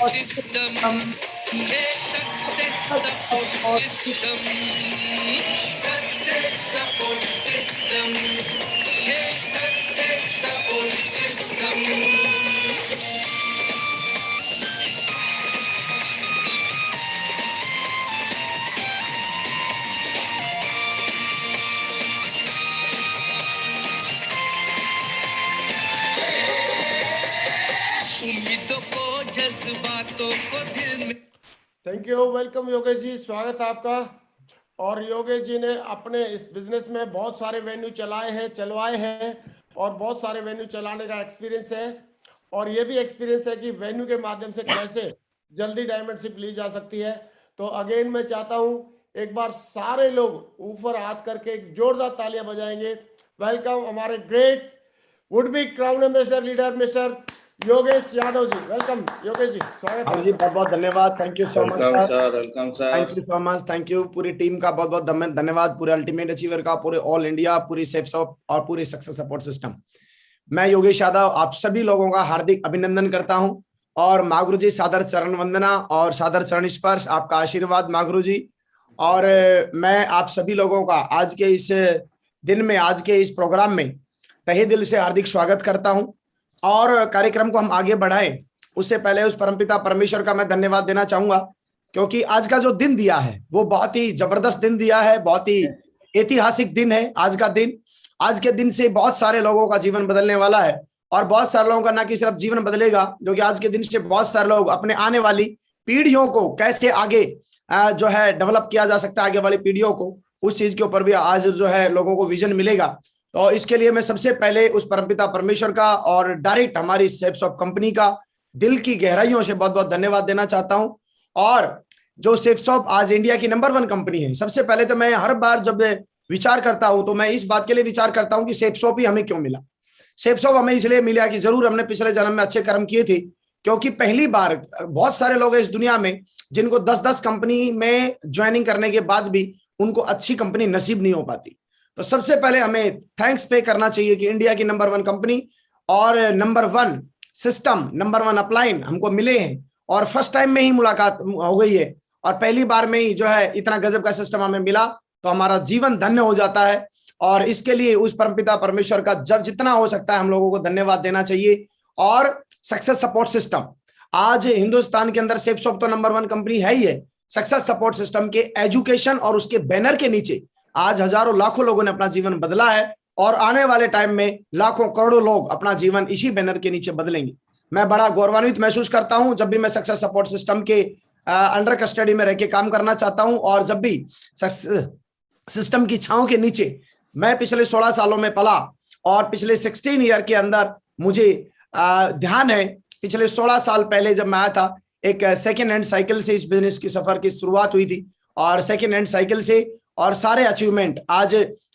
system. Success support system. Success support system. Success support system. उम्मीदों को जज्बातों को दिल में। Thank you, welcome Yogesh ji, स्वागत है आपका। और योगेश जी ने अपने इस बिजनेस में बहुत सारे वेन्यू चलवाए हैं और बहुत सारे वेन्यू चलाने का एक्सपीरियंस है। और ये भी एक्सपीरियंस है कि वेन्यू के माध्यम से कैसे जल्दी डायमंडशिप ली जा सकती है। तो अगेन मैं चाहता हूँ एक बार सारे लोग ऊपर हाथ करके एक जोरदार तालियां बजाएंगे। वेलकम हमारे great would be crown ambassador leader mister Yogesh Yadav ji. Welcome Yogesh ji, स्वागत है जी, बहुत बहुत धन्यवाद। Thank you so much sir. Welcome sir. Thank you so much. Thank you पूरी टीम का बहुत बहुत धन्यवाद, पूरे अल्टीमेट अचीवर का, पूरे ऑल इंडिया, पूरी सेफसॉफ्ट और पूरी सक्सेस सपोर्ट सिस्टम। मैं योगेश यादव आप सभी लोगों का हार्दिक अभिनंदन करता हूं। और माँ गुरु जी सादर चरण वंदना और सादर चरण स्पर्श, आपका आशीर्वाद माँ गुरु जी। और मैं आप सभी लोगों का आज के इस दिन में, आज के इस प्रोग्राम में तहे दिल से हार्दिक स्वागत करता हूं। और कार्यक्रम को हम आगे बढ़ाएं उससे पहले उस परमपिता परमेश्वर का मैं धन्यवाद देना चाहूंगा, क्योंकि आज का जो दिन दिया है वो बहुत ही जबरदस्त दिन दिया है, बहुत ही ऐतिहासिक दिन है आज का दिन। आज के दिन से बहुत सारे लोगों का जीवन बदलने वाला है और बहुत सारे लोगों का न कि सिर्फ जीवन बदलेगा, जो कि आज के दिन से बहुत सारे लोग अपने आने वाली पीढ़ियों को कैसे आगे जो है डेवलप किया जा सकता है, आगे वाली पीढ़ियों को, उस चीज के ऊपर भी आज जो है लोगों को विजन मिलेगा। तो इसके लिए मैं सबसे पहले उस परमपिता परमेश्वर का और डायरेक्ट हमारी सेफसॉफ्ट कंपनी का दिल की गहराइयों से बहुत बहुत धन्यवाद देना चाहता हूं। और जो सेफसॉफ्ट आज इंडिया की नंबर 1 कंपनी है, सबसे पहले तो मैं हर बार जब विचार करता हूं तो मैं इस बात के लिए विचार करता हूं कि सेफसॉफ्ट ही हमें क्यों मिला। सेफसॉफ्ट हमें इसलिए मिला कि जरूर हमने पिछले जन्म में अच्छे कर्म किए थे, क्योंकि पहली बार बहुत सारे लोग हैं इस दुनिया में जिनको 10-10 कंपनी में ज्वाइनिंग करने के बाद भी उनको अच्छी कंपनी नसीब नहीं हो पाती। तो सबसे पहले हमें थैंक्स पे करना चाहिए कि इंडिया की नंबर 1 कंपनी और नंबर 1 सिस्टम, नंबर 1 अपलाइन हमको मिले हैं और फर्स्ट टाइम में ही मुलाकात हो गई है और पहली बार में ही जो है इतना गजब का सिस्टम हमें मिला, तो हमारा जीवन धन्य हो जाता है। और इसके लिए उस परमपिता परमेश्वर का जब जितना हो सकता है हम लोगों को धन्यवाद देना चाहिए। और सक्सेस सपोर्ट सिस्टम आज हिंदुस्तान के अंदर सेफसॉफ्ट तो नंबर 1 कंपनी है ही है। सक्सेस सपोर्ट सिस्टम के एजुकेशन और उसके बैनर के नीचे आज हजारों लाखों लोगों ने अपना जीवन बदला है और आने वाले टाइम में लाखों करोड़ों लोग अपना जीवन इसी बैनर के नीचे बदलेंगे। मैं बड़ा गौरवान्वित महसूस करता हूं जब भी मैं सक्सेस सपोर्ट सिस्टम के अंडर कस्टडी में रह के काम करना चाहता हूं। और जब भी सिस्टम की छांव के नीचे मैं पिछले 16 सालों में पला और पिछले 16 ईयर के अंदर मुझे ध्यान है, पिछले 16 साल पहले जब मैं आया था, एक सेकेंड हैंड साइकिल से इस बिजनेस की सफर की शुरुआत हुई थी और सेकेंड हैंड साइकिल से और सारे अचीवमेंट आज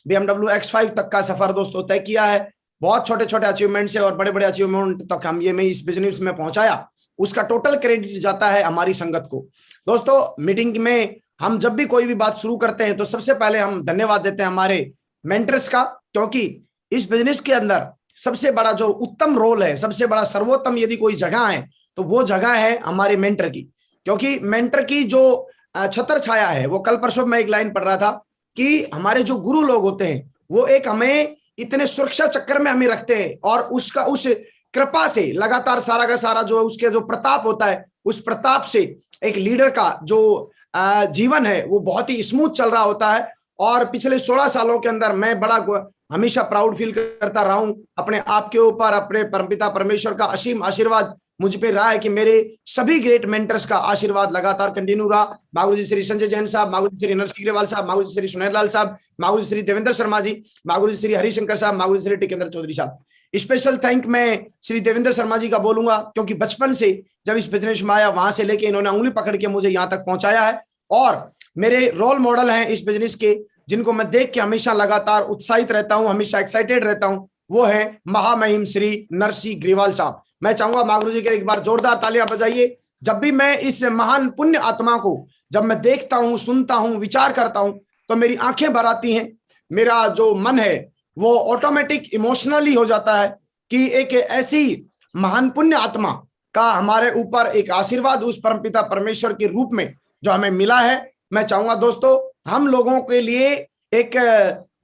BMW X5 तक का सफर दोस्तों तय किया है। बहुत छोटे छोटे अचीवमेंट से और बड़े बड़े अचीवमेंट तक हम ये मैं इस बिजनेस में पहुंचाया, उसका टोटल क्रेडिट जाता है हमारी संगत को। दोस्तों मीटिंग में हम जब भी कोई भी बात शुरू करते हैं तो सबसे पहले हम धन्यवाद देते हैं हमारे मेंटर्स का, क्योंकि इस बिजनेस के अंदर सबसे बड़ा जो उत्तम रोल है, सबसे बड़ा सर्वोत्तम यदि कोई जगह है तो वो जगह है हमारे मेंटर की। क्योंकि मेंटर की जो छत्र छाया है, वो कल परसों मैं एक लाइन पढ़ रहा था कि हमारे जो गुरु लोग होते हैं वो एक हमें इतने सुरक्षा चक्कर में हमें रखते हैं और उसका उस कृपा से लगातार सारा का सारा जो उसके जो प्रताप होता है, उस प्रताप से एक लीडर का जो जीवन है वो बहुत ही स्मूथ चल रहा होता है। और पिछले 16 सालों के अंदर मैं बड़ा हमेशा प्राउड फील करता रहा हूं अपने आप के ऊपर। अपने परमपिता परमेश्वर का असीम आशीर्वाद मुझ पे रहा है कि मेरे सभी ग्रेट मेंटर्स का आशीर्वाद लगातार कंटिन्यू रहा। मागुरुजी श्री संजय जैन साहब, मागुरुजी श्री नरसिंह ग्रेवाल साहब, मागुरुजी श्री सुनहर लाल साहब, मागुरुजी श्री देवेंद्र शर्मा जी, मागुरुजी श्री हरिशंकर साहब, मागुरुजी श्री टिकेंद्र चौधरी साहब। स्पेशल थैंक मैं श्री देवेंद्र शर्मा जी का बोलूंगा, क्योंकि बचपन से जब इस बिजनेस में आया वहां से लेके इन्होंने उंगली पकड़ के मुझे यहाँ तक पहुंचाया है और मेरे रोल मॉडल हैं इस बिजनेस के, जिनको मैं देख के हमेशा लगातार उत्साहित रहता हूं, हमेशा एक्साइटेड रहता हूं, वो है महामहिम श्री नरसिंह ग्रेवाल साहब। मैं चाहूंगा मागुरु जी के एक बार जोरदार तालियां बजाइए। जब भी मैं इस महान पुण्य आत्मा को जब मैं देखता हूं, सुनता हूं, विचार करता हूं तो मेरी आंखें भर आती हैं। मेरा जो मन है वो ऑटोमेटिक इमोशनली हो जाता है कि एक ऐसी महान पुण्य आत्मा का हमारे ऊपर एक आशीर्वाद उस परमपिता परमेश्वर के रूप में जो हमें मिला है, मैं चाहूंगा दोस्तों हम लोगों के लिए एक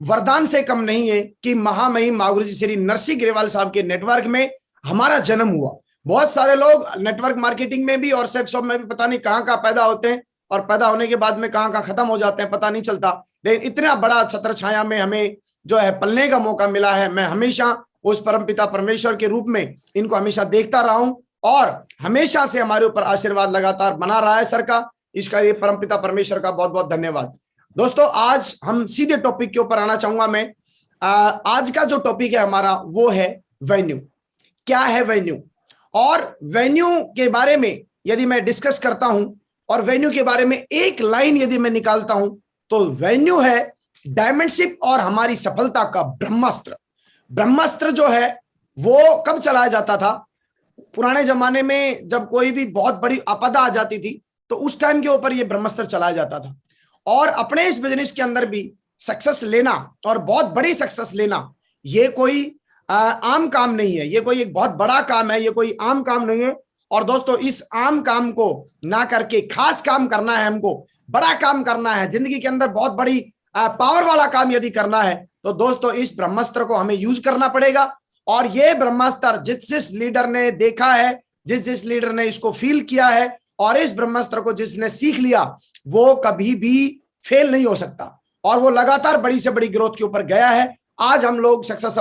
वरदान से कम नहीं है कि महामहिम माँ गुरु जी श्री नरसिंह ग्रेवाल साहब के नेटवर्क में हमारा जन्म हुआ। बहुत सारे लोग नेटवर्क मार्केटिंग में भी और सेक्स शॉप में भी पता नहीं कहाँ पैदा होते हैं और पैदा होने के बाद में कहाँ खत्म हो जाते हैं, पता नहीं चलता। लेकिन इतना बड़ा छत्र छाया में हमें जो है पलने का मौका मिला है। मैं हमेशा उस परमपिता परमेश्वर के रूप में इनको हमेशा देखता रहा हूं और हमेशा से हमारे ऊपर आशीर्वाद लगातार बना रहा है सर का। इसका ये परमपिता परमेश्वर का बहुत बहुत धन्यवाद। दोस्तों आज हम सीधे टॉपिक के ऊपर आना चाहूंगा मैं। आज का जो टॉपिक है हमारा वो है वेन्यू। क्या है वेन्यू? और वेन्यू के बारे में यदि मैं डिस्कस करता हूं और वेन्यू के बारे में एक लाइन यदि मैं निकालता हूं तो वेन्यू है डायमंडशिप और हमारी सफलता का ब्रह्मास्त्र। ब्रह्मास्त्र जो है वो कब चलाया जाता था? पुराने जमाने में जब कोई भी बहुत बड़ी आपदा आ जाती थी तो उस टाइम के ऊपर ये ब्रह्मास्त्र चलाया जाता था। और अपने इस बिजनेस के अंदर भी सक्सेस लेना और बहुत बड़ी सक्सेस लेना ये कोई आम काम नहीं है, ये कोई एक बहुत बड़ा काम है, ये कोई आम काम नहीं है। और दोस्तों इस आम काम को ना करके खास काम करना है, हमको बड़ा काम करना है, जिंदगी के अंदर बहुत बड़ी पावर वाला काम यदि करना है तो दोस्तों इस ब्रह्मास्त्र को हमें यूज करना पड़ेगा। और ये ब्रह्मास्त्र जिस लीडर ने देखा है, जिस लीडर ने इसको फील किया है और इस ब्रह्मास्त्र को जिसने सीख लिया वो कभी भी फेल नहीं हो सकता और वो लगातार बड़ी से बड़ी ग्रोथ के ऊपर गया है। आज हम लोग सक्सेस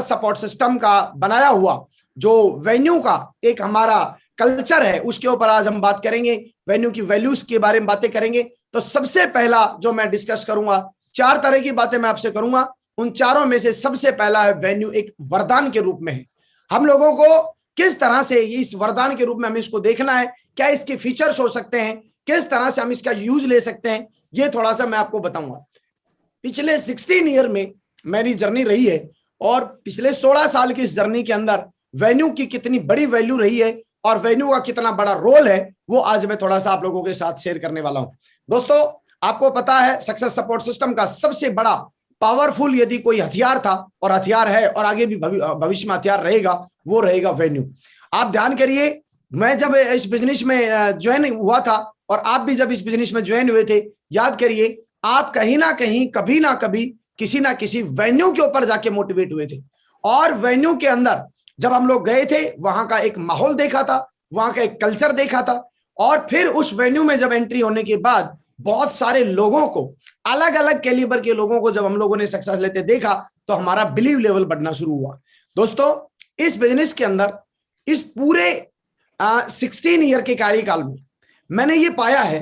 सपोर्ट सिस्टम का बनाया हुआ जो वेन्यू का एक हमारा कल्चर है उसके ऊपर आज हम बात करेंगे। वेन्यू की वैल्यूज के बारे में बातें करेंगे। तो सबसे पहला जो मैं डिस्कस करूंगा, 4 तरह की बातें मैं आपसे करूंगा। उन चारों में से सबसे पहला है वेन्यू एक वरदान के रूप में है। हम लोगों को किस तरह से इस वरदान के रूप में हमें इसको देखना है, क्या इसके फीचर्स हो सकते हैं, किस तरह से हम इसका यूज ले सकते हैं, ये थोड़ा सा मैं आपको बताऊंगा। पिछले 16 ईयर में मेरी जर्नी रही है और पिछले 16 साल की इस जर्नी के अंदर वेन्यू की कितनी बड़ी वैल्यू रही है और वेन्यू का कितना बड़ा रोल है वो आज मैं थोड़ा सा आप लोगों के साथ शेयर करने वाला हूं। दोस्तों आपको पता है सक्सेस सपोर्ट सिस्टम का सबसे बड़ा पावरफुल यदि कोई हथियार था और हथियार है और आगे भी भविष्य में हथियार रहेगा, वो रहेगा वेन्यू। आप ध्यान करिए, मैं जब इस बिजनेस में ज्वाइन हुआ था और आप भी जब इस बिजनेस में ज्वाइन हुए थे, याद करिए आप कहीं ना कहीं कभी ना कभी किसी ना किसी वेन्यू के ऊपर जाके मोटिवेट हुए थे। और वेन्यू के अंदर जब हम लोग गए थे वहां का एक माहौल देखा था, वहां का एक कल्चर देखा था और फिर उस वेन्यू में जब एंट्री होने के बाद बहुत सारे लोगों को, अलग अलग कैलिबर के लोगों को जब हम लोगों ने सक्सेस लेते देखा तो हमारा बिलीव लेवल बढ़ना शुरू हुआ। दोस्तों इस बिजनेस के अंदर इस पूरे 16 ईयर के कार्यकाल में मैंने ये पाया है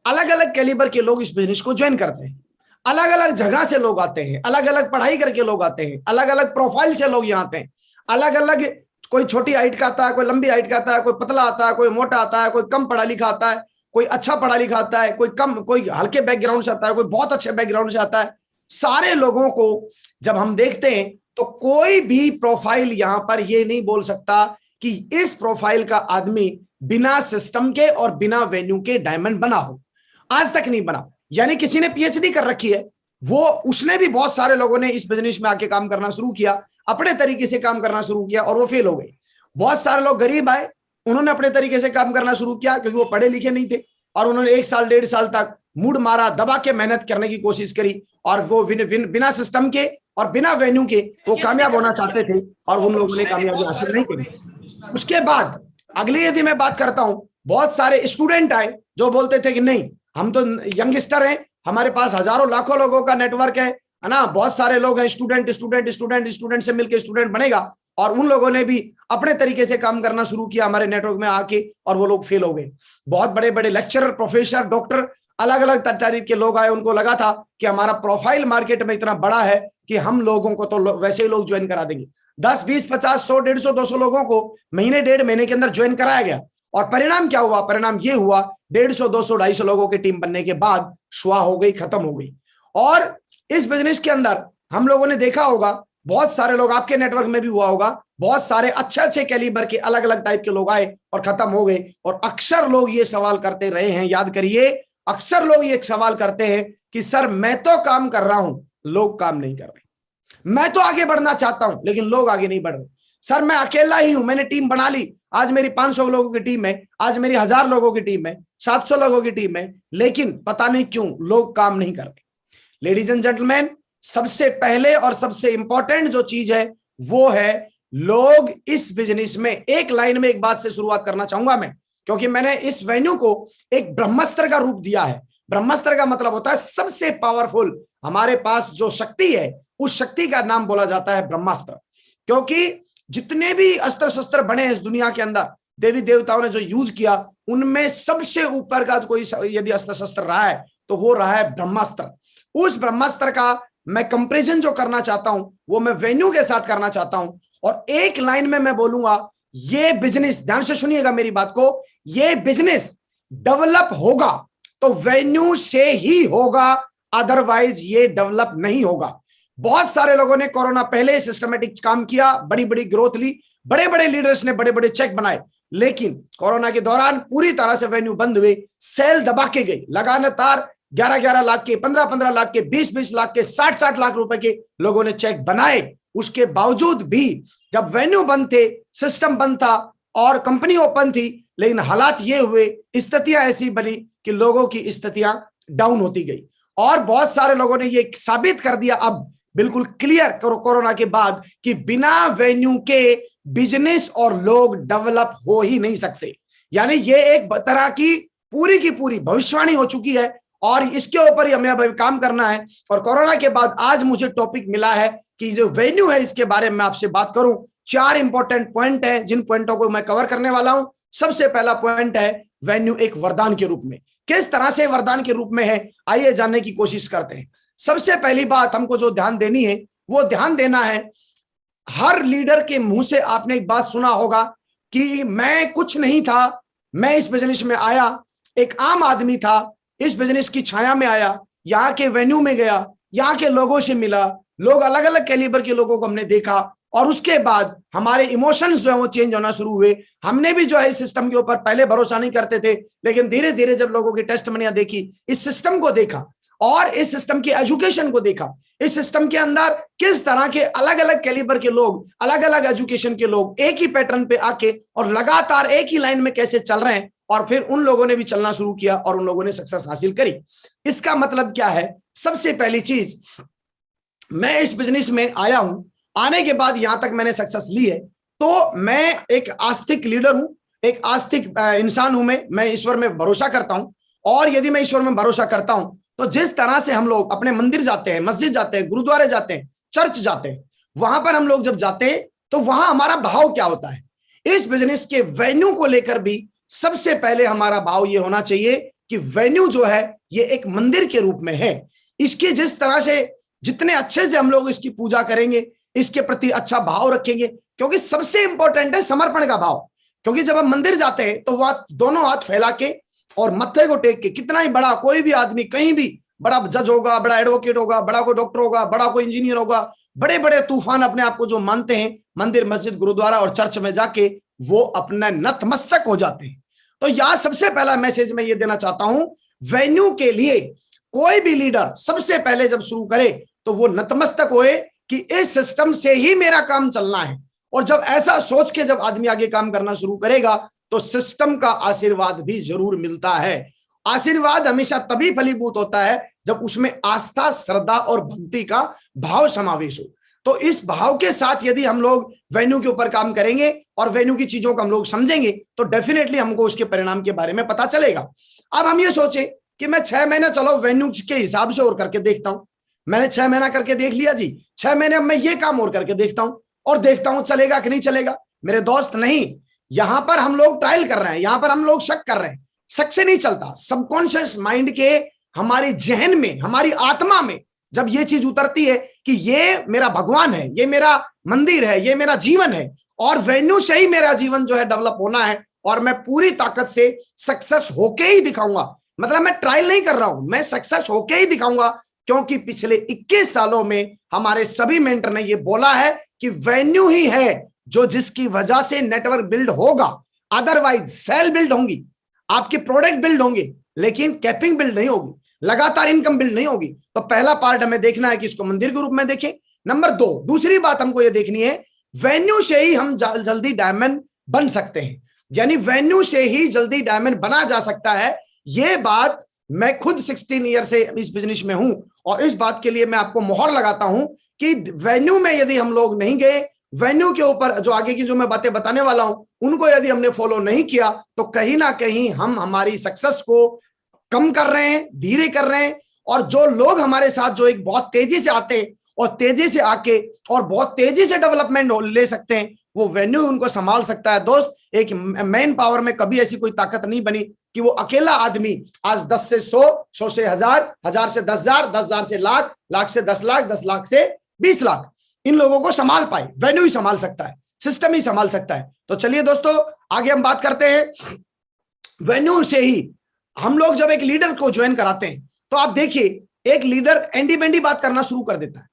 अलग अलग कैलिबर के लोग इस बिजनेस को ज्वाइन करते हैं। अलग अलग जगह से लोग आते हैं, अलग अलग पढ़ाई करके लोग आते हैं, अलग अलग प्रोफाइल से लोग यहाँ आते हैं। अलग अलग, कोई छोटी हाइट का आता है, कोई लंबी हाइट का आता है, कोई पतला आता है, कोई मोटा आता है, कोई कम पढ़ा लिखा आता है, कोई अच्छा पढ़ा लिखा आता है, कोई हल्के बैकग्राउंड से आता है, कोई बहुत अच्छे बैकग्राउंड से आता है। सारे लोगों को जब हम देखते हैं तो कोई भी प्रोफाइल यहाँ पर ये नहीं बोल सकता कि इस प्रोफाइल का आदमी बिना सिस्टम के और बिना वेन्यू के डायमंड बना हो। आज तक नहीं बना। यानी किसी ने पीएचडी कर रखी है, वो उसने भी, बहुत सारे लोगों ने इस बिजनेस में आके काम करना शुरू किया, अपने तरीके से काम करना शुरू किया और वो फेल हो गए। बहुत सारे लोग गरीब आए, उन्होंने अपने तरीके से काम करना शुरू किया क्योंकि वो पढ़े लिखे नहीं थे और उन्होंने 1 साल 1.5 साल तक मूड मारा, दबा के मेहनत करने की कोशिश करी और वो बिना सिस्टम के और बिना वेन्यू के वो कामयाब होना चाहते थे और उन लोगों ने कामयाबी हासिल नहीं करी। उसके बाद अगली यदि मैं बात करता हूं, बहुत सारे स्टूडेंट आए जो बोलते थे कि नहीं, हम तो यंगस्टर हैं, हमारे पास हजारों लाखों लोगों का नेटवर्क है ना, बहुत सारे लोग हैं, स्टूडेंट से मिलकर स्टूडेंट बनेगा। और उन लोगों ने भी अपने तरीके से काम करना शुरू किया हमारे नेटवर्क में आके और वो लोग फेल हो गए। बहुत बड़े बड़े लेक्चरर, प्रोफेसर, डॉक्टर, अलग अलग तरीके के लोग आए, उनको लगा था कि हमारा प्रोफाइल मार्केट में इतना बड़ा है कि हम लोगों को तो वैसे ही लोग ज्वाइन करा देंगे। 10, 20, 50, 100, 150, 200 लोगों को महीने 1.5 महीने के अंदर ज्वाइन कराया गया और परिणाम क्या हुआ? परिणाम ये हुआ 150, 200, 250 लोगों की टीम बनने के बाद शुआ हो गई, खत्म हो गई। और इस बिजनेस के अंदर हम लोगों ने देखा होगा, बहुत सारे लोग, आपके नेटवर्क में भी हुआ होगा, बहुत सारे अच्छे कैलिबर के अलग अलग टाइप के लोग आए और खत्म हो गए। और अक्सर लोग ये सवाल करते रहे हैं, याद करिए, अक्सर लोग ये सवाल करते हैं कि सर मैं तो काम कर रहा हूं, लोग काम नहीं कर रहे। मैं तो आगे बढ़ना चाहता हूं लेकिन लोग आगे नहीं बढ़ रहे। सर मैं अकेला ही हूं, मैंने टीम बना ली, आज मेरी 500 लोगों की टीम है, आज मेरी 1000 लोगों की टीम है, 700 लोगों की टीम है, लेकिन पता नहीं क्यों लोग काम नहीं कर रहे। लेडीज एंड जेंटलमैन, सबसे पहले और सबसे इंपॉर्टेंट जो चीज है वो है लोग इस बिजनेस में, एक लाइन में एक बात से शुरुआत करना चाहूंगा मैं, क्योंकि मैंने इस वेन्यू को एक ब्रह्मास्त्र का रूप दिया है। ब्रह्मास्त्र का मतलब होता है सबसे पावरफुल, हमारे पास जो शक्ति है उस शक्ति का नाम बोला जाता है ब्रह्मास्त्र। क्योंकि जितने भी अस्त्र शस्त्र बने हैं इस दुनिया के अंदर, देवी देवताओं ने जो यूज किया, उनमें सबसे ऊपर का कोई यदि अस्त्र शस्त्र रहा है तो वो रहा है ब्रह्मास्त्र। उस ब्रह्मास्त्र का मैं कंपैरिजन जो करना चाहता हूं वो मैं वेन्यू के साथ करना चाहता हूं, और एक लाइन में मैं बोलूंगा, ये बिजनेस, ध्यान से सुनिएगा मेरी बात को, ये बिजनेस डेवलप होगा तो वेन्यू से ही होगा, अदरवाइज ये डेवलप नहीं होगा। बहुत सारे लोगों ने कोरोना पहले सिस्टमेटिक काम किया, बड़ी बड़ी ग्रोथ ली, बड़े बड़े लीडर्स ने बड़े बड़े चेक बनाए, लेकिन कोरोना के दौरान पूरी तरह से वेन्यू बंद हुई, सेल दबा के गई, लगातार 11-11 लाख के, 15-15 लाख के, 20-20 लाख के, 60-60 लाख रुपए के लोगों ने चेक बनाए। उसके बावजूद भी जब वेन्यू बंद थे, सिस्टम बंद था और कंपनी ओपन थी, लेकिन हालात ये हुए, स्थितियां ऐसी बनी कि लोगों की स्थितियां डाउन होती गई। और बहुत सारे लोगों ने ये साबित कर दिया अब बिल्कुल क्लियर कोरोना के बाद कि बिना वेन्यू के बिजनेस और लोग डेवलप हो ही नहीं सकते। यानी ये एक तरह की पूरी भविष्यवाणी हो चुकी है और इसके ऊपर ही हमें अब काम करना है। और कोरोना के बाद आज मुझे टॉपिक मिला है कि जो वेन्यू है इसके बारे में आपसे बात करूं। 4 इंपॉर्टेंट पॉइंट है जिन पॉइंटों को मैं कवर करने वाला हूं। सबसे पहला पॉइंट है वेन्यू एक वरदान के रूप में। किस तरह से वरदान के रूप में है, आइए जानने की कोशिश करते हैं। सबसे पहली बात हमको जो ध्यान देनी है वो ध्यान देना है, हर लीडर के मुंह से आपने एक बात सुना होगा कि मैं कुछ नहीं था, मैं इस बिजनेस में आया, एक आम आदमी था, इस बिजनेस की छाया में आया, यहाँ के वेन्यू में गया, यहाँ के लोगों से मिला, लोग अलग अलग कैलिबर के लोगों को हमने देखा और उसके बाद हमारे इमोशंस जो है वो चेंज होना शुरू हुए। हमने भी जो है इस सिस्टम के ऊपर पहले भरोसा नहीं करते थे, लेकिन धीरे धीरे जब लोगों की टेस्टमनियां देखी, इस सिस्टम को देखा और इस सिस्टम की एजुकेशन को देखा, इस सिस्टम के अंदर किस तरह के अलग अलग कैलिबर के लोग, अलग अलग एजुकेशन के लोग एक ही पैटर्न पे आके और लगातार एक ही लाइन में कैसे चल रहे हैं, और फिर उन लोगों ने भी चलना शुरू किया और उन लोगों ने सक्सेस हासिल करी। इसका मतलब क्या है? सबसे पहली चीज, मैं इस बिजनेस में आया हूं, आने के बाद यहां तक मैंने सक्सेस ली है, तो मैं एक आस्तिक लीडर हूं, एक आस्तिक इंसान हूं। मैं ईश्वर में भरोसा करता हूं, और यदि मैं ईश्वर में भरोसा करता हूं तो जिस तरह से हम लोग अपने मंदिर जाते हैं, मस्जिद जाते हैं, गुरुद्वारे जाते हैं, चर्च जाते हैं, वहां पर हम लोग जब जाते हैं तो वहां हमारा भाव क्या होता है? इस बिजनेस के वेन्यू को लेकर भी सबसे पहले हमारा भाव ये होना चाहिए कि वेन्यू जो है ये एक मंदिर के रूप में है। इसकी जिस तरह से, जितने अच्छे से हम लोग इसकी पूजा करेंगे, इसके प्रति अच्छा भाव रखेंगे, क्योंकि सबसे इंपॉर्टेंट है समर्पण का भाव। क्योंकि जब हम मंदिर जाते हैं तो वह दोनों हाथ फैला के और मत्थे को टेक के, कितना ही बड़ा कोई भी आदमी, कहीं भी बड़ा जज होगा, बड़ा एडवोकेट होगा, बड़ा कोई डॉक्टर होगा, बड़ा कोई इंजीनियर होगा, बड़े बड़े तूफान अपने आप को जो मानते हैं, मंदिर, मस्जिद, गुरुद्वारा और चर्च में जाके वो अपना नतमस्तक हो जाते हैं। तो यहां सबसे पहला मैसेज मैं ये देना चाहता हूं, वेन्यू के लिए कोई भी लीडर सबसे पहले जब शुरू करे तो वो नतमस्तक होए कि इस सिस्टम से ही मेरा काम चलना है। और जब ऐसा सोच के जब आदमी आगे काम करना शुरू करेगा तो सिस्टम का आशीर्वाद भी जरूर मिलता है। आशीर्वाद हमेशा तभी फलीभूत होता है जब उसमें आस्था, श्रद्धा और भक्ति का भाव समावेश हो। तो इस भाव के साथ यदि हम लोग वेन्यू के ऊपर काम करेंगे और वेन्यू की चीजों को हम लोग समझेंगे तो डेफिनेटली हमको उसके परिणाम के बारे में पता चलेगा। अब हम ये सोचे कि मैं 6 महीना चलो वेन्यू के हिसाब से और करके देखता हूं। मैंने 6 महीना करके देख लिया जी, 6 महीने अब मैं ये काम और करके देखता हूं और देखता हूं चलेगा कि नहीं चलेगा। मेरे दोस्त, नहीं, यहां पर हम लोग ट्रायल कर रहे हैं, यहां पर हम लोग शक कर रहे हैं। शक से नहीं चलता। सबकॉन्शियस माइंड के, हमारी जहन में, हमारी आत्मा में जब ये चीज उतरती है कि ये मेरा भगवान है, ये मेरा मंदिर है, ये मेरा जीवन है और वेन्यू से ही मेरा जीवन जो है डेवलप होना है और मैं पूरी ताकत से सक्सेस होके ही दिखाऊंगा। मतलब मैं ट्रायल नहीं कर रहा हूं, मैं सक्सेस होके ही दिखाऊंगा, क्योंकि पिछले 21 सालों में हमारे सभी मेंटर ने ये बोला है कि वेन्यू ही है जो जिसकी वजह से नेटवर्क बिल्ड होगा। अदरवाइज सेल बिल्ड होंगी, आपके प्रोडक्ट बिल्ड होंगे, लेकिन कैपिंग बिल्ड नहीं होगी, लगातार इनकम बिल्ड नहीं होगी। तो पहला पार्ट हमें देखना है कि इसको मंदिर के रूप में देखें। नंबर 2, दूसरी बात हमको ये देखनी है, वेन्यू से ही हम जल्दी डायमंड बन सकते हैं, यानी वेन्यू से ही जल्दी डायमंड बना जा सकता है। ये बात मैं खुद 16 ईयर से इस बिजनेस में हूं और इस बात के लिए मैं आपको मोहर लगाता हूं कि वेन्यू में यदि हम लोग नहीं गए, वेन्यू के ऊपर जो आगे की जो मैं बातें बताने वाला हूं उनको यदि हमने फॉलो नहीं किया, तो कहीं ना कहीं हम हमारी सक्सेस को कम कर रहे हैं, धीरे कर रहे हैं। और जो लोग हमारे साथ जो एक बहुत तेजी से आते हैं और तेजी से आके और बहुत तेजी से डेवलपमेंट ले सकते हैं, वो वेन्यू उनको संभाल सकता है। दोस्त, एक मैन पावर में कभी ऐसी कोई ताकत नहीं बनी कि वो अकेला आदमी आज 10 से 100, 100 से 1000, 1000 से 10,000, 10,000 से लाख, लाख से 10 लाख, 10 लाख से 20 लाख इन लोगों को संभाल पाए। वेन्यू ही संभाल सकता है, सिस्टम ही संभाल सकता है। तो चलिए दोस्तों, आगे हम बात करते हैं। वेन्यू से ही हम लोग जब एक लीडर को ज्वाइन कराते हैं, तो आप देखिए एक लीडर एंडी बेंडी बात करना शुरू कर देता है।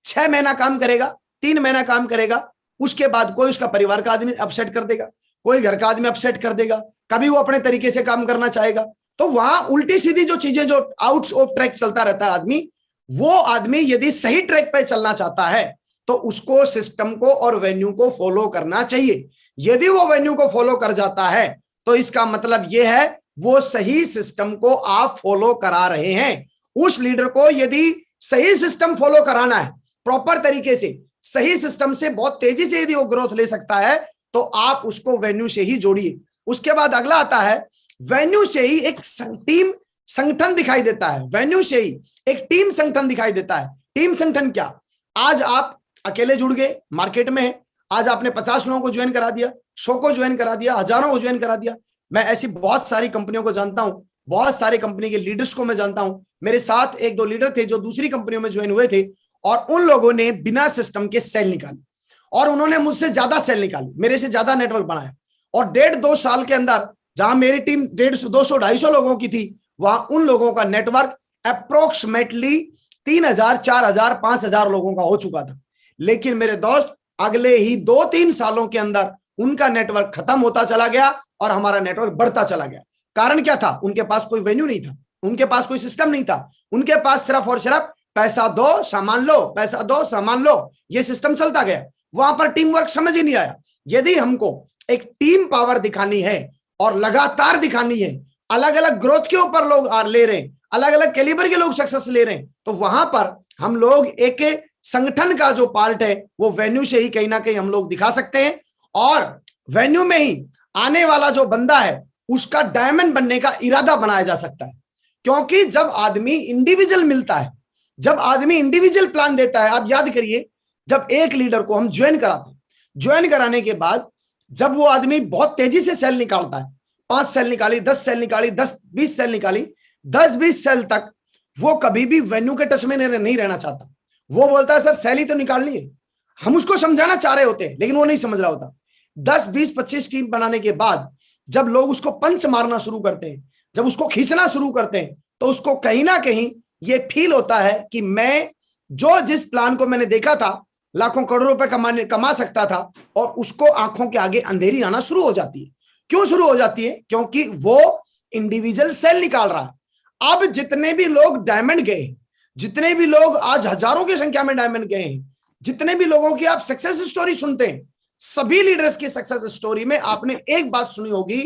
6 महीना काम करेगा, 3 महीना काम करेगा, उसके बाद कोई उसका परिवार का आदमी अपसेट कर देगा, कोई घर का आदमी अपसेट कर देगा, कभी वो अपने तरीके से काम करना चाहेगा। तो वहां उल्टी सीधी जो चीजें, जो आउट ऑफ ट्रैक चलता रहता है आदमी, वो आदमी यदि सही ट्रैक पे चलना चाहता है तो उसको सिस्टम को और वेन्यू को फॉलो करना चाहिए। यदि वो वेन्यू को फॉलो कर जाता है तो इसका मतलब यह है वो सही सिस्टम को आप फॉलो करा रहे हैं। उस लीडर को यदि सही सिस्टम फॉलो कराना है, प्रॉपर तरीके से, सही सिस्टम से बहुत तेजी से यदि वो ग्रोथ ले सकता है, तो आप उसको वेन्यू से ही जोड़िए। उसके बाद अगला आता है, वेन्यू से ही एक टीम संगठन दिखाई देता है। वेन्यू से ही एक टीम संगठन दिखाई देता है। टीम संगठन क्या? आज आप अकेले जुड़ गए मार्केट में, आज आपने 50 लोगों को ज्वाइन करा दिया, 100 को ज्वाइन करा दिया, हजारों को ज्वाइन करा दिया। मैं ऐसी बहुत सारी कंपनियों को जानता हूं, बहुत सारी कंपनी के लीडर्स को मैं जानता हूं। मेरे साथ 1-2 लीडर थे जो दूसरी कंपनियों में ज्वाइन हुए थे, और उन लोगों ने बिना सिस्टम के सेल निकाली, और उन्होंने मुझसे ज्यादा सेल निकाली, मेरे से ज्यादा नेटवर्क बनाया। और 1.5-2 साल के अंदर जहां मेरी टीम 150, 200, 250 लोगों की थी, वहां उन लोगों का नेटवर्क अप्रोक्सीमेटली 3000, 4000, 5000 लोगों का हो चुका था। लेकिन मेरे दोस्त, अगले ही 2-3 सालों के अंदर उनका नेटवर्क खत्म होता चला गया और हमारा नेटवर्क बढ़ता चला गया। कारण क्या था? उनके पास कोई वेन्यू नहीं था, उनके पास कोई सिस्टम नहीं था, उनके पास सिर्फ और सिर्फ पैसा दो सामान लो, पैसा दो सामान लो, ये सिस्टम चलता गया। वहां पर टीम वर्क समझ ही नहीं आया। यदि हमको एक टीम पावर दिखानी है और लगातार दिखानी है, अलग अलग ग्रोथ के ऊपर लोग ले रहे हैं, अलग अलग कैलिबर के लोग सक्सेस ले रहे हैं, तो वहां पर हम लोग एक संगठन का जो पार्ट है वो वेन्यू से ही कहीं ना कहीं हम लोग दिखा सकते हैं। और वेन्यू में ही आने वाला जो बंदा है उसका डायमंड बनने का इरादा बनाया जा सकता है। क्योंकि जब आदमी इंडिविजुअल मिलता है, जब आदमी इंडिविजुअल प्लान देता है, आप याद करिए, जब एक लीडर को हम ज्वाइन कराते हैं, ज्वाइन कराने के बाद जब वो आदमी बहुत तेजी से सेल निकालता है, 5 सेल निकाली, 10 सेल निकाली, 10-20 सेल निकाली, 10-20 सेल तक वो कभी भी वेन्यू के टच में नहीं रहना चाहता। वो बोलता है सर सेल ही तो निकालनी है। हम उसको समझाना चाह रहे होते हैं लेकिन वो नहीं समझ रहा होता। 10, 20, 25 टीम बनाने के बाद जब लोग उसको पंच मारना शुरू करते हैं, जब उसको खींचना शुरू करते हैं, तो उसको कहीं ना कहीं ये फील होता है कि मैं जिस प्लान को मैंने देखा था, लाखों करोड़ों रुपए कमा सकता था, और उसको आंखों के आगे अंधेरी आना शुरू हो जाती है। क्यों शुरू हो जाती है? क्योंकि वो इंडिविजुअल सेल निकाल रहा है। अब जितने भी लोग डायमंड गए, जितने भी लोग आज हजारों की संख्या में डायमंड गए हैं, जितने भी लोगों की आप सक्सेस स्टोरी सुनते हैं, सभी लीडर्स की सक्सेस स्टोरी में आपने एक बात सुनी होगी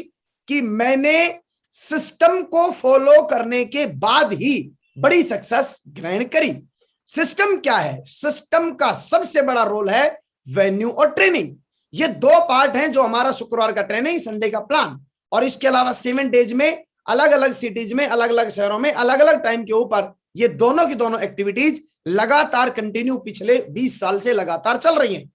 कि मैंने सिस्टम को फॉलो करने के बाद ही बड़ी सक्सेस ग्रहण करी। सिस्टम क्या है? सिस्टम का सबसे बड़ा रोल है वेन्यू और ट्रेनिंग। ये 2 पार्ट हैं, जो हमारा शुक्रवार का ट्रेनिंग, संडे का प्लान, और इसके अलावा 7 डेज में अलग अलग सिटीज में, अलग अलग शहरों में, अलग अलग टाइम के ऊपर ये दोनों की दोनों एक्टिविटीज लगातार कंटिन्यू पिछले 20 साल से लगातार चल रही हैं।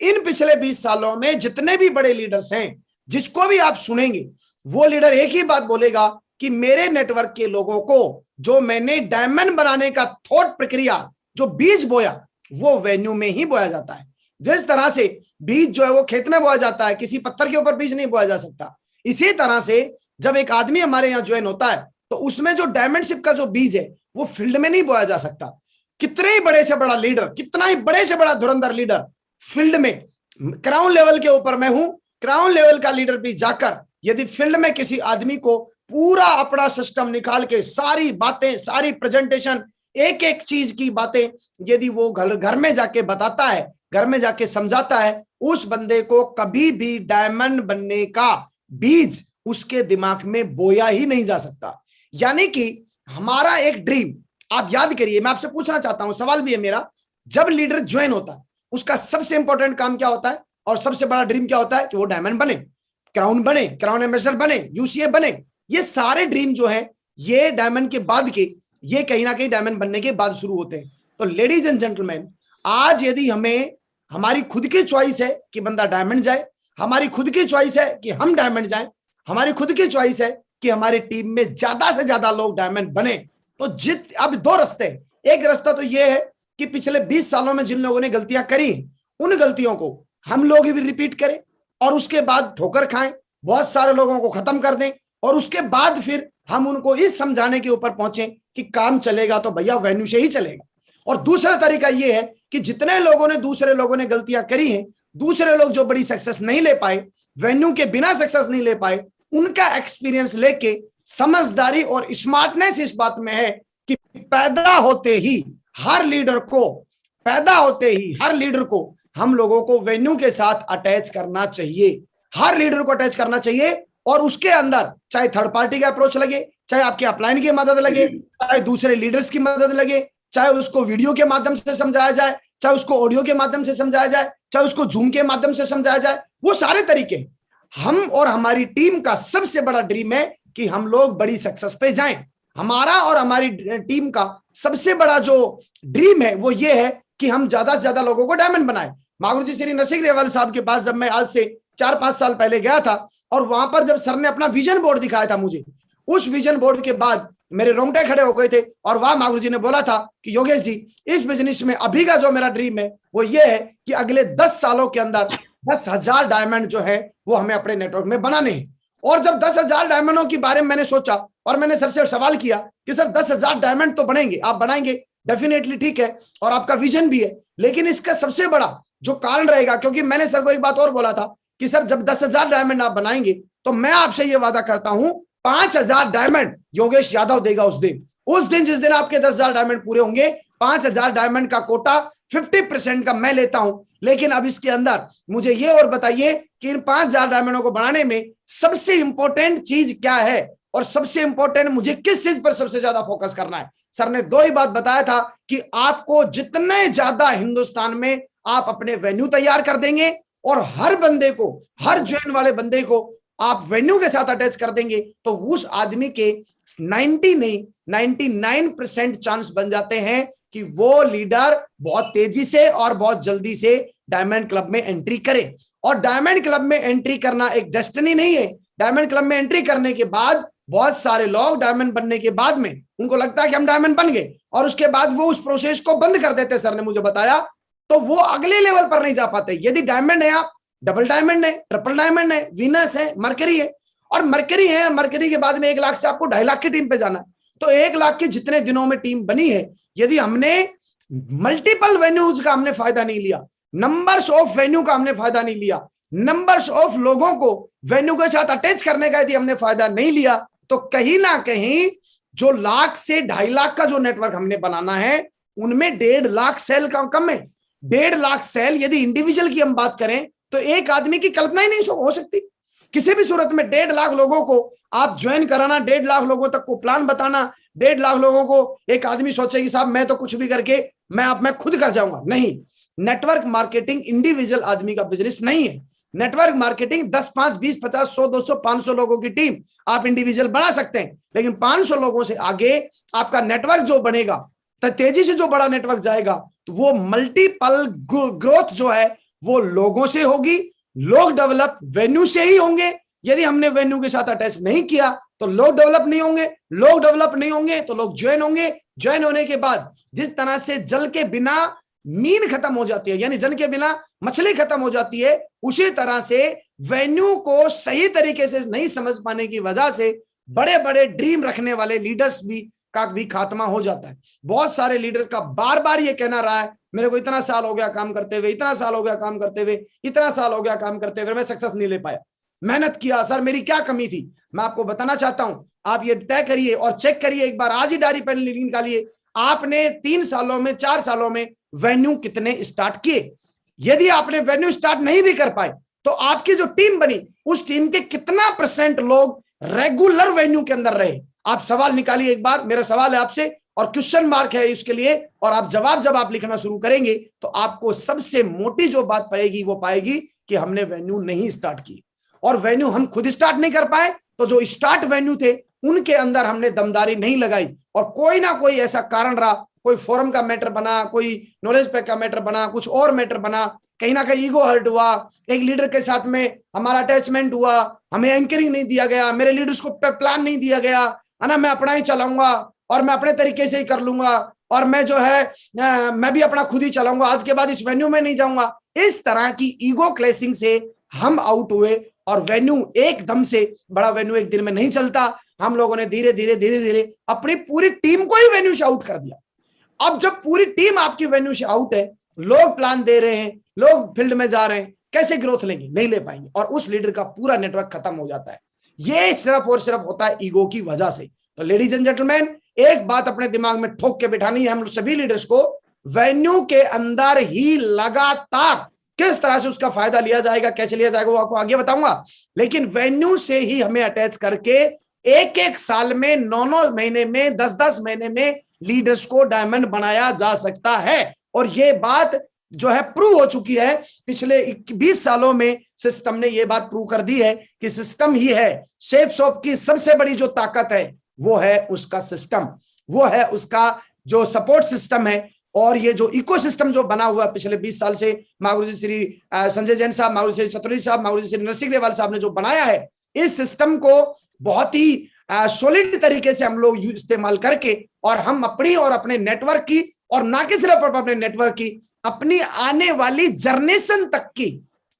इन पिछले 20 सालों में जितने भी बड़े लीडर्स हैं, जिसको भी आप सुनेंगे, वो लीडर एक ही बात बोलेगा कि मेरे नेटवर्क के लोगों को जो मैंने डायमंड बनाने का थॉट प्रक्रिया, जो बीज बोया, वो वेन्यू में ही बोया जाता है। जिस तरह से बीज जो है वो खेत में बोया जाता है, किसी पत्थर के ऊपर बीज नहीं बोया जा सकता, इसी तरह से जब एक आदमी हमारे यहाँ ज्वाइन होता है तो उसमें जो डायमंडशिप का जो बीज है वो फील्ड में नहीं बोया जा सकता। कितने ही बड़े से बड़ा लीडर, कितना ही बड़े से बड़ा धुरंधर लीडर फील्ड में, क्राउन लेवल के ऊपर मैं हूं, क्राउन लेवल का लीडर भी जाकर यदि फील्ड में किसी आदमी को पूरा अपना सिस्टम निकाल के सारी बातें, सारी प्रेजेंटेशन एक एक चीज की बातें यदि वो घर में जाके बताता है, घर में जाके समझाता है, उस बंदे को कभी भी डायमंड बनने का बीज उसके दिमाग में बोया ही नहीं जा सकता। यानी कि हमारा एक ड्रीम, आप याद करिए, मैं आपसे पूछना चाहता हूं, सवाल भी है मेरा, जब लीडर ज्वाइन होता है उसका सबसे इंपॉर्टेंट काम क्या होता है और सबसे बड़ा ड्रीम क्या होता है? कि वो डायमंड बने, क्राउन एम्बेसडर बने, यूसीए बने। ये सारे ड्रीम जो है ये डायमंड के बाद के, ये कहीं ना कहीं डायमंड बनने के बाद शुरू होते हैं। तो लेडीज एंड जेंटलमैन, आज यदि हमें, हमारी खुद की चॉइस है कि बंदा डायमंड जाए, हमारी खुद की चॉइस है कि हम डायमंड जाएं, हमारी खुद की चॉइस है कि हमारी टीम में ज्यादा से ज्यादा लोग डायमंड बने, तो अब दो रास्ते हैं। एक रास्ता तो यह है कि पिछले 20 सालों में जिन लोगों ने गलतियां करी उन गलतियों को हम लोग भी रिपीट करें और उसके बाद ठोकर खाएं, बहुत सारे लोगों को खत्म कर दें और उसके बाद फिर हम उनको इस समझाने के ऊपर पहुंचे कि काम चलेगा तो भैया वेन्यू से ही चलेगा। और दूसरा तरीका यह है कि जितने लोगों ने, दूसरे लोगों ने गलतियां करी हैं, दूसरे लोग जो बड़ी सक्सेस नहीं ले पाए, वेन्यू के बिना सक्सेस नहीं ले पाए, उनका एक्सपीरियंस लेके समझदारी और स्मार्टनेस इस बात में है कि पैदा होते ही हर लीडर को हम लोगों को वेन्यू के साथ अटैच करना चाहिए, हर लीडर को अटैच करना चाहिए। और उसके अंदर चाहे थर्ड पार्टी का अप्रोच लगे, चाहे आपके अपलाइन की मदद लगे, चाहे दूसरे लीडर्स की मदद लगे, चाहे उसको वीडियो के माध्यम से समझाया जाए, चाहे उसको ऑडियो के माध्यम से समझाया जाए, चाहे उसको जूम के माध्यम से समझाया जाए, वो सारे तरीके। हम और हमारी टीम का सबसे बड़ा ड्रीम है कि हम लोग बड़ी सक्सेस पे जाएं। हमारा और हमारी टीम का सबसे बड़ा जो ड्रीम है वो ये है कि हम ज्यादा से ज्यादा लोगों को डायमंड बनाएं। महागुरु श्री नरसिंह ग्रेवाल साहब के पास जब मैं आज से 4-5 साल पहले गया था और वहां पर जब सर ने अपना विजन बोर्ड दिखाया था मुझे, उस विजन बोर्ड के बाद मेरे रोंगटे खड़े हो गए थे। और वहां महागुरु जी ने बोला था कि योगेश जी, इस बिजनेस में अभी का जो मेरा ड्रीम है वो ये है कि अगले 10 सालों के अंदर 10,000 डायमंड जो है वो हमें अपने नेटवर्क में बनाने हैं। और जब 10,000 डायमंडों के बारे में मैंने सोचा और मैंने सर से सवाल किया कि सर 10,000 डायमंड तो बनेंगे, आप बनाएंगे, डेफिनेटली ठीक है, और आपका विजन भी है, लेकिन इसका सबसे बड़ा जो कारण रहेगा, क्योंकि मैंने सर को एक बात और बोला था कि सर जब 10,000 डायमंड आप बनाएंगे तो मैं आपसे ये वादा करता हूं 5,000 डायमंड योगेश यादव देगा उस दिन जिस दिन आपके 10,000 डायमंड पूरे होंगे। 5,000 डायमंड का कोटा 50% का मैं लेता हूं। लेकिन अब इसके अंदर मुझे ये और बताइए कि इन 5,000 डायमंडों को बनाने में सबसे इंपॉर्टेंट चीज क्या है और सबसे इंपॉर्टेंट मुझे किस चीज पर सबसे ज्यादा फोकस करना है। सर ने 2 ही बात बताया था कि आपको जितने ज्यादा हिंदुस्तान में आप अपने वेन्यू तैयार कर देंगे और हर बंदे को, हर ज्वाइन वाले बंदे को आप वेन्यू के साथ अटैच कर देंगे तो उस आदमी के 99% चांस बन जाते हैं कि वो लीडर बहुत तेजी से और बहुत जल्दी से डायमंड क्लब में एंट्री करे। और डायमंड क्लब में एंट्री करना एक डेस्टिनी नहीं है। डायमंड क्लब में एंट्री करने के बाद बहुत सारे लोग डायमंड बनने के बाद में उनको लगता है कि हम डायमंड बन गए और उसके बाद वो उस प्रोसेस को बंद कर देते, सर ने मुझे बताया, तो वो अगले लेवल पर नहीं जा पाते। यदि डायमंड है, आप डबल डायमंड है, ट्रिपल डायमंड है, वीनस है, मरकरी है, और मरकरी है, मरकरी के बाद में 1 लाख से आपको 2.5 लाख की टीम पे जाना है, तो 1 लाख के जितने दिनों में टीम बनी है, यदि हमने मल्टीपल वेन्यूज का हमने फायदा नहीं लिया, नंबर्स ऑफ वेन्यू का हमने फायदा नहीं लिया, नंबर्स ऑफ लोगों को वेन्यू के साथ अटैच करने का यदि हमने फायदा नहीं लिया, तो कहीं ना कहीं जो 1 लाख से 2.5 लाख का जो नेटवर्क हमने बनाना है उनमें 1.5 लाख सेल का कम है। 1.5 लाख सेल यदि इंडिविजुअल की हम बात करें तो एक आदमी की कल्पना ही नहीं हो सकती किसी भी सूरत में। 1.5 लाख लोगों को आप ज्वाइन कराना, 1.5 लाख लोगों तक को प्लान बताना, 1.5 लाख लोगों को एक आदमी सोचे कि साहब मैं तो कुछ भी करके मैं खुद कर जाऊंगा, नहीं। नेटवर्क मार्केटिंग इंडिविजुअल आदमी का बिजनेस नहीं है। नेटवर्क मार्केटिंग 10, 5, 20, 50, 100, 200, 500 लोगों की टीम आप इंडिविजुअल बना सकते हैं, लेकिन 500 लोगों से आगे आपका नेटवर्क जो बनेगा, तेजी से जो बड़ा नेटवर्क जाएगा, तो वो मल्टीपल ग्रोथ जो है वो लोगों से होगी। लोग डेवलप वेन्यू से ही होंगे। यदि हमने वेन्यू के साथ अटैच नहीं किया तो लोग डेवलप नहीं होंगे, लोग डेवलप नहीं होंगे तो लोग ज्वाइन होंगे। ज्वाइन होने के बाद जिस तरह से जल के बिना मीन खत्म हो जाती है, यानी जल के बिना मछली खत्म हो जाती है, उसी तरह से वेन्यू को सही तरीके से नहीं समझ पाने की वजह से बड़े बड़े ड्रीम रखने वाले लीडर्स का भी खात्मा हो जाता है। बहुत सारे लीडर्स का बार बार ये कहना रहा है, मेरे को इतना साल हो गया काम करते हुए, इतना साल हो गया काम करते हुए, इतना साल हो गया काम करते हुए, मैं सक्सेस नहीं ले पाया। मेहनत किया सर, मेरी क्या कमी थी? मैं आपको बताना चाहता हूं, आप ये तय करिए और चेक करिए एक बार, आज ही डायरी पेन निकालिए, आपने 3 सालों में 4 सालों में वेन्यू कितने स्टार्ट किए। यदि आपने वेन्यू स्टार्ट नहीं भी कर पाए तो आपकी जो टीम बनी उस टीम के कितना % लोग रेगुलर वेन्यू के अंदर रहे। आप सवाल निकालिए एक बार, मेरा सवाल है आपसे, और क्वेश्चन मार्क है इसके लिए, और आप जवाब जब आप लिखना शुरू करेंगे तो आपको सबसे मोटी जो बात पड़ेगी वो पाएगी कि हमने वेन्यू नहीं स्टार्ट की। और वेन्यू हम खुद स्टार्ट नहीं कर पाए तो जो स्टार्ट वेन्यू थे उनके अंदर हमने दमदारी नहीं लगाई, और कोई ना कोई ऐसा कारण रहा, कोई फोरम का मैटर बना, कोई नॉलेज पैक का मैटर बना, कुछ और मैटर बना, कहीं ना कहीं ईगो हर्ट हुआ, एक लीडर के साथ में हमारा अटैचमेंट हुआ, हमें एंकरिंग नहीं दिया गया, मेरे लीडर्स को प्लान नहीं दिया गया, है ना, मैं अपना ही चलाऊंगा और मैं अपने तरीके से ही कर लूंगा, और मैं जो है मैं भी अपना खुद ही चलाऊंगा, आज के बाद इस वेन्यू में नहीं जाऊंगा। इस तरह की ईगो क्लैशिंग से हम आउट हुए, और वेन्यू एकदम से, बड़ा वेन्यू एक दिन में नहीं चलता, हम लोगों ने धीरे धीरे अपनी पूरी टीम को ही वेन्यू से आउट कर दिया। अब जब पूरी टीम आपकी वेन्यू से आउट है, लोग प्लान दे रहे हैं, लोग फील्ड में जा रहे हैं, कैसे ग्रोथ लेंगे? नहीं ले पाएंगे, और उस लीडर का पूरा नेटवर्क खत्म हो जाता है। ये सिर्फ और सिर्फ होता है ईगो की वजह से। तो लेडीज एंड जेंटलमैन, एक बात अपने दिमाग में ठोक के बिठानी है हम सभी लीडर्स को, वेन्यू के अंदर ही लगातार किस तरह से उसका फायदा लिया जाएगा, कैसे लिया जाएगा वो आपको आगे बताऊंगा, लेकिन वेन्यू से ही हमें अटैच करके एक एक साल में 9-9 महीने में 10-10 महीने में लीडर्स को डायमंड बनाया जा सकता है। और ये बात जो है प्रूव हो चुकी है, पिछले 20 सालों में सिस्टम ने ये बात प्रूव कर दी है कि सिस्टम ही है सेफ शॉप की सबसे बड़ी जो ताकत है, वो है उसका सिस्टम, वो है उसका जो सपोर्ट सिस्टम है। और ये जो इकोसिस्टम जो बना हुआ है पिछले 20 साल से, मागुरुजी श्री संजय जैन साहब, मागुरुजी श्री चतुर्वेदी साहब, मागुरुजी श्री नरसिंह ग्रेवाल साहब ने जो बनाया है, इस सिस्टम को बहुत ही सॉलिड तरीके से हम लोग इस्तेमाल करके, और हम अपनी और अपने नेटवर्क की, और ना कि सिर्फ अपने नेटवर्क की, अपनी आने वाली जनरेशन तक की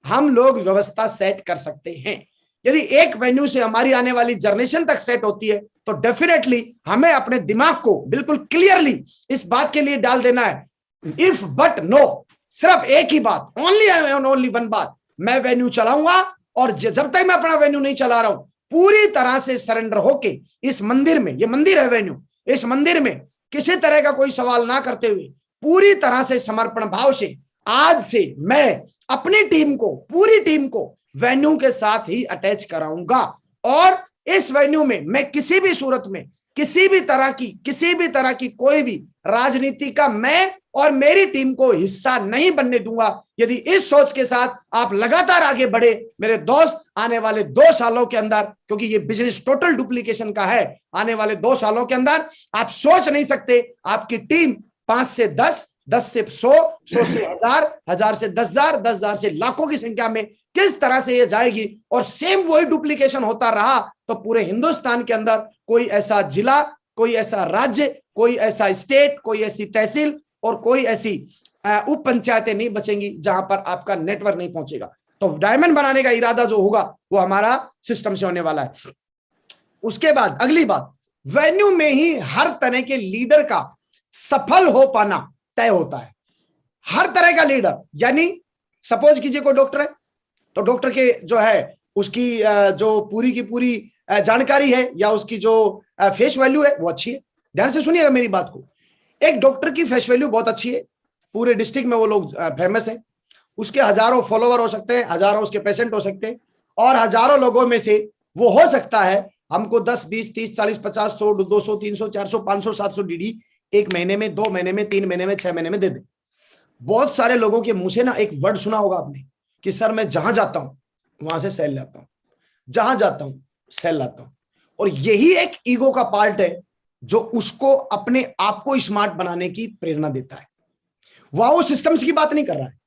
हम लोग व्यवस्था सेट कर सकते हैं। यदि एक वेन्यू से हमारी आने वाली जनरेशन तक सेट होती है तो डेफिनेटली हमें अपने दिमाग को बिल्कुल क्लियरली इस बात के लिए डाल देना है, इफ बट नो, सिर्फ एक ही बात, ओनली वन बात, मैं वेन्यू चलाऊंगा, और जब तक मैं अपना वेन्यू नहीं चला रहा हूं, पूरी तरह से सरेंडर होके इस मंदिर में, ये मंदिर है वेन्यू, इस मंदिर में किसी तरह का कोई सवाल ना करते हुए पूरी तरह से समर्पण भाव से आज से मैं अपनी टीम को, पूरी टीम को वेन्यू के साथ ही अटैच कराऊंगा। और इस वेन्यू में मैं किसी भी सूरत में किसी भी तरह की कोई भी राजनीति का मैं और मेरी टीम को हिस्सा नहीं बनने दूंगा। यदि इस सोच के साथ आप लगातार आगे बढ़े मेरे दोस्त, आने वाले 2 सालों के अंदर, क्योंकि ये बिजनेस टोटल डुप्लीकेशन का है, आने वाले 2 सालों के अंदर आप सोच नहीं सकते आपकी टीम 5 से 10, 10 से 100, 100 से 1000, 1000 से 10,000, 10,000 से लाखों की संख्या में किस तरह से ये जाएगी। और सेम वही डुप्लीकेशन होता रहा तो पूरे हिंदुस्तान के अंदर कोई ऐसा जिला, कोई ऐसा राज्य, कोई ऐसा स्टेट, कोई ऐसी तहसील और कोई ऐसी उप पंचायतें नहीं बचेंगी जहां पर आपका नेटवर्क नहीं पहुंचेगा। तो डायमंड बनाने का इरादा जो होगा वो हमारा सिस्टम से होने वाला है। उसके बाद अगली बात, वेन्यू में ही हर तरह के लीडर का सफल हो पाना तय होता है। हर तरह का लीडर, यानी सपोज कीजिए कोई डॉक्टर है तो डॉक्टर के जो है उसकी जो पूरी की पूरी जानकारी है या उसकी जो फेस वैल्यू है वो अच्छी है। ध्यान से सुनिएगा मेरी बात को, एक डॉक्टर की फेस वैल्यू बहुत अच्छी है, पूरे डिस्ट्रिक्ट में वो लोग फेमस है, उसके हजारों फॉलोवर हो सकते हैं, हजारों उसके पेशेंट हो सकते हैं, और हजारों लोगों में से वो हो सकता है हमको 10, 20, 30, 40, 50, 100, 200, 300, 400, 500, 700 डीडी 1 महीने में, 2 महीने में, 3 महीने में, 6 महीने में दे दे। बहुत सारे लोगों के मुंह से ना एक वर्ड सुना होगा आपने कि सर मैं जहां जाता हूं वहां से सेल लाता हूं, जहां जाता हूं सेल लाता हूं। और यही एक ईगो का पार्ट है जो उसको अपने आप को स्मार्ट बनाने की प्रेरणा देता है। वहां वो सिस्टम्स की बात नहीं कर रहा है,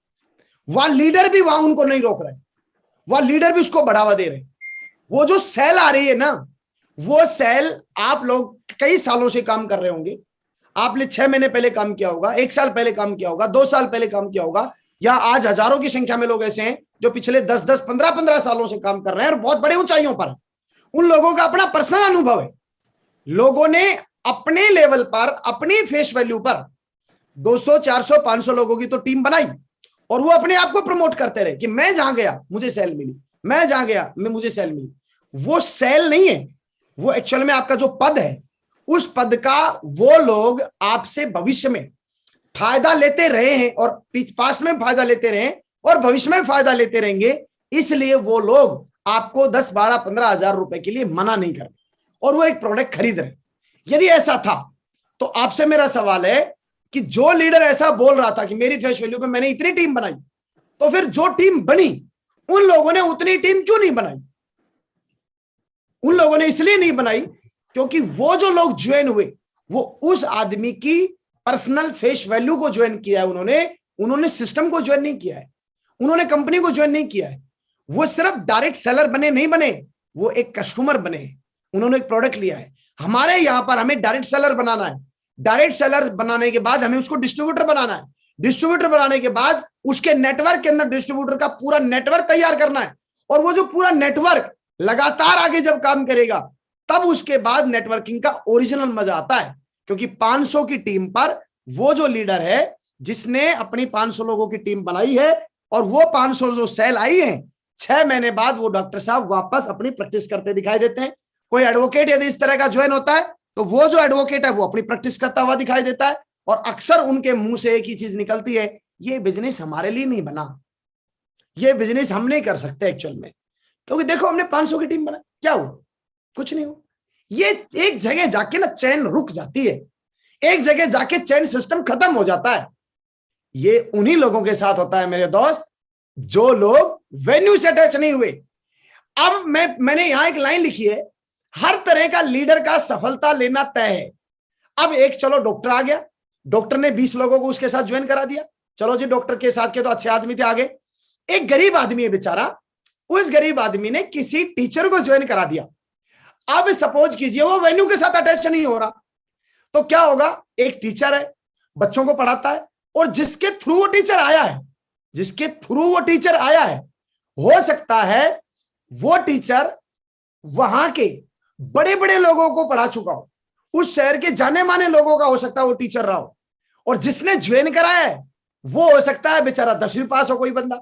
वहां लीडर भी वहां उनको नहीं रोक रहे, वहां लीडर भी उसको बढ़ावा दे रहे। वो जो सेल आ रही है ना, वो सेल आप लोग कई सालों से काम कर रहे होंगे, आपने 6 महीने पहले काम किया होगा, 1 साल पहले काम किया होगा, 2 साल पहले काम किया होगा, या आज हजारों की संख्या में लोग ऐसे हैं जो पिछले 10-10, 15-15 सालों से काम कर रहे हैं और बहुत बड़े ऊंचाइयों पर। उन लोगों का अपना पर्सनल अनुभव है, लोगों ने अपने लेवल पर, अपनी फेस वैल्यू पर 200, 400, 500 लोगों की तो टीम बनाई और वो अपने आप को प्रमोट करते रहे कि मैं जहां गया मुझे सेल मिली, मैं जहां गया मुझे सेल मिली। वो सेल नहीं है, वो एक्चुअल में आपका जो पद है उस पद का वो लोग आपसे भविष्य में फायदा लेते रहे हैं और पास्ट में फायदा लेते रहे और भविष्य में फायदा लेते रहेंगे, इसलिए वो लोग आपको 10, 12, 15 हजार रुपए के लिए मना नहीं कर और वो एक प्रोडक्ट खरीद रहे। यदि ऐसा था तो आपसे मेरा सवाल है कि जो लीडर ऐसा बोल रहा था कि मेरी फेस वैल्यू पे मैंने इतनी टीम बनाई, तो फिर जो टीम बनी उन लोगों ने उतनी टीम क्यों नहीं बनाई? उन लोगों ने इसलिए नहीं बनाई क्योंकि वो जो लोग ज्वाइन हुए वो उस आदमी की पर्सनल फेस वैल्यू को ज्वाइन किया है, उन्होंने सिस्टम को ज्वाइन नहीं किया है, उन्होंने कंपनी को ज्वाइन नहीं किया है। वो सिर्फ डायरेक्ट सेलर नहीं बने, वो एक कस्टमर बने, उन्होंने एक प्रोडक्ट लिया है। हमारे यहां पर हमें डायरेक्ट सेलर बनाना है, डायरेक्ट सेलर बनाने के बाद हमें उसको डिस्ट्रीब्यूटर बनाना है, डिस्ट्रीब्यूटर बनाने के बाद उसके नेटवर्क के अंदर डिस्ट्रीब्यूटर का पूरा नेटवर्क तैयार करना है, और वो जो पूरा नेटवर्क लगातार आगे जब काम करेगा तब उसके बाद नेटवर्किंग का ओरिजिनल मजा आता है। क्योंकि 500 की टीम पर वो जो लीडर है जिसने अपनी 500 लोगों की टीम बनाई है और वो 500 जो सेल आई है, 6 महीने बाद वो डॉक्टर साहब वापस अपनी प्रैक्टिस करते दिखाई देते हैं। कोई एडवोकेट यदि इस तरह का ज्वाइन होता है तो वो जो एडवोकेट है वो अपनी प्रैक्टिस करता हुआ दिखाई देता है, और अक्सर उनके मुंह से एक ही चीज निकलती है, ये बिजनेस हमारे लिए नहीं बना, ये बिजनेस हम नहीं कर सकते एक्चुअल में, क्योंकि देखो हमने 500 की टीम बनाई, क्या हुआ? कुछ नहीं हुआ। ये एक जगह जाके ना चैन रुक जाती है, एक जगह जाके चैन सिस्टम खत्म हो जाता है। ये उन्हीं लोगों के साथ होता है मेरे दोस्त, जो लोग वेन्यू से अटैच नहीं हुए। अब मैंने यहां एक लाइन लिखी है, हर तरह का लीडर का सफलता लेना तय है। अब एक चलो डॉक्टर आ गया, डॉक्टर ने 20 लोगों को उसके साथ ज्वाइन करा दिया, चलो जी डॉक्टर के साथ के तो अच्छे आदमी थे आगे। एक गरीब आदमी है बेचारा, उस गरीब आदमी ने किसी टीचर को ज्वाइन करा दिया। अब सपोज कीजिए वो वेन्यू के साथ अटैच नहीं हो रहा, तो क्या होगा? एक टीचर है, बच्चों को पढ़ाता है, और जिसके थ्रू वो टीचर आया है, हो सकता है वो टीचर वहां के बड़े बड़े लोगों को पढ़ा चुका हो, उस शहर के जाने माने लोगों का हो सकता है वो टीचर रहा हो, और जिसने ज्वाइन कराया है वो हो सकता है बेचारा 10वीं पास हो कोई बंदा।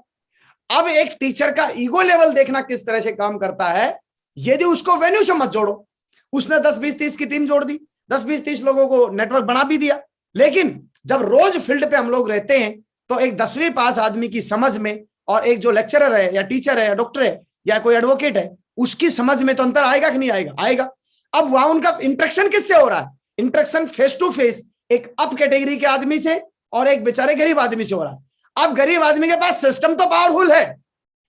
अब एक टीचर का ईगो लेवल देखना किस तरह से काम करता है। यदि उसको वेन्यू से मत जोड़ो, उसने 10, 20, 30 की टीम जोड़ दी, 10, 20, 30 लोगों को नेटवर्क बना भी दिया, लेकिन जब रोज फील्ड पे हम लोग रहते हैं तो एक 10वीं पास आदमी की समझ में और एक जो लेक्चरर है या टीचर है या डॉक्टर है या कोई एडवोकेट है उसकी समझ में तो अंतर आएगा कि नहीं आएगा? आएगा। अब वहां उनका इंटरेक्शन किससे हो रहा है? इंटरेक्शन फेस टू फेस एक अप कैटेगरी के आदमी से और एक बेचारे गरीब आदमी से हो रहा है। अब गरीब आदमी के पास सिस्टम तो पावरफुल है,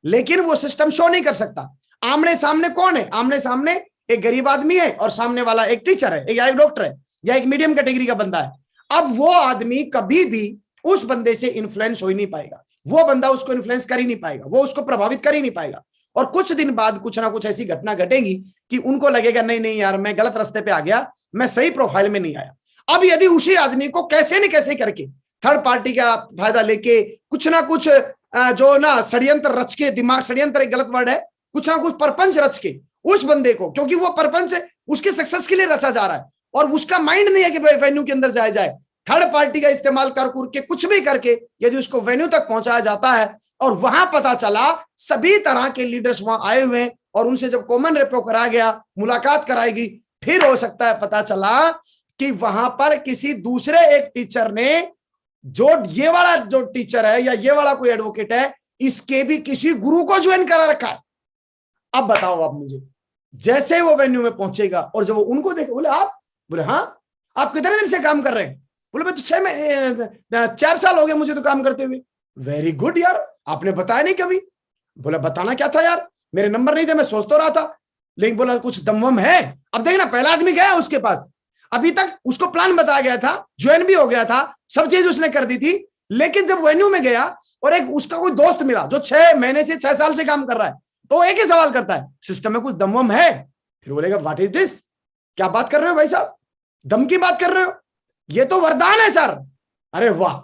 लेकिन वो सिस्टम शो नहीं कर सकता। आमने सामने कौन है? आमने सामने एक गरीब आदमी है और सामने वाला एक टीचर है या एक डॉक्टर है या एक मीडियम कैटेगरी का बंदा है। अब वो आदमी कभी भी उस बंदे से इन्फ्लुएंस हो ही नहीं पाएगा, वो बंदा उसको इन्फ्लुएंस कर ही नहीं पाएगा, वो उसको प्रभावित कर ही नहीं पाएगा। और कुछ दिन बाद कुछ ना कुछ ऐसी घटना घटेगी कि उनको लगेगा नहीं नहीं यार मैं गलत रास्ते पे आ गया, मैं सही प्रोफाइल में नहीं आया। अब यदि उसी आदमी को कैसे न कैसे करके थर्ड पार्टी का फायदा लेके कुछ ना कुछ जो ना षड्यंत्र रच के, दिमाग षड्यंत्र एक गलत वर्ड है, कुछ ना कुछ परपंच रच के उस बंदे को, क्योंकि वो परपंच उसके सक्सेस के लिए रचा जा रहा है और उसका माइंड नहीं है कि वेन्यू के अंदर जाया जाए, थर्ड पार्टी का इस्तेमाल कर के कुछ भी करके यदि उसको वेन्यू तक पहुंचाया जाता है और वहां पता चला सभी तरह के लीडर्स वहां आए हुए हैं और उनसे जब कॉमन रेपो कराया गया, मुलाकात कराएगी, फिर हो सकता है पता चला कि वहां पर किसी दूसरे एक टीचर ने, जो ये वाला जो टीचर है या ये वाला कोई एडवोकेट है, इसके भी किसी गुरु को ज्वाइन करा रखा है। अब बताओ आप मुझे, जैसे वो वेन्यू में पहुंचेगा और जब वो उनको देखे, बोले आप, बोले हाँ आप कितने दिन से काम कर रहे हैं? बोले मैं तो 4 साल हो गए मुझे तो काम करते हुए। वेरी गुड यार, आपने बताया नहीं कभी। बोला बताना क्या था यार, मेरे नंबर नहीं थे, मैं सोच तो रहा था, लेकिन बोला कुछ दमवम है। अब देखना पहला आदमी गया उसके पास, अभी तक उसको प्लान बताया गया था, ज्वाइन भी हो गया था, सब चीज उसने कर दी थी, लेकिन जब वेन्यू में गया और एक उसका कोई दोस्त मिला जो 6 महीने से 6 साल से काम कर रहा है, तो एक ही सवाल करता है, सिस्टम में कुछ दमवम है? फिर बोलेगा व्हाट इज दिस, क्या बात कर रहे हो भाई साहब, दम की बात कर रहे हो, ये तो वरदान है सर। अरे वाह।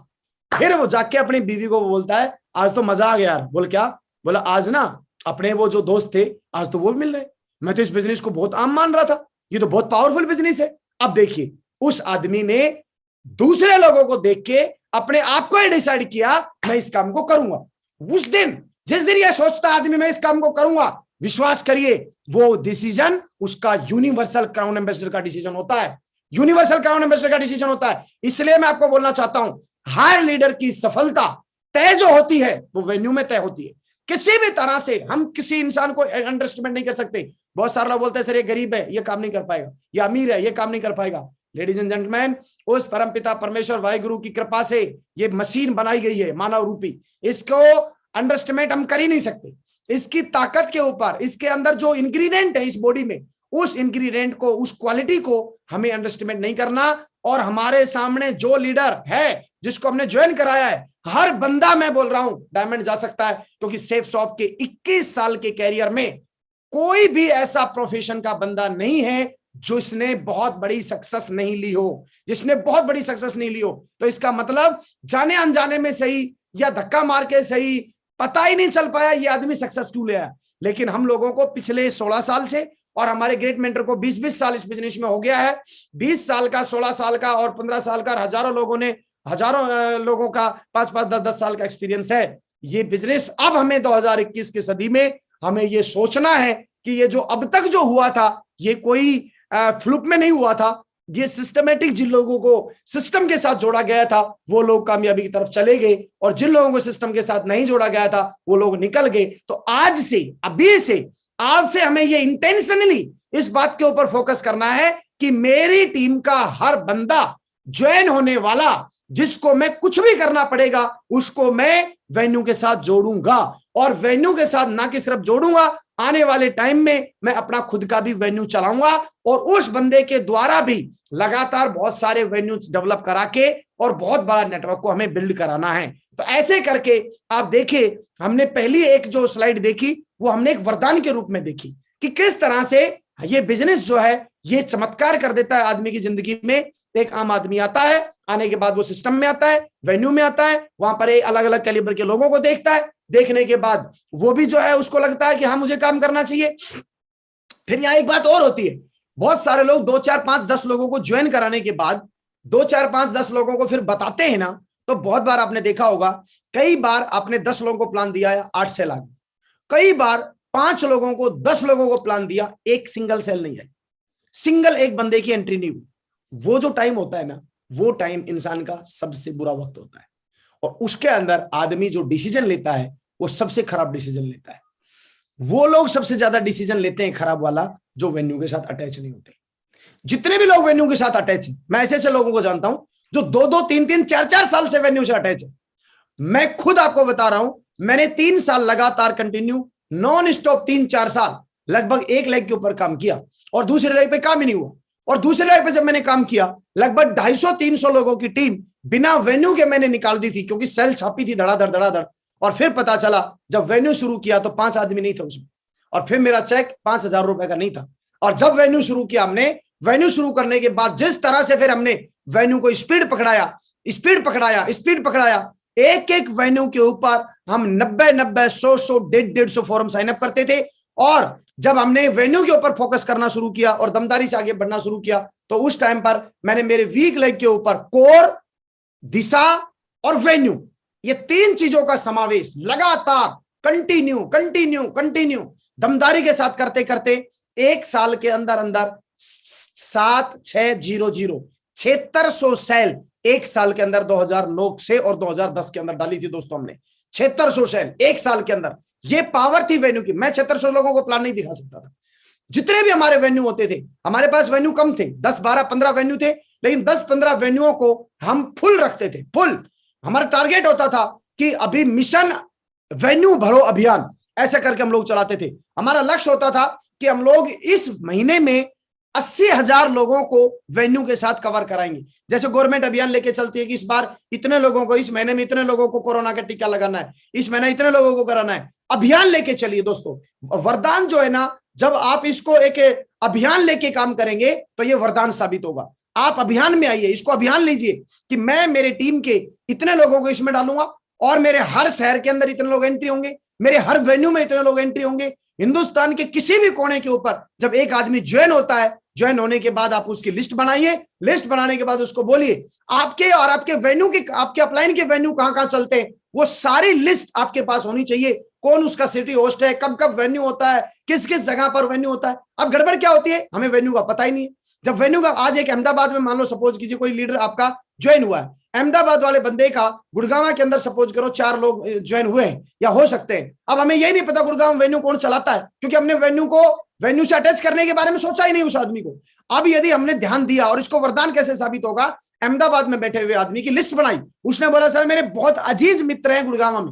फिर वो जाके अपनी बीवी को बोलता है आज तो मजा आ गया यार। बोल क्या? बोला आज ना अपने वो जो दोस्त थे आज तो वो भी मिल रहे, मैं तो इस बिजनेस को बहुत आम मान रहा था, ये तो बहुत पावरफुल बिजनेस है। अब देखिए उस आदमी ने दूसरे लोगों को देख के अपने आप को डिसाइड किया मैं इस काम को करूंगा। उस दिन जिस दिन यह सोचता आदमी मैं इस काम को करूंगा, विश्वास करिए वो डिसीजन उसका यूनिवर्सल क्राउन एम्बेसडर का डिसीजन होता है। यूनिवर्सल क्राउन एम्बेसडर का डिसीजन होता है। इसलिए मैं आपको बोलना चाहता हूं, हर लीडर की सफलता तय जो होती है वो वेन्यू में तय होती है। किसी भी तरह से हम किसी इंसान को अंडर एस्टिमेट नहीं कर सकते। बहुत सारे लोग बोलते हैं सर ये गरीब है, ये काम नहीं कर पाएगा, ये अमीर है, ये काम नहीं कर पाएगा। लेडीज एंड जेंटलमैन, उस परमपिता परमेश्वर वाहिगुरु की कृपा से ये मशीन बनाई गई है मानव रूपी, इसको अंडर एस्टिमेट हम कर ही नहीं सकते। इसकी ताकत के ऊपर, इसके अंदर जो इंग्रेडिएंट है इस बॉडी में, उस इंग्रेडिएंट को, उस क्वालिटी को हमें अंडर एस्टिमेट नहीं करना। और हमारे सामने जो लीडर है जिसको हमने ज्वाइन कराया है, हर बंदा, मैं बोल रहा हूं, डायमंड जा सकता है, क्योंकि सेफ शॉप के 21 साल के कैरियर में कोई भी ऐसा प्रोफेशन का बंदा नहीं है जिसने बहुत बड़ी सक्सेस नहीं ली हो, जिसने बहुत बड़ी सक्सेस नहीं ली हो। तो इसका मतलब जाने अनजाने में सही या धक्का मार के सही, पता ही नहीं चल पाया ये आदमी सक्सेस क्यों ले आया। लेकिन हम लोगों को पिछले 16 साल से, और हमारे ग्रेट मेंटर को 20-20 साल इस बिजनेस में हो गया है, 20 साल का, 16 साल का और 15 साल का, हजारों लोगों का 5-5, 10-10 साल का एक्सपीरियंस है। ये बिजनेस अब हमें 2021 की सदी में हमें ये सोचना है कि ये जो अब तक जो हुआ था ये कोई फ्लूक में नहीं हुआ था। ये सिस्टमेटिक, जिन लोगों को सिस्टम के साथ जोड़ा गया था वो लोग कामयाबी की तरफ चले गए, और जिन लोगों को सिस्टम के साथ नहीं जोड़ा गया था वो लोग निकल गए। तो आज से हमें ये इंटेंशनली इस बात के ऊपर फोकस करना है कि मेरी टीम का हर बंदा ज्वाइन होने वाला, जिसको मैं कुछ भी करना पड़ेगा उसको मैं वेन्यू के साथ जोड़ूंगा। और वेन्यू के साथ ना कि सिर्फ जोड़ूंगा, आने वाले टाइम में मैं अपना खुद का भी वेन्यू चलाऊंगा, और उस बंदे के द्वारा भी लगातार बहुत सारे वेन्यू डेवलप करा के और बहुत बड़ा नेटवर्क को हमें बिल्ड कराना है। तो ऐसे करके आप देखिए, हमने पहली एक जो स्लाइड देखी वो हमने एक वरदान के रूप में देखी कि किस तरह से ये बिजनेस जो है ये चमत्कार कर देता है आदमी की जिंदगी में। एक आम आदमी आता है, आने के बाद वो सिस्टम में आता है, वेन्यू में आता है, वहां पर अलग अलग कैलिबर के लोगों को देखता है, देखने के बाद वो भी जो है उसको लगता है कि हाँ मुझे काम करना चाहिए। फिर यहाँ एक बात और होती है, बहुत सारे लोग 2, 4, 5, 10 लोगों को ज्वाइन कराने के बाद 2, 4, 5, 10 लोगों को फिर बताते हैं ना, तो बहुत बार आपने देखा होगा, कई बार आपने 10 लोगों को प्लान दिया है 8 सेल आ गए, कई बार 5 लोगों को, 10 लोगों को प्लान दिया, एक सिंगल सेल नहीं है, सिंगल एक बंदे की एंट्री नहीं हुई। वो जो टाइम होता है ना, वो टाइम इंसान का सबसे बुरा वक्त होता है, और उसके अंदर आदमी जो डिसीजन लेता है वो सबसे खराब डिसीजन लेता है। वो लोग सबसे ज्यादा डिसीजन लेते हैं खराब वाला जो वेन्यू के साथ अटैच नहीं होते। जितने भी लोग वेन्यू के साथ अटैच हैं, मैं ऐसे ऐसे लोगों को जानता हूं जो 2-2, 3-3, 4-4 साल से वेन्यू से अटैच है। मैं खुद आपको बता रहा हूं, मैंने 3 साल लगातार कंटिन्यू नॉन स्टॉप 3-4 साल लगभग एक लेग के ऊपर काम किया, और दूसरे लेग पे काम ही नहीं हुआ। और दूसरे लेग पे जब मैंने काम किया, लगभग 250-300 लोगों की टीम बिना वेन्यू के मैंने निकाल दी थी, क्योंकि सेल छापी थी धड़ाधड़। और फिर पता चला जब वेन्यू शुरू किया तो 5 आदमी नहीं थे उसमें, और फिर मेरा चेक 5,000 रुपए का नहीं था। और जब वेन्यू शुरू किया हमने, वेन्यू शुरू करने के बाद जिस तरह से फिर हमने वेन्यू को स्पीड पकड़ाया, एक एक वेन्यू के ऊपर हम 90-90, 100-100, 150-150 फॉर्म साइन अप करते थे। और जब हमने वेन्यू के ऊपर फोकस करना शुरू किया और दमदारी से आगे बढ़ना शुरू किया, तो उस टाइम पर मैंने मेरे वीक लेग के ऊपर कोर, दिशा और वेन्यू, ये 3 चीजों का समावेश लगातार कंटिन्यू दमदारी के साथ करते करते 1 साल के अंदर 7600 सेल 1 साल के अंदर 2009 से और 2010 के अंदर डाली थी दोस्तों हमने। 7600 सेल 1 साल के अंदर, ये पावर थी वेन्यू की। मैं 7600 लोगों को प्लान नहीं दिखा सकता था। जितने भी हमारे वेन्यू होते थे, हमारे पास वेन्यू कम थे, 10, 12, 15 वेन्यू थे, लेकिन 10, 15 वेन्यूओं को हम फुल रखते थे, फुल। हमारा टारगेट होता था कि अभी मिशन वेन्यू भरो अभियान, ऐसे करके हम लोग चलाते थे। हमारा लक्ष्य होता था कि हम लोग इस महीने में 80,000 लोगों को वेन्यू के साथ कवर कराएंगे। जैसे गवर्नमेंट अभियान लेके चलती है कि इस बार इतने लोगों को, इस महीने में इतने लोगों को कोरोना का टीका लगाना है, इस महीने इतने लोगों को कराना है। अभियान लेके चलिए दोस्तों। वरदान जो है ना, जब आप इसको एक अभियान लेके काम करेंगे तो ये वरदान साबित होगा। आप अभियान में आइए, इसको अभियान लीजिए कि मैं मेरे टीम के इतने लोगों को इसमें डालूंगा, और मेरे हर शहर के अंदर इतने लोग एंट्री होंगे, मेरे हर वेन्यू में इतने लोग एंट्री होंगे। हिंदुस्तान के किसी भी कोने के ऊपर जब एक आदमी ज्वाइन होता है, ज्वाइन होने के बाद आप उसकी लिस्ट बनाइए, लिस्ट बनाने के बाद उसको बोलिए आपके और आपके वेन्यू के, आपके अपलाइन के वेन्यू कहां चलते हैं, वो सारी लिस्ट आपके पास होनी चाहिए। कौन उसका सिटी होस्ट है, कब कब वेन्यू होता है, किस किस जगह पर वेन्यू होता है। अब गड़बड़ क्या होती है, हमें वेन्यू का पता ही नहीं है। जब वेन्यू का आज एक अहमदाबाद में मान लो सपोज किसी कोई लीडर आपका ज्वाइन हुआ है, अहमदाबाद वाले बंदे का गुड़गांव के अंदर सपोज करो 4 लोग ज्वाइन हुए हैं या हो सकते हैं। अब हमें यही नहीं पता गुड़गांव वेन्यू कौन चलाता है, क्योंकि हमने वेन्यू से अटैच करने के बारे में सोचा ही नहीं उस आदमी को। अब यदि हमने ध्यान दिया, और इसको वरदान कैसे साबित होगा, अहमदाबाद में बैठे हुए आदमी की लिस्ट बनाई, उसने बोला सर मेरे बहुत अजीज मित्र हैं गुड़गांव में।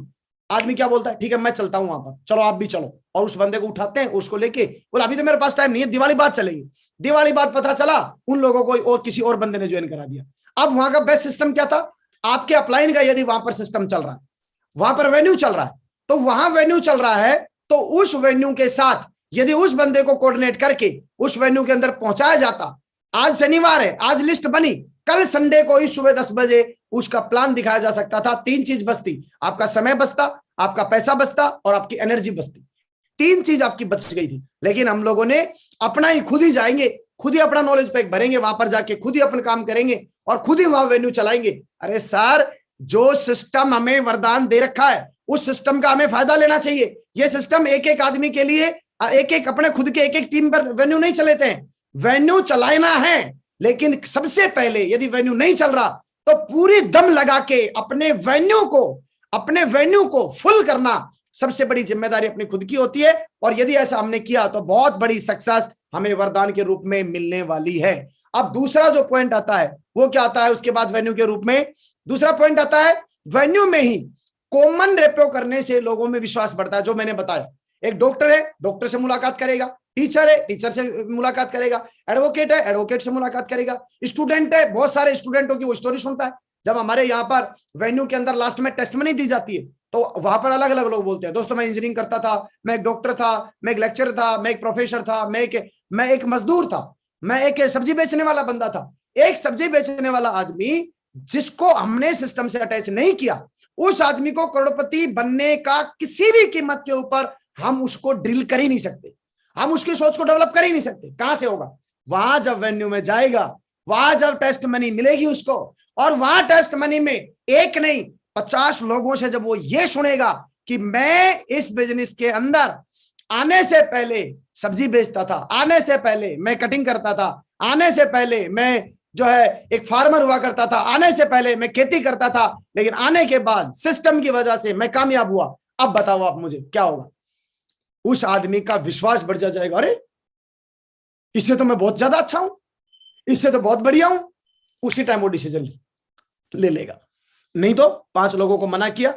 आदमी क्या बोलता है, ठीक है मैं चलता हूं वहां पर, चलो आप भी चलो। और उस बंदे को उठाते हैं, उसको लेके बोला अभी तो मेरे पास टाइम नहीं है, दिवाली बाद चलेंगे। दिवाली बाद पता चला उन लोगों को और किसी और बंदे ने ज्वाइन करा दिया। अब वहां का बेस्ट सिस्टम क्या था, आपके अपलाइन का यदि वहां पर सिस्टम चल रहा है, वहां पर वेन्यू चल रहा है, तो वहां वेन्यू चल रहा है तो उस वेन्यू के साथ यदि उस बंदे को कोऑर्डिनेट करके उस वेन्यू के अंदर पहुंचाया जाता, आज शनिवार है, आज लिस्ट बनी, कल संडे को ही सुबह 10 बजे उसका प्लान दिखाया जा सकता था। 3 चीज बचती, आपका समय बचता, आपका पैसा बचता और आपकी एनर्जी बचती। 3 चीज आपकी बच गई थी। लेकिन हम लोगों ने अपना ही खुद ही जाएंगे, खुद ही अपना नॉलेज पैक भरेंगे, वहां पर जाके खुद ही अपन काम करेंगे और खुद ही वहां वेन्यू चलाएंगे। अरे सर, जो सिस्टम हमें वरदान दे रखा है उस सिस्टम का हमें फायदा लेना चाहिए। ये सिस्टम एक एक आदमी के लिए, एक एक अपने खुद के एक एक टीम पर वेन्यू नहीं चलेते हैं, वेन्यू चलाना है। लेकिन सबसे पहले यदि वेन्यू नहीं चल रहा तो पूरी दम लगा के अपने वेन्यू को फुल करना सबसे बड़ी जिम्मेदारी अपनी खुद की होती है। और यदि ऐसा हमने किया तो बहुत बड़ी सक्सेस हमें वरदान के रूप में मिलने वाली है। अब दूसरा जो पॉइंट आता है वो क्या आता है उसके बाद वेन्यू के रूप में, दूसरा पॉइंट आता है वेन्यू में ही कॉमन रेपो करने से लोगों में विश्वास बढ़ता है। जो मैंने बताया, एक डॉक्टर है, डॉक्टर से मुलाकात करेगा, टीचर है, टीचर से मुलाकात करेगा, एडवोकेट है, एडवोकेट से मुलाकात करेगा, स्टूडेंट है, बहुत सारे स्टूडेंटों की वो स्टोरी सुनता है। जब हमारे यहाँ पर वेन्यू के अंदर लास्ट में टेस्ट मनी दी जाती है तो वहां पर अलग अलग लोग बोलते हैं, दोस्तों मैं इंजीनियरिंग करता था, मैं एक डॉक्टर था, मैं एक लेक्चरर था, मैं एक प्रोफेसर था, मैं एक मजदूर था, मैं एक सब्जी बेचने वाला बंदा था। एक सब्जी बेचने वाला आदमी जिसको हमने सिस्टम से अटैच नहीं किया, उस आदमी को करोड़पति बनने का किसी भी कीमत के ऊपर हम उसको ड्रिल कर ही नहीं सकते, हम उसकी सोच को डेवलप कर ही नहीं सकते। कहां से होगा? वहां जब वेन्यू में जाएगा, वहां जब टेस्ट मनी मिलेगी उसको, और वहां टेस्ट मनी में एक नहीं 50 लोगों से जब वो ये सुनेगा कि मैं इस बिजनेस के अंदर आने से पहले सब्जी बेचता था, आने से पहले मैं कटिंग करता था, आने से पहले मैं जो है एक फार्मर हुआ करता था, आने से पहले मैं खेती करता था, लेकिन आने के बाद सिस्टम की वजह से मैं कामयाब हुआ। अब बताओ आप मुझे क्या होगा? उस आदमी का विश्वास बढ़ जाएगा, अरे इससे तो मैं बहुत ज्यादा अच्छा हूं, इससे तो बहुत बढ़िया हूं। उसी टाइम वो डिसीजन ले लेगा। नहीं तो 5 लोगों को मना किया,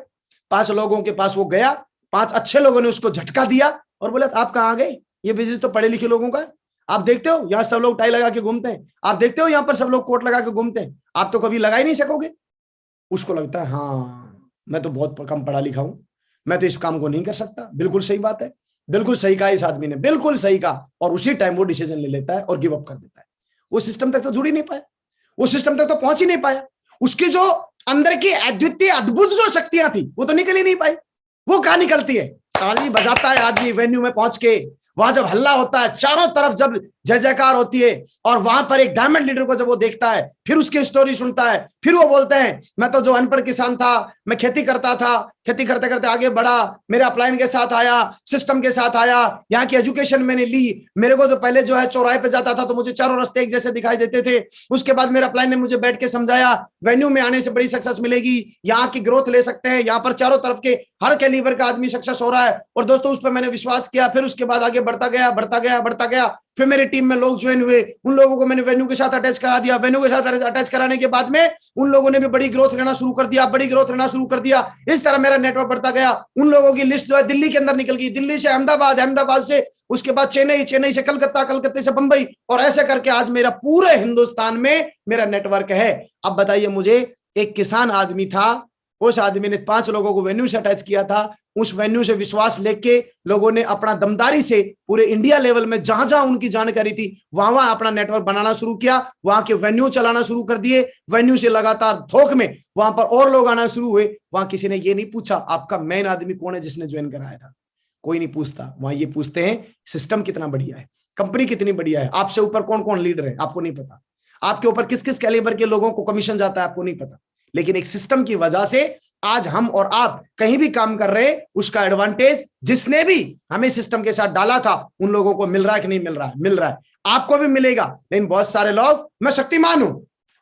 5 लोगों के पास वो गया, 5 अच्छे लोगों ने उसको झटका दिया और बोला आप कहां गए, ये बिजनेस तो पढ़े लिखे लोगों का है। आप देखते हो यहाँ सब लोग टाई लगा के घूमते हैं, आप देखते हो यहाँ पर सब लोग कोट लगा के घूमते हैं, आप तो कभी लगा ही नहीं सकोगे। उसको लगता है हाँ मैं तो बहुत कम पढ़ा लिखा हूं, मैं तो इस काम को नहीं कर सकता। बिल्कुल सही बात है, बिल्कुल सही कहा इस आदमी ने, बिल्कुल सही कहा। और उसी टाइम वो डिसीजन ले लेता है और गिव अप कर देता है। वो सिस्टम तक तो जुड़ ही नहीं पाया, वो सिस्टम तक तो पहुंच ही नहीं पाया। उसकी जो अंदर की अद्वितीय अद्भुत जो शक्तियां थी वो तो निकल ही नहीं पाई। वो कहां निकलती है? ताली बजाता है आदमी वेन्यू में पहुंच के, वहां जब हल्ला होता है, चारों तरफ जब जय जयकार होती है, और वहां पर एक डायमंड लीडर को जब वो देखता है, फिर उसकी स्टोरी सुनता है, फिर वो बोलते हैं मैं तो जो अनपढ़ किसान था, मैं खेती करता था, खेती करते करते आगे बढ़ा, मेरे अपलाइन के साथ आया, सिस्टम के साथ आया, यहाँ की एजुकेशन मैंने ली। मेरे को तो पहले जो है चौराहे पे जाता था तो मुझे चारों रास्ते एक जैसे दिखाई देते थे। उसके बाद मेरे अपलाइन ने मुझे बैठ के समझाया वेन्यू में आने से बड़ी सक्सेस मिलेगी, यहाँ की ग्रोथ ले सकते हैं, यहाँ पर चारों तरफ के हर कैलिबर का आदमी सक्सेस हो रहा है। और दोस्तों उस पर मैंने विश्वास किया। फिर उसके बाद आगे बढ़ता गया, बढ़ता गया, बढ़ता गया। फिर मेरी टीम में लोग ज्वाइन हुए, उन लोगों को मैंने वेन्यू के साथ अटैच करा दिया। वेन्यू के साथ अटैच कराने के बाद में उन लोगों ने भी बड़ी ग्रोथ लेना शुरू कर दिया, बड़ी ग्रोथ लेना शुरू कर दिया। इस तरह मेरा नेटवर्क बढ़ता गया। उन लोगों की लिस्ट जो है दिल्ली के अंदर निकल गई, दिल्ली से अहमदाबाद, अहमदाबाद से उसके बाद चेन्नई, चेन्नई से कलकत्ता, कलकत्ते से बंबई, और ऐसे करके आज मेरा पूरे हिंदुस्तान में मेरा नेटवर्क है। अब बताइए मुझे, एक किसान आदमी था, उस आदमी ने 5 लोगों को वेन्यू से अटैच किया था। उस वेन्यू से विश्वास लेके लोगों ने अपना दमदारी से पूरे इंडिया लेवल में जहां जहां उनकी जानकारी थी वहां वहां अपना नेटवर्क बनाना शुरू किया, वहां के वेन्यू चलाना शुरू कर दिए। वेन्यू से लगातार थोक में वहां पर और लोग आना शुरू हुए। वहां किसी ने ये नहीं पूछा आपका मेन आदमी कौन है जिसने ज्वाइन कराया था, कोई नहीं पूछता। वहां ये पूछते हैं सिस्टम कितना बढ़िया है, कंपनी कितनी बढ़िया है, आपसे ऊपर कौन कौन लीडर है आपको नहीं पता, आपके ऊपर किस किस कैलिबर के लोगों को कमीशन जाता है आपको नहीं पता। लेकिन एक सिस्टम की वजह से आज हम और आप कहीं भी काम कर रहे हैं, उसका एडवांटेज जिसने भी हमें सिस्टम के साथ डाला था उन लोगों को मिल रहा है कि नहीं मिल रहा है? मिल रहा है। आपको भी मिलेगा। लेकिन बहुत सारे लोग, मैं शक्तिमान हूं,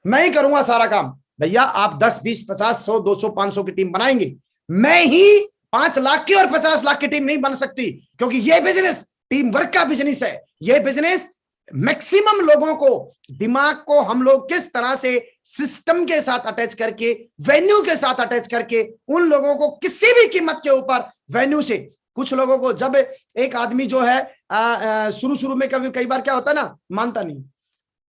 मैं ही करूंगा सारा काम। भैया आप 10, 20, 50, 100, 200, 500 की टीम बनाएंगे, मैं ही 5 लाख की और 50 लाख की टीम नहीं बन सकती, क्योंकि यह बिजनेस टीम वर्क का बिजनेस है। यह बिजनेस मैक्सिमम लोगों को, दिमाग को हम लोग किस तरह से सिस्टम के साथ अटैच करके, वेन्यू के साथ अटैच करके, उन लोगों को किसी भी कीमत के ऊपर वेन्यू से, कुछ लोगों को जब एक आदमी जो है शुरू में कई बार क्या होता है ना, मानता नहीं,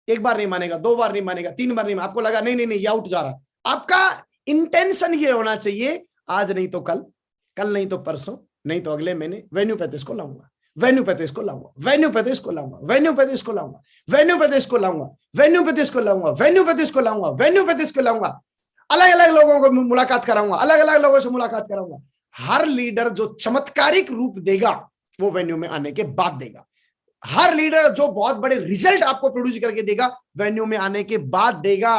एक बार नहीं मानेगा, 2 बार नहीं मानेगा, 3 बार नहीं, आपको लगा नहीं नहीं नहीं ये आउट जा रहा है। आपका इंटेंशन ये होना चाहिए, आज नहीं तो कल, कल नहीं तो परसों, नहीं तो अगले महीने वेन्यू पे तो इसको लाऊंगा, वेन्यू पे तो इसको लाऊंगा, वेन्यू पे तो इसको लाऊंगा, वेन्यू पे तो इसको लाऊंगा, वेन्यू पे तो इसको लाऊंगा, वेन्यू पे तो इसको लाऊंगा, वेन्यू पे तो इसको लाऊंगा, वेन्यू पे तो इसको लाऊंगा। अलग अलग लोगों को मुलाकात कराऊंगा, अलग अलग लोगों से मुलाकात कराऊंगा। हर लीडर जो चमत्कारिक रूप देगा वो वेन्यू में आने के बाद देगा। हर लीडर जो बहुत बड़े रिजल्ट आपको प्रोड्यूस करके देगा वेन्यू में आने के बाद देगा,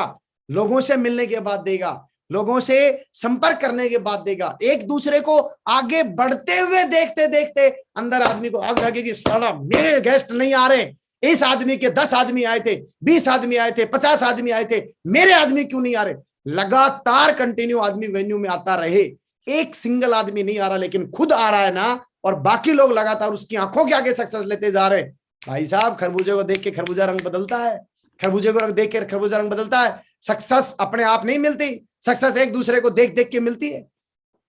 लोगों से मिलने के बाद देगा, लोगों से संपर्क करने के बाद देगा, एक दूसरे को आगे बढ़ते हुए देखते देखते अंदर आदमी को आग लगे कि साला मेरे गेस्ट नहीं आ रहे, इस आदमी के 10 आदमी आए थे, 20 आदमी आए थे, 50 आदमी आए थे, मेरे आदमी क्यों नहीं आ रहे? लगातार कंटिन्यू आदमी वेन्यू में आता रहे, एक सिंगल आदमी नहीं आ रहा लेकिन खुद आ रहा है ना, और बाकी लोग लगातार उसकी आंखों के आगे सक्सेस लेते जा रहे हैं। भाई साहब, खरबूजे को देख के खरबूजा रंग बदलता है, खरबूजे को देख के खरबूजा रंग बदलता है। सक्सेस अपने आप नहीं मिलती, सक्सेस एक दूसरे को देख देख के मिलती है।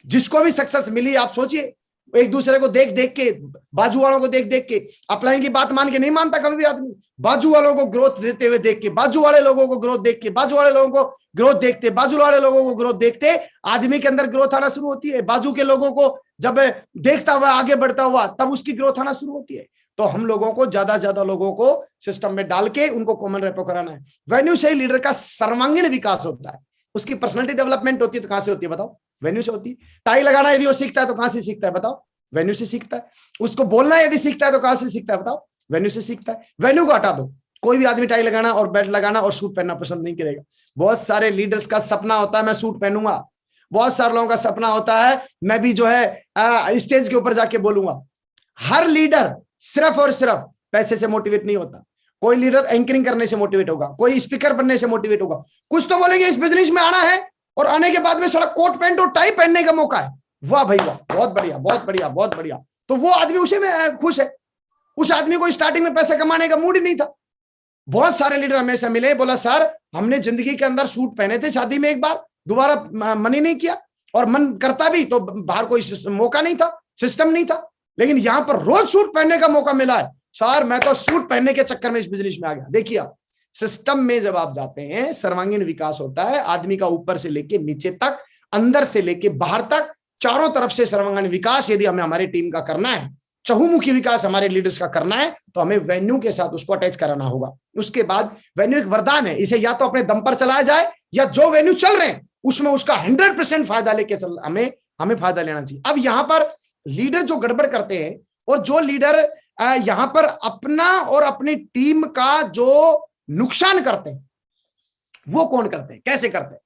जिसको भी सक्सेस मिली, आप सोचिए, एक दूसरे को देख देख के, बाजू वालों को देख देख के, अपलाइन की बात मान के नहीं मानता कभी भी आदमी, बाजू वालों को ग्रोथ देते हुए देख के, बाजू वाले लोगों को ग्रोथ देख के, बाजू वाले लोगों को ग्रोथ देखते, बाजू वाले लोगों को ग्रोथ देखते आदमी के अंदर ग्रोथ आना शुरू होती है। बाजू के लोगों को जब देखता हुआ आगे बढ़ता हुआ तब उसकी ग्रोथ आना शुरू होती है। तो हम लोगों को ज्यादा से ज्यादा लोगों को सिस्टम में डाल के उनको कॉमन रेपो कराना है। वेन्यू से ही लीडर का सर्वांगीण विकास होता है, उसकी पर्सनालिटी डेवलपमेंट होती है। तो कहां से होती है बताओ? वेन्यू से होती है। टाई लगाना यदि वो सीखता है तो कहां से सीखता है बताओ? वेन्यू से सीखता है। उसको बोलना यदि सीखता है तो कहां से सीखता है बताओ? वेन्यू से सीखता है। वेन्यू को हटा दो, कोई भी आदमी टाई लगाना और बेल्ट लगाना और सूट पहनना पसंद नहीं करेगा। बहुत सारे लीडर्स का सपना होता है मैं सूट पहनूंगा, बहुत सारे लोगों का सपना होता है मैं भी जो है स्टेज के ऊपर जाके बोलूंगा। हर लीडर सिर्फ और सिर्फ पैसे से मोटिवेट नहीं होता। कोई लीडर एंकरिंग करने से मोटिवेट होगा, कोई स्पीकर बनने से मोटिवेट होगा। कुछ तो बोलेंगे इस बिजनेस में आना है और आने के बाद में साला कोट पैंट और टाई पहनने का मौका है, वाह भाई वाह, बहुत बढ़िया बहुत बढ़िया बहुत बढ़िया। तो वो आदमी उसी में खुश है। उस आदमी को स्टार्टिंग में पैसे कमाने का मूड ही नहीं था। बहुत सारे लीडर हमेशा मिले, बोला सर हमने जिंदगी के अंदर सूट पहने थे शादी में एक बार, दोबारा मन ही नहीं किया, और मन करता भी तो बाहर कोई मौका नहीं था, सिस्टम नहीं था, लेकिन यहां पर रोज सूट पहनने का मौका मिला है। सर मैं तो सूट पहनने के चक्कर में इस बिजनेस में आ गया। देखिए आप, सिस्टम में जब आप जाते हैं सर्वांगीण विकास होता है आदमी का, ऊपर से लेके नीचे तक, अंदर से लेके बाहर तक, चारों तरफ से सर्वांगीण विकास यदि हमें हमारी टीम का करना है, चहुमुखी विकास हमारे लीडर्स का करना है, तो हमें वेन्यू के साथ उसको अटैच कराना होगा। उसके बाद वेन्यू एक वरदान है, इसे या तो अपने दम पर चलाया जाए या जो वेन्यू चल रहे हैं उसमें उसका 100% फायदा लेके चल, हमें फायदा लेना चाहिए। अब यहां पर लीडर जो गड़बड़ करते हैं और जो लीडर यहां पर अपना और अपनी टीम का जो नुकसान करते हैं, वो कौन करते हैं, कैसे करते हैं?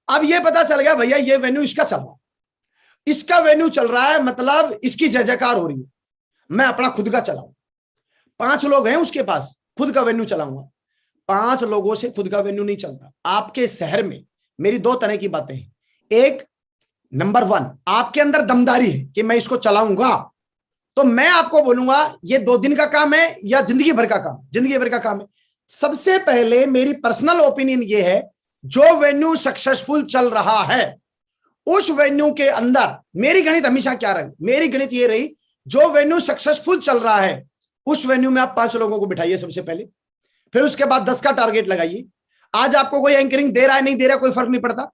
अब ये पता चल गया भैया ये वेन्यू इसका चल रहा है, इसका वेन्यू चल रहा है, मतलब इसकी जय जयकार हो रही है, मैं अपना खुद का चलाऊं। 5 लोग हैं उसके पास, खुद का वेन्यू चलाऊंगा। 5 लोगों से खुद का वेन्यू नहीं चलता। आपके शहर में मेरी 2 तरह की बातें हैं। एक, नंबर 1, आपके अंदर दमदारी है कि मैं इसको चलाऊंगा, तो मैं आपको बोलूंगा ये 2 दिन का काम है या जिंदगी भर का काम? जिंदगी भर का काम है। सबसे पहले मेरी पर्सनल ओपिनियन ये है, जो वेन्यू सक्सेसफुल चल रहा है उस वेन्यू के अंदर, मेरी गणित हमेशा क्या रही, मेरी गणित ये रही, जो वेन्यू सक्सेसफुल चल रहा है उस वेन्यू में आप 5 लोगों को बिठाइए सबसे पहले, फिर उसके बाद 10 का टारगेट लगाइए। आज आपको कोई एंकरिंग दे रहा है नहीं दे रहा कोई फर्क नहीं पड़ता,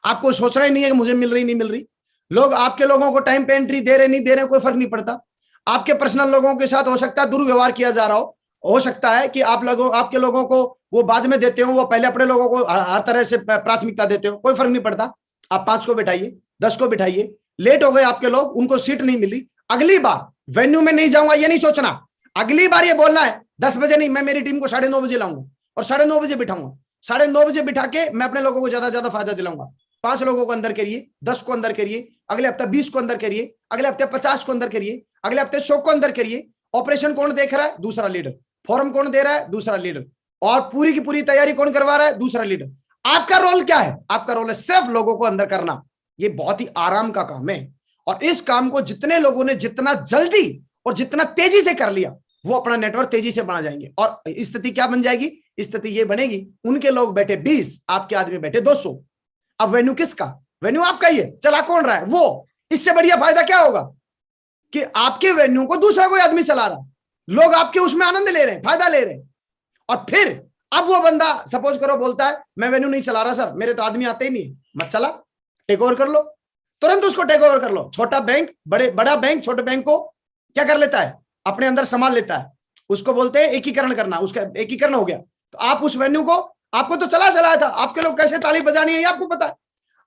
आपको सोचना ही नहीं है कि मुझे मिल रही नहीं मिल रही। लोग आपके लोगों को टाइम पे एंट्री दे रहे नहीं दे रहे कोई फर्क नहीं पड़ता। आपके पर्सनल लोगों के साथ हो सकता है दुर्व्यवहार किया जा रहा हो सकता है कि आपके लोगों को वो बाद में देते हो, वो पहले अपने लोगों को हर तरह से प्राथमिकता देते हो, कोई फर्क नहीं पड़ता। आप 5 को बिठाइए, 10 को बिठाइए। लेट हो गए आपके लोग, उनको सीट नहीं मिली, अगली बार वेन्यू में नहीं जाऊंगा ये नहीं सोचना, अगली बार ये बोलना है 10 बजे नहीं, मैं मेरी टीम को 9:30 बजे लाऊंगा और 9:30 बजे बिठाऊंगा। 9:30 बजे बिठा के मैं अपने लोगों को ज्यादा से ज्यादा फायदा दिलाऊंगा। 5 लोगों को अंदर करिए, 10 को अंदर करिए, अगले हफ्ते 20 को अंदर करिए, अगले हफ्ते 50 को अंदर करिए, अगले हफ्ते 100 को अंदर करिए। ऑपरेशन कौन देख रहा है? दूसरा लीडर। फॉर्म कौन दे रहा है? दूसरा लीडर। और पूरी की पूरी तैयारी कौन करवा रहा है? दूसरा लीडर। आपका रोल क्या है? आपका रोल है सिर्फ लोगों को अंदर करना। ये बहुत ही आराम का काम है, और इस काम को जितने लोगों ने जितना जल्दी और जितना तेजी से कर लिया, वो अपना नेटवर्क तेजी से बना जाएंगे। और स्थिति क्या बन जाएगी? स्थिति ये बनेगी, उनके लोग बैठे 20, आपके आदमी बैठे 200। अब वेन्यू किसका? वेन्यू आपका ही है, चला कौन रहा है? वो। इससे बढ़िया फायदा क्या होगा कि आपके वेन्यू को दूसरा कोई आदमी चला रहा है, लोग आपके उसमें आनंद ले रहे हैं, फायदा ले रहे हैं। और फिर अब वो बंदा सपोज करो बोलता है मैं वेन्यू नहीं चला रहा सर, मेरे तो आदमी आते ही नहीं, मत चला, टेक ओवर कर लो, तुरंत उसको टेक ओवर कर लो। छोटा बैंक बड़ा बैंक छोटे बैंक को क्या कर लेता है? अपने अंदर संभाल लेता है। उसको बोलते हैं एकीकरण करना, उसका एकीकरण हो गया। तो आप उस वेन्यू को, आपको तो चलाया था, आपके लोग कैसे ताली बजानी है ये आपको पता है।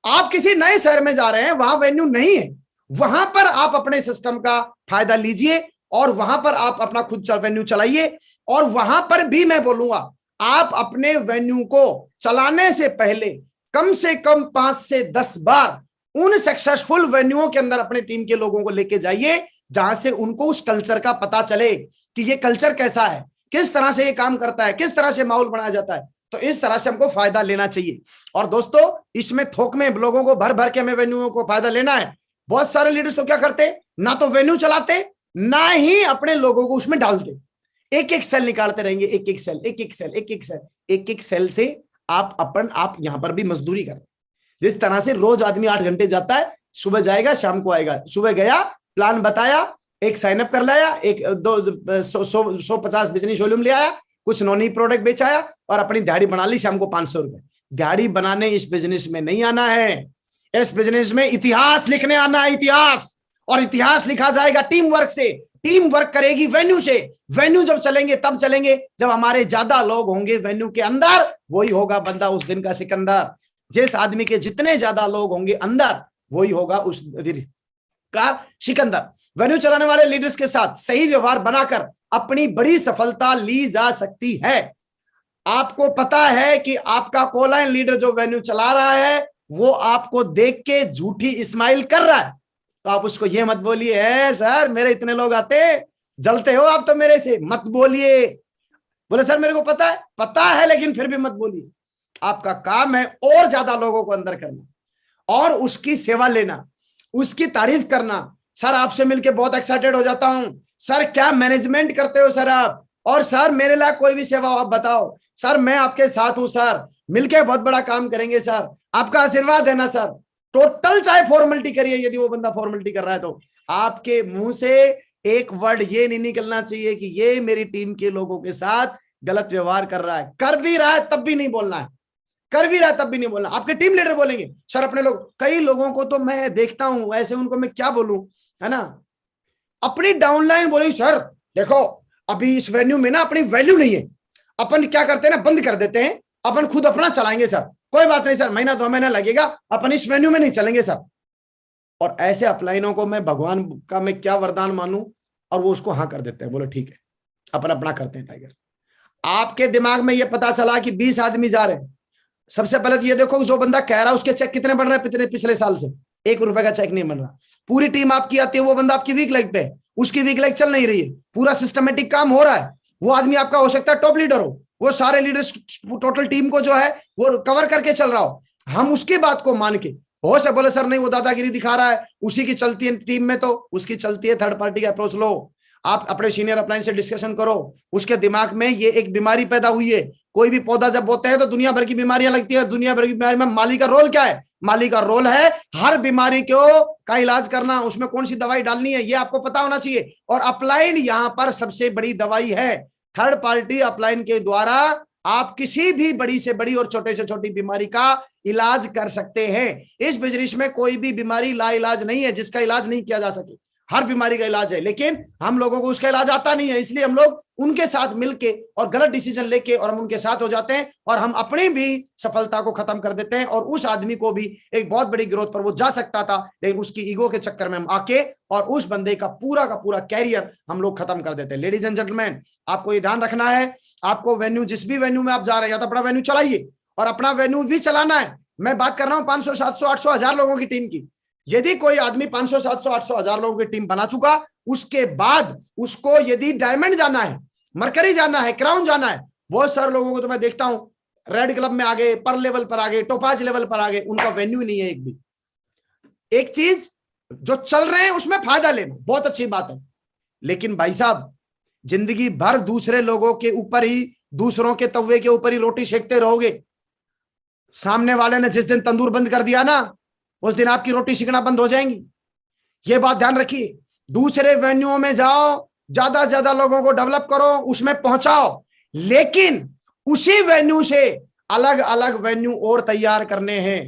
आप किसी नए शहर में जा रहे हैं, वहां वेन्यू नहीं है, वहां पर आप अपने सिस्टम का फायदा लीजिए और वहां पर आप अपना खुद वेन्यू चलाइए। और वहां पर भी मैं बोलूंगा, आप अपने वेन्यू को चलाने से पहले कम से कम 5 से 10 बार उन सक्सेसफुल वेन्यूओं के अंदर अपने टीम के लोगों को लेके जाइए, जहां से उनको उस कल्चर का पता चले कि ये कल्चर कैसा है, किस तरह से ये काम करता है, किस तरह से माहौल बनाया जाता है। तो इस तरह से हमको फायदा लेना चाहिए। और दोस्तों, इसमें थोक में लोगों को भर भर के हमें वेन्यूओं को फायदा लेना है। बहुत सारे लीडर्स तो क्या करते, ना तो वेन्यू चलाते, ना ही अपने लोगों को उसमें डालते। एक एक सेल निकालते रहेंगे, एक एक सेल, एक एक सेल, एक एक सेल, एक एक सेल से आप यहां पर भी मजदूरी करें। जिस तरह से रोज आदमी 8 घंटे जाता है, सुबह जाएगा शाम को आएगा, सुबह गया, प्लान बताया, एक साइन अप कर लाया, एक 150 बिजनेस वॉल्यूम ले आया, कुछ नॉनी प्रोडक्ट बेचाया और अपनी दिहाड़ी बना ली, शाम को 500 रुपए। दिहाड़ी बनाने इस बिजनेस में नहीं आना है, इस बिजनेस में इतिहास लिखने आना है, इतिहास। और इतिहास लिखा जाएगा टीम वर्क से। टीम वर्क करेगी वेन्यू से। वेन्यू जब चलेंगे तब चलेंगे जब हमारे ज्यादा लोग होंगे वेन्यू के अंदर, वही होगा बंदा उस दिन का सिकंदर। जिस आदमी के जितने ज्यादा लोग होंगे अंदर, वही होगा उस दिन का सिकंदर। वेन्यू चलाने वाले लीडर्स के साथ सही व्यवहार बनाकर अपनी बड़ी सफलता ली जा सकती है। आपको पता है कि आपका कोलाइन लीडर जो वेन्यू चला रहा है, वो आपको देख के झूठी स्माइल कर रहा है, तो आप उसको ये मत बोलिए है सर मेरे इतने लोग आते, जलते हो आप तो मेरे से, मत बोलिए। बोले सर मेरे को पता है लेकिन फिर भी मत बोलिए। आपका काम है और ज्यादा लोगों को अंदर करना और उसकी सेवा लेना, उसकी तारीफ करना। सर आपसे मिलके बहुत एक्साइटेड हो जाता हूं, सर क्या मैनेजमेंट करते हो सर आप, और सर मेरे लिए कोई भी सेवा आप बताओ, सर मैं आपके साथ हूं, सर मिलके बहुत बड़ा काम करेंगे, सर आपका आशीर्वाद है ना सर। टोटल चाहे फॉर्मेलिटी करिए, यदि वो बंदा फॉर्मेलिटी कर रहा है तो आपके मुंह से एक वर्ड ये नहीं निकलना चाहिए कि ये मेरी टीम के लोगों के साथ गलत व्यवहार कर रहा है। कर भी रहा है तब भी नहीं बोलना है, कर भी रहा है तब भी नहीं बोलना। आपके टीम लीडर बोलेंगे सर अपने लोग, कई लोगों को तो मैं देखता हूं ऐसे, उनको मैं क्या बोलूं, है ना। अपनी डाउनलाइन बोलेगी सर देखो अभी इस वेन्यू में ना अपनी वैल्यू नहीं है, अपन क्या करते हैं ना बंद कर देते हैं, अपन खुद अपना चलाएंगे सर, कोई बात नहीं सर महीना 2 महीना लगेगा, अपन इस वेन्यू में नहीं चलेंगे सर। और ऐसे अपलाइनों को मैं भगवान का मैं क्या वरदान मानूं, और वो उसको हाँ कर देते हैं, बोलो ठीक है अपन अपना करते हैं टाइगर। आपके दिमाग में ये पता चला कि 20 आदमी जा रहे हैं, सबसे पहले तो ये देखो जो बंदा कह रहा है उसके चेक कितने बन रहे हैं, पिछले साल से 1 रुपए का चेक नहीं बन रहा। पूरी टीम आपकी आती है, वो बंदा आपकी वीक लेग पे है, उसकी वीक लेग चल नहीं रही है, पूरा सिस्टमेटिक काम हो रहा है। वो आदमी आपका हो सकता है टॉप लीडर हो, वो सारे लीडर्स टोटल टीम को जो है वो कवर करके चल रहा हो, हम उसकी बात को मान के हो से बोले सर नहीं वो दादागिरी दिखा रहा है, उसी की चलती है टीम में, तो उसकी चलती है, थर्ड पार्टी का अप्रोच लो। आप अपने सीनियर अपलाइन से डिस्कशन करो, उसके दिमाग में ये एक बीमारी पैदा हुई है। कोई भी पौधा जब बोते हैं तो दुनिया भर की बीमारियां लगती है, दुनिया भर की बीमारी में माली का रोल क्या है, माली का रोल है हर बीमारी का इलाज करना, उसमें कौन सी दवाई डालनी है ये आपको पता होना चाहिए। और अपलाइन यहां पर सबसे बड़ी दवाई है। थर्ड पार्टी अपलाइन के द्वारा आप किसी भी बड़ी से बड़ी और छोटे से छोटी बीमारी का इलाज कर सकते हैं। इस बिजनेस में कोई भी बीमारी ला इलाज नहीं है जिसका इलाज नहीं किया जा सके, हर बीमारी का इलाज है, लेकिन हम लोगों को उसका इलाज आता नहीं है, इसलिए हम लोग उनके साथ मिलके और गलत डिसीजन लेके और हम उनके साथ हो जाते हैं और हम अपनी भी सफलता को खत्म कर देते हैं। और उस आदमी को भी एक बहुत बड़ी ग्रोथ पर वो जा सकता था, लेकिन उसकी ईगो के चक्कर में हम आके और उस बंदे का पूरा कैरियर हम लोग खत्म कर देते हैं। लेडीज एंड जेंटलमैन, आपको ये ध्यान रखना है, आपको वेन्यू जिस भी वेन्यू में आप जा रहे हैं या तो अपना वेन्यू चलाइए और अपना वेन्यू भी चलाना है। मैं बात कर रहा हूं 500, 700, 800, 1000 लोगों की टीम की। यदि कोई आदमी 500, 700, 800, 1000 लोगों की टीम बना चुका, उसके बाद उसको यदि डायमंड जाना है, मरकरी जाना है, क्राउन जाना है, बहुत सारे लोगों को तो मैं देखता हूं रेड क्लब में आ गए, पर लेवल पर आ गए, टोपाज लेवल पर आ गए, उनका वेन्यू नहीं है एक भी। एक चीज जो चल रहे हैं उसमें फायदा लेना बहुत अच्छी बात है, लेकिन भाई साहब जिंदगी भर दूसरे लोगों के ऊपर ही, दूसरों के तवे के ऊपर ही रोटी सेकते रहोगे। सामने वाले ने जिस दिन तंदूर बंद कर दिया ना, उस दिन आपकी रोटी सेकना बंद हो जाएंगी। ये बात ध्यान रखिए। दूसरे वेन्यूओं में जाओ, ज्यादा से ज्यादा लोगों को डेवलप करो, उसमें पहुंचाओ, लेकिन उसी वेन्यू से अलग अलग वेन्यू और तैयार करने हैं।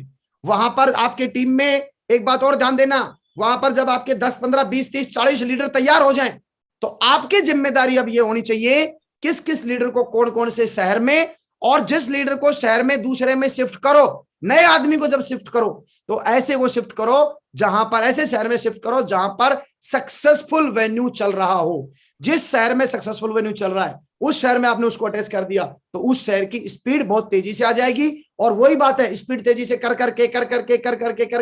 वहां पर आपके टीम में एक बात और ध्यान देना, वहां पर जब आपके 10, 15, 20, 30, 40 लीडर तैयार हो जाएं, तो आपकी जिम्मेदारी अब ये होनी चाहिए किस किस लीडर को कौन कौन से शहर में, और जिस लीडर को शहर में दूसरे में शिफ्ट करो, नए आदमी को जब शिफ्ट करो तो ऐसे वो शिफ्ट करो जहां पर, ऐसे शहर में शिफ्ट करो जहां पर सक्सेसफुल वेन्यू चल रहा हो। जिस शहर में सक्सेसफुल वेन्यू चल रहा है उस शहर में आपने उसको अटैच कर दिया तो उस शहर की स्पीड बहुत तेजी से आ जाएगी। और वही बात है, स्पीड तेजी से कर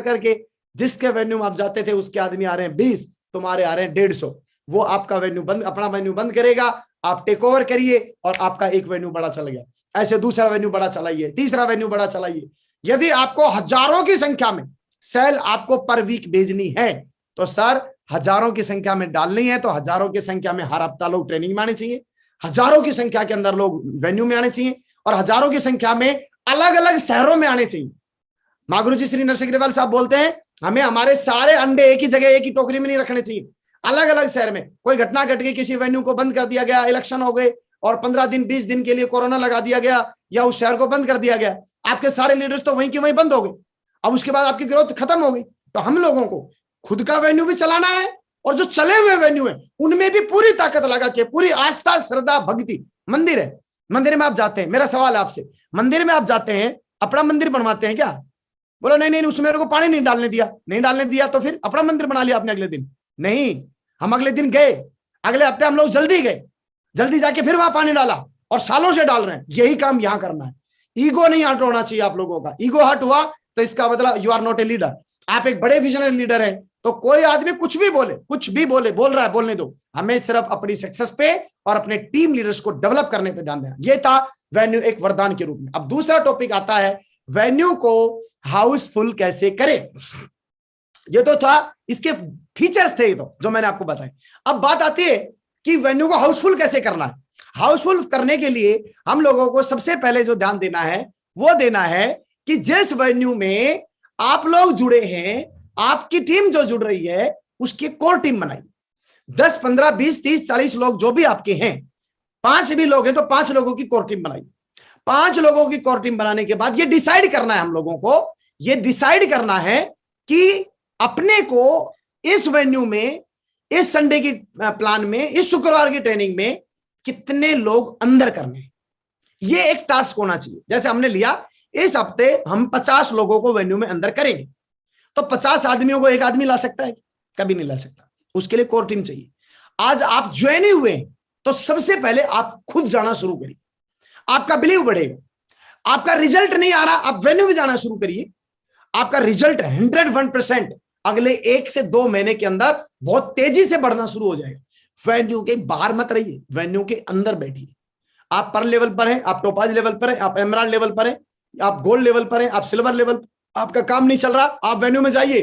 करके जिसके वेन्यू में आप जाते थे उसके आदमी आ रहे हैं 20, तुम्हारे आ रहे हैं 150। वो आपका वेन्यू बंद, अपना वेन्यू बंद करेगा, आप टेक ओवर करिए और आपका एक वेन्यू बड़ा चल गया। ऐसे दूसरा वेन्यू बड़ा चलाइए, तीसरा वेन्यू बड़ा चलाइए। यदि आपको हजारों की संख्या में सेल आपको पर वीक भेजनी है तो सर हजारों की संख्या में डालनी है तो हजारों की संख्या में हर हफ्ता लोग ट्रेनिंग में आने चाहिए, हजारों की संख्या के अंदर लोग वेन्यू में आने चाहिए और हजारों की संख्या में अलग अलग शहरों में आने चाहिए। माँ गुरु जी श्री नरसिंह अग्रवाल साहब बोलते हैं हमें हमारे सारे अंडे एक ही जगह, एक ही टोकरी में नहीं रखने चाहिए, अलग अलग शहर में। कोई घटना घट गई, किसी वेन्यू को बंद कर दिया गया, इलेक्शन हो गए और 15 दिन 20 दिन के लिए कोरोना लगा दिया गया या उस शहर को बंद कर दिया गया, आपके सारे लीडर्स तो वहीं के वहीं बंद हो गए। अब उसके बाद आपकी ग्रोथ खत्म हो गई। तो हम लोगों को खुद का वेन्यू भी चलाना है और जो चले हुए वेन्यू है उनमें भी पूरी ताकत लगा के, पूरी आस्था, श्रद्धा, भक्ति। मंदिर है, मंदिर में आप जाते हैं, मेरा सवाल है आपसे, मंदिर में आप जाते हैं, अपना मंदिर बनवाते हैं क्या? बोलो नहीं नहीं, उसमें मेरे को पानी नहीं डालने दिया, नहीं डालने दिया तो फिर अपना मंदिर बना लिया आपने अगले दिन? नहीं, हम अगले दिन गए, अगले हफ्ते हम लोग जल्दी गए, जल्दी जाके फिर वहां पानी डाला और सालों से डाल रहे हैं। यही काम यहां करना है। ईगो नहीं हट होना चाहिए आप लोगों का। ईगो हट हुआ तो इसका मतलब you are not a leader. आप एक बड़े विजनरी लीडर हैं तो कोई आदमी कुछ भी बोले, कुछ भी बोले, बोल रहा है बोलने दो, हमें सिर्फ अपनी सक्सेस पे और अपने टीम लीडर्स को डेवलप करने पे ध्यान देना। ये था वेन्यू एक वरदान के रूप में। अब दूसरा टॉपिक आता है वेन्यू को हाउसफुल कैसे करें। ये तो था, इसके फीचर्स थे तो जो मैंने आपको बताए। अब बात आती है कि वेन्यू को हाउसफुल कैसे करना है। हाउसफुल करने के लिए हम लोगों को सबसे पहले जो ध्यान देना है वो देना है कि जिस वेन्यू में आप लोग जुड़े हैं, आपकी टीम जो जुड़ रही है उसकी कोर टीम बनाइए। 10, 15, 20, 30, 40 लोग जो भी आपके हैं, 5 भी लोग हैं तो 5 लोगों की कोर टीम बनाइए। 5 लोगों की कोर टीम बनाने के बाद ये डिसाइड करना है हम लोगों को, ये डिसाइड करना है कि अपने को इस वेन्यू में, इस संडे की प्लान में, इस शुक्रवार की ट्रेनिंग में कितने लोग अंदर करने हैं। ये एक टास्क होना चाहिए। जैसे हमने लिया इस हफ्ते हम 50 लोगों को वेन्यू में अंदर करेंगे, तो 50 आदमियों को एक आदमी ला सकता है? कभी नहीं ला सकता। उसके लिए कोर टीम चाहिए। आज आप ज्वाइन हुए तो सबसे पहले आप खुद जाना शुरू करिए, आपका बिलीव बढ़ेगा। आपका रिजल्ट नहीं आ रहा, आप वेन्यू में जाना शुरू करिए, आपका रिजल्ट 101% अगले 1 से 2 महीने के अंदर बहुत तेजी से बढ़ना शुरू हो जाएगा। वेन्यू के बाहर मत रहिए, वेन्यू के अंदर बैठिए। आप पर लेवल पर हैं, आप टोपाज लेवल पर हैं, आप एमराल्ड लेवल पर हैं, आप गोल्ड लेवल पर हैं, आप सिल्वर लेवल, आपका काम नहीं चल रहा, आप वेन्यू में जाइए,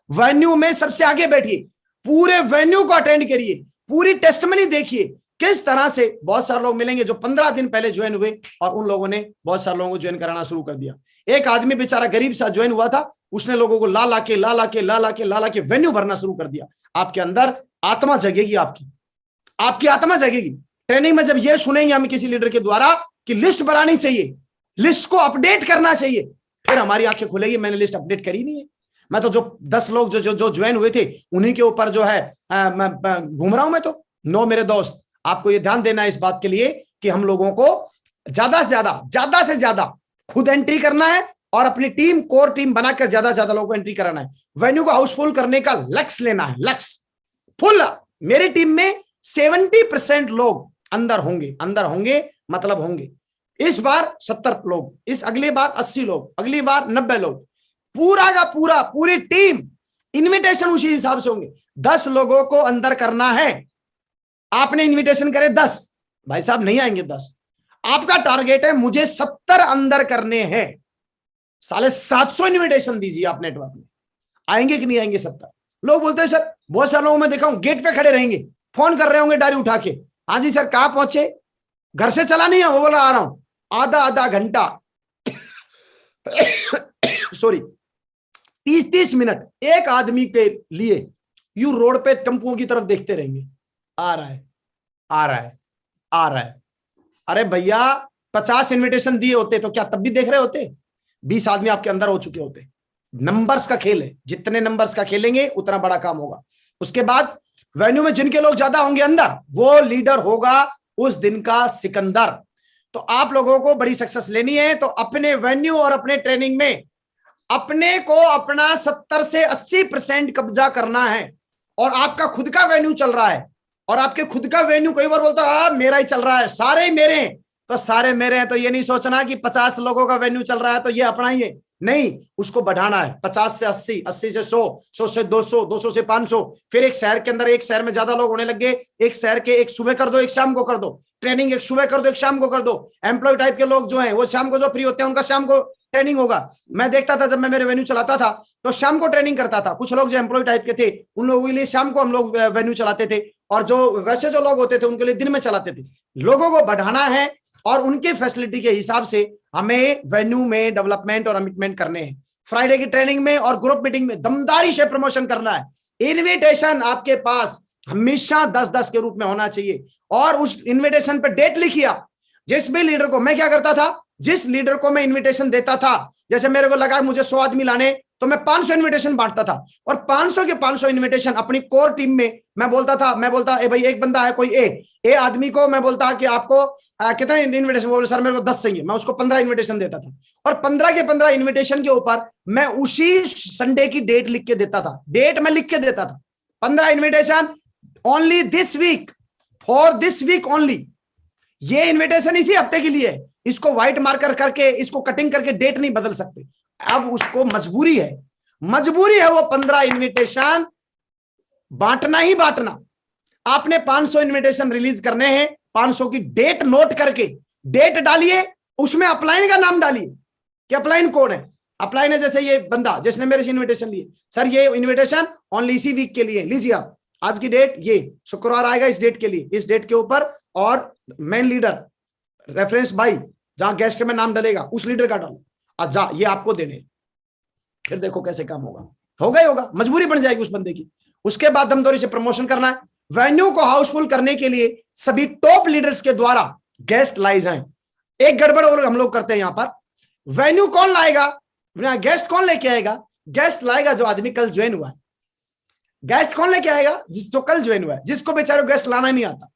वेन्यू में सबसे आगे बैठिए, पूरे वेन्यू को अटेंड करिए, पूरी टेस्टमनी देखिए किस तरह से। बहुत सारे लोग मिलेंगे जो 15 दिन पहले ज्वाइन हुए और उन लोगों ने बहुत सारे लोगों को ज्वाइन कराना शुरू कर दिया। एक आदमी बेचारा गरीब सा ज्वाइन हुआ था, उसने लोगों को ला ला के वेन्यू भरना शुरू कर दिया। आपके अंदर आत्मा जगेगी, आपकी आत्मा जगेगी। ट्रेनिंग में जब ये सुनेंगे हम किसी लीडर के द्वारा कि लिस्ट बनानी चाहिए, लिस्ट को अपडेट करना चाहिए, फिर हमारी आंखें खुलेगी। मैंने लिस्ट अपडेट करी नहीं है, मैं तो जो 10 लोग जो ज्वाइन हुए थे उन्हीं के ऊपर जो है मैं घूम रहा हूं। मैं तो नो मेरे दोस्त, आपको ये ध्यान देना है इस बात के लिए कि हम लोगों को ज्यादा से ज्यादा खुद एंट्री करना है और अपनी टीम, कोर टीम बनाकर ज्यादा से ज्यादा लोगों को एंट्री कराना है। वेन्यू को हाउसफुल करने का लक्ष्य लेना है, लक्ष्य फुल। मेरी टीम में 70% लोग अंदर होंगे मतलब होंगे। इस बार 70 लोग, इस अगली बार 80 लोग, अगली बार 90 लोग, पूरा का पूरा पूरी टीम, इनविटेशन उसी हिसाब से होंगे। 10 लोगों को अंदर करना है, आपने इनविटेशन करे 10, भाई साहब नहीं आएंगे 10, आपका टारगेट है मुझे 70 अंदर करने हैं, साले 700 इनविटेशन दीजिए आप नेटवर्क में, आएंगे कि नहीं आएंगे 70 लोग? बोलते हैं सर, बहुत सारे लोगों में देखा हूं गेट पे खड़े रहेंगे, फोन कर रहे होंगे डायरी उठा के, हाँ जी सर कहां पहुंचे, घर से चला नहीं है, वो बोला आ रहा हूं, आधा घंटा सॉरी 30 मिनट एक आदमी के लिए यू रोड पे टेम्पुओं की तरफ देखते रहेंगे, आ रहा है आ रहा है आ रहा है। अरे भैया 50 इनविटेशन दिए होते तो क्या तब भी देख रहे होते? 20 आदमी आपके अंदर हो चुके होते। नंबर्स का खेल है, जितने नंबर्स का खेलेंगे उतना बड़ा काम होगा। उसके बाद वेन्यू में जिनके लोग ज्यादा होंगे अंदर, वो लीडर होगा उस दिन का सिकंदर। तो आप लोगों को बड़ी सक्सेस लेनी है तो अपने वेन्यू और अपने ट्रेनिंग में अपने को अपना 70 से 80% कब्जा करना है। और आपका खुद का वेन्यू चल रहा है और आपके खुद का वेन्यू कई बार बोलता है मेरा ही चल रहा है, सारे ही मेरे हैं, तो सारे मेरे हैं तो ये नहीं सोचना कि 50 लोगों का वेन्यू चल रहा है तो ये अपना ही है, नहीं, उसको बढ़ाना है। 50 से 80, 80 से 100, 100 से 200, 200 से 500, फिर एक शहर के अंदर एक शहर में ज्यादा लोग होने लगे, एक शहर के एक सुबह कर दो एक शाम को कर दो, ट्रेनिंग एक सुबह कर दो एक शाम को कर दो। एम्प्लॉय टाइप के लोग जो हैं वो शाम को जो फ्री होते हैं उनका शाम को ट्रेनिंग होगा। मैं देखता था जब मैं मेरे वेन्यू चलाता था तो शाम को ट्रेनिंग करता था। कुछ लोग जो एम्प्लॉय टाइप के थे उन लोगों के लिए शाम को हम लोग वेन्यू चलाते थे और जो वैसे जो लोग होते थे उनके लिए दिन में चलाते थे। लोगों को बढ़ाना है और उनके फैसिलिटी के हिसाब से हमें वेन्यू में डेवलपमेंट और कमिटमेंट करने हैं। फ्राइडे की ट्रेनिंग में और ग्रुप मीटिंग में दमदारी से प्रमोशन करना है। इनविटेशन आपके पास हमेशा 10-10 के रूप में होना चाहिए और उस इनविटेशन पे डेट लिखिए। जिस भी लीडर को, मैं क्या करता था, जिस लीडर को मैं इनविटेशन देता था, जैसे मेरे को लगा मुझे 100 आदमी लाने तो मैं 500 इनविटेशन बांटता था और 500 के 500 इनविटेशन अपनी कोर टीम में मैं बोलता ए भाई एक बंदा है कोई ए आदमी को मैं बोलता कि आपको कितने इनविटेशन, बोले सर मेरे को 10 चाहिए, मैं उसको 15 इनविटेशन देता था और 15 के 15 इनविटेशन के ऊपर मैं उसी संडे की डेट लिख के देता था। डेट मैं लिख के देता था, 15 invitation only this week, for this week only. ये इनविटेशन इसी हफ्ते के लिए है, इसको व्हाइट मार्कर करके इसको कटिंग करके डेट नहीं बदल सकते। अब उसको मजबूरी है वो 15 इनविटेशन बांटना ही बांटना। आपने 500 इनविटेशन रिलीज करने हैं, 500 की डेट नोट करके डेट डालिए, उसमें अपलाइन का नाम डालिए कि अपलाइन कौन है। अपलाइन है जैसे ये बंदा जिसने मेरे से इनविटेशन लिए, सर ये इनविटेशन ओनली इसी वीक के लिए, लीजिए आप, आज की डेट ये शुक्रवार आएगा इस डेट के लिए, इस डेट के ऊपर, और मेन लीडर रेफरेंस भाई जहां गेस्ट में नाम डलेगा उस लीडर का डालो, अच्छा ये आपको देने। फिर देखो कैसे काम होगा, मजबूरी बन जाएगी उस बंदे की। उसके बाद दमदोरी से प्रमोशन करना है। वेन्यू को हाउसफुल करने के लिए सभी टॉप लीडर्स के द्वारा गेस्ट लाई जाएं। एक गड़बड़ और हम लोग करते हैं यहां पर, वेन्यू कौन लाएगा, गेस्ट कौन लेके आएगा? गेस्ट लाएगा जो आदमी कल ज्वाइन हुआ है। गेस्ट कौन लेके आएगा? जो कल ज्वाइन हुआ है, जिसको बेचारे गेस्ट लाना नहीं आता।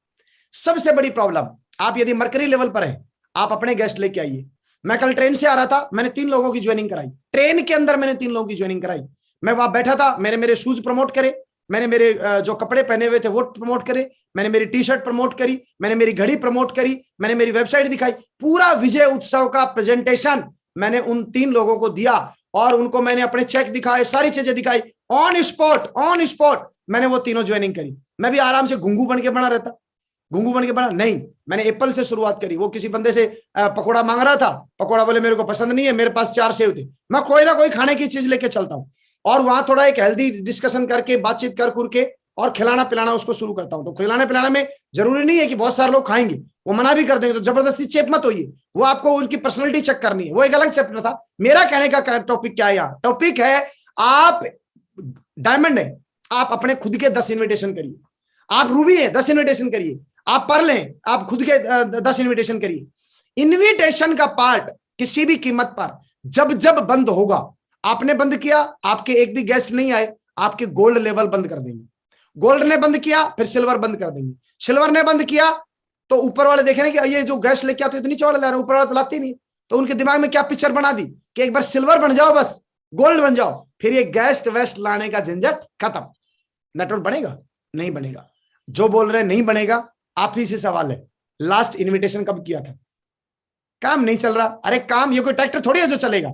सबसे बड़ी प्रॉब्लम, आप यदि मरकरी लेवल पर है आप अपने गेस्ट लेके आइए। मैं कल ट्रेन से आ रहा था, मैंने 3 लोगों की ज्वाइनिंग कराई, ट्रेन के अंदर मैंने 3 लोगों की ज्वाइनिंग कराई। मैं वहां बैठा था, मैंने मेरे शूज प्रमोट करे, मैंने मेरे जो कपड़े पहने हुए थे वो प्रमोट करे, मैंने मेरी टी शर्ट प्रमोट करी, मैंने मेरी घड़ी प्रमोट करी, मैंने मेरी वेबसाइट दिखाई, पूरा विजय उत्सव का प्रेजेंटेशन मैंने उन 3 लोगों को दिया और उनको मैंने अपने चेक दिखाए, सारी चीजें दिखाई, ऑन स्पॉट मैंने वो तीनों ज्वाइनिंग करी। मैं भी आराम से घुंघू बन के बना रहता, घुंघू बन के बना नहीं, मैंने एप्पल से शुरुआत करी। वो किसी बंदे से पकोड़ा मांग रहा था, पकोड़ा बोले मेरे को पसंद नहीं है, मेरे पास 4 सेव थे। मैं कोई ना कोई खाने की चीज लेके चलता हूँ और वहां थोड़ा एक हेल्दी डिस्कशन करके बातचीत कर के और खिलाना पिलाना उसको शुरू करता हूं। तो खिलाने पिलाने में जरूरी नहीं है कि बहुत सारे लोग खाएंगे, वो मना भी कर देंगे, तो जबरदस्ती चेप मत होइए, वो आपको उनकी पर्सनैलिटी चेक करनी है, वो एक अलग चैप्टर था। मेरा कहने का टॉपिक क्या है यहाँ? टॉपिक है आप डायमंड है, आप अपने खुद के 10 इन्विटेशन करिए, आप रूबी है 10 इन्विटेशन करिए, आप पर्ल हैं आप खुद के 10 इन्विटेशन करिए। इन्विटेशन का पार्ट किसी भी कीमत पर जब बंद होगा, आपने बंद किया, आपके एक भी गेस्ट नहीं आए, आपके गोल्ड लेवल बंद कर देंगे। गोल्ड ने बंद किया फिर सिल्वर बंद कर देंगे, सिल्वर ने बंद किया तो ऊपर वाले देखेंगे कि ये जो गेस्ट लेके आते तो नीचे वाले ला रहे हैं, ऊपर वाले तो लाते नहीं, तो उनके दिमाग में क्या पिक्चर बना दी कि एक बार सिल्वर बन जाओ, बस गोल्ड बन जाओ, फिर ये गेस्ट वेस्ट लाने का झंझट खत्म। नेटवर्क बनेगा? नहीं बनेगा। जो बोल रहे नहीं बनेगा, आप ही से सवाल है, लास्ट इन्विटेशन कब किया था? काम नहीं चल रहा। अरे काम, ये कोई ट्रैक्टर थोड़ी है जो चलेगा,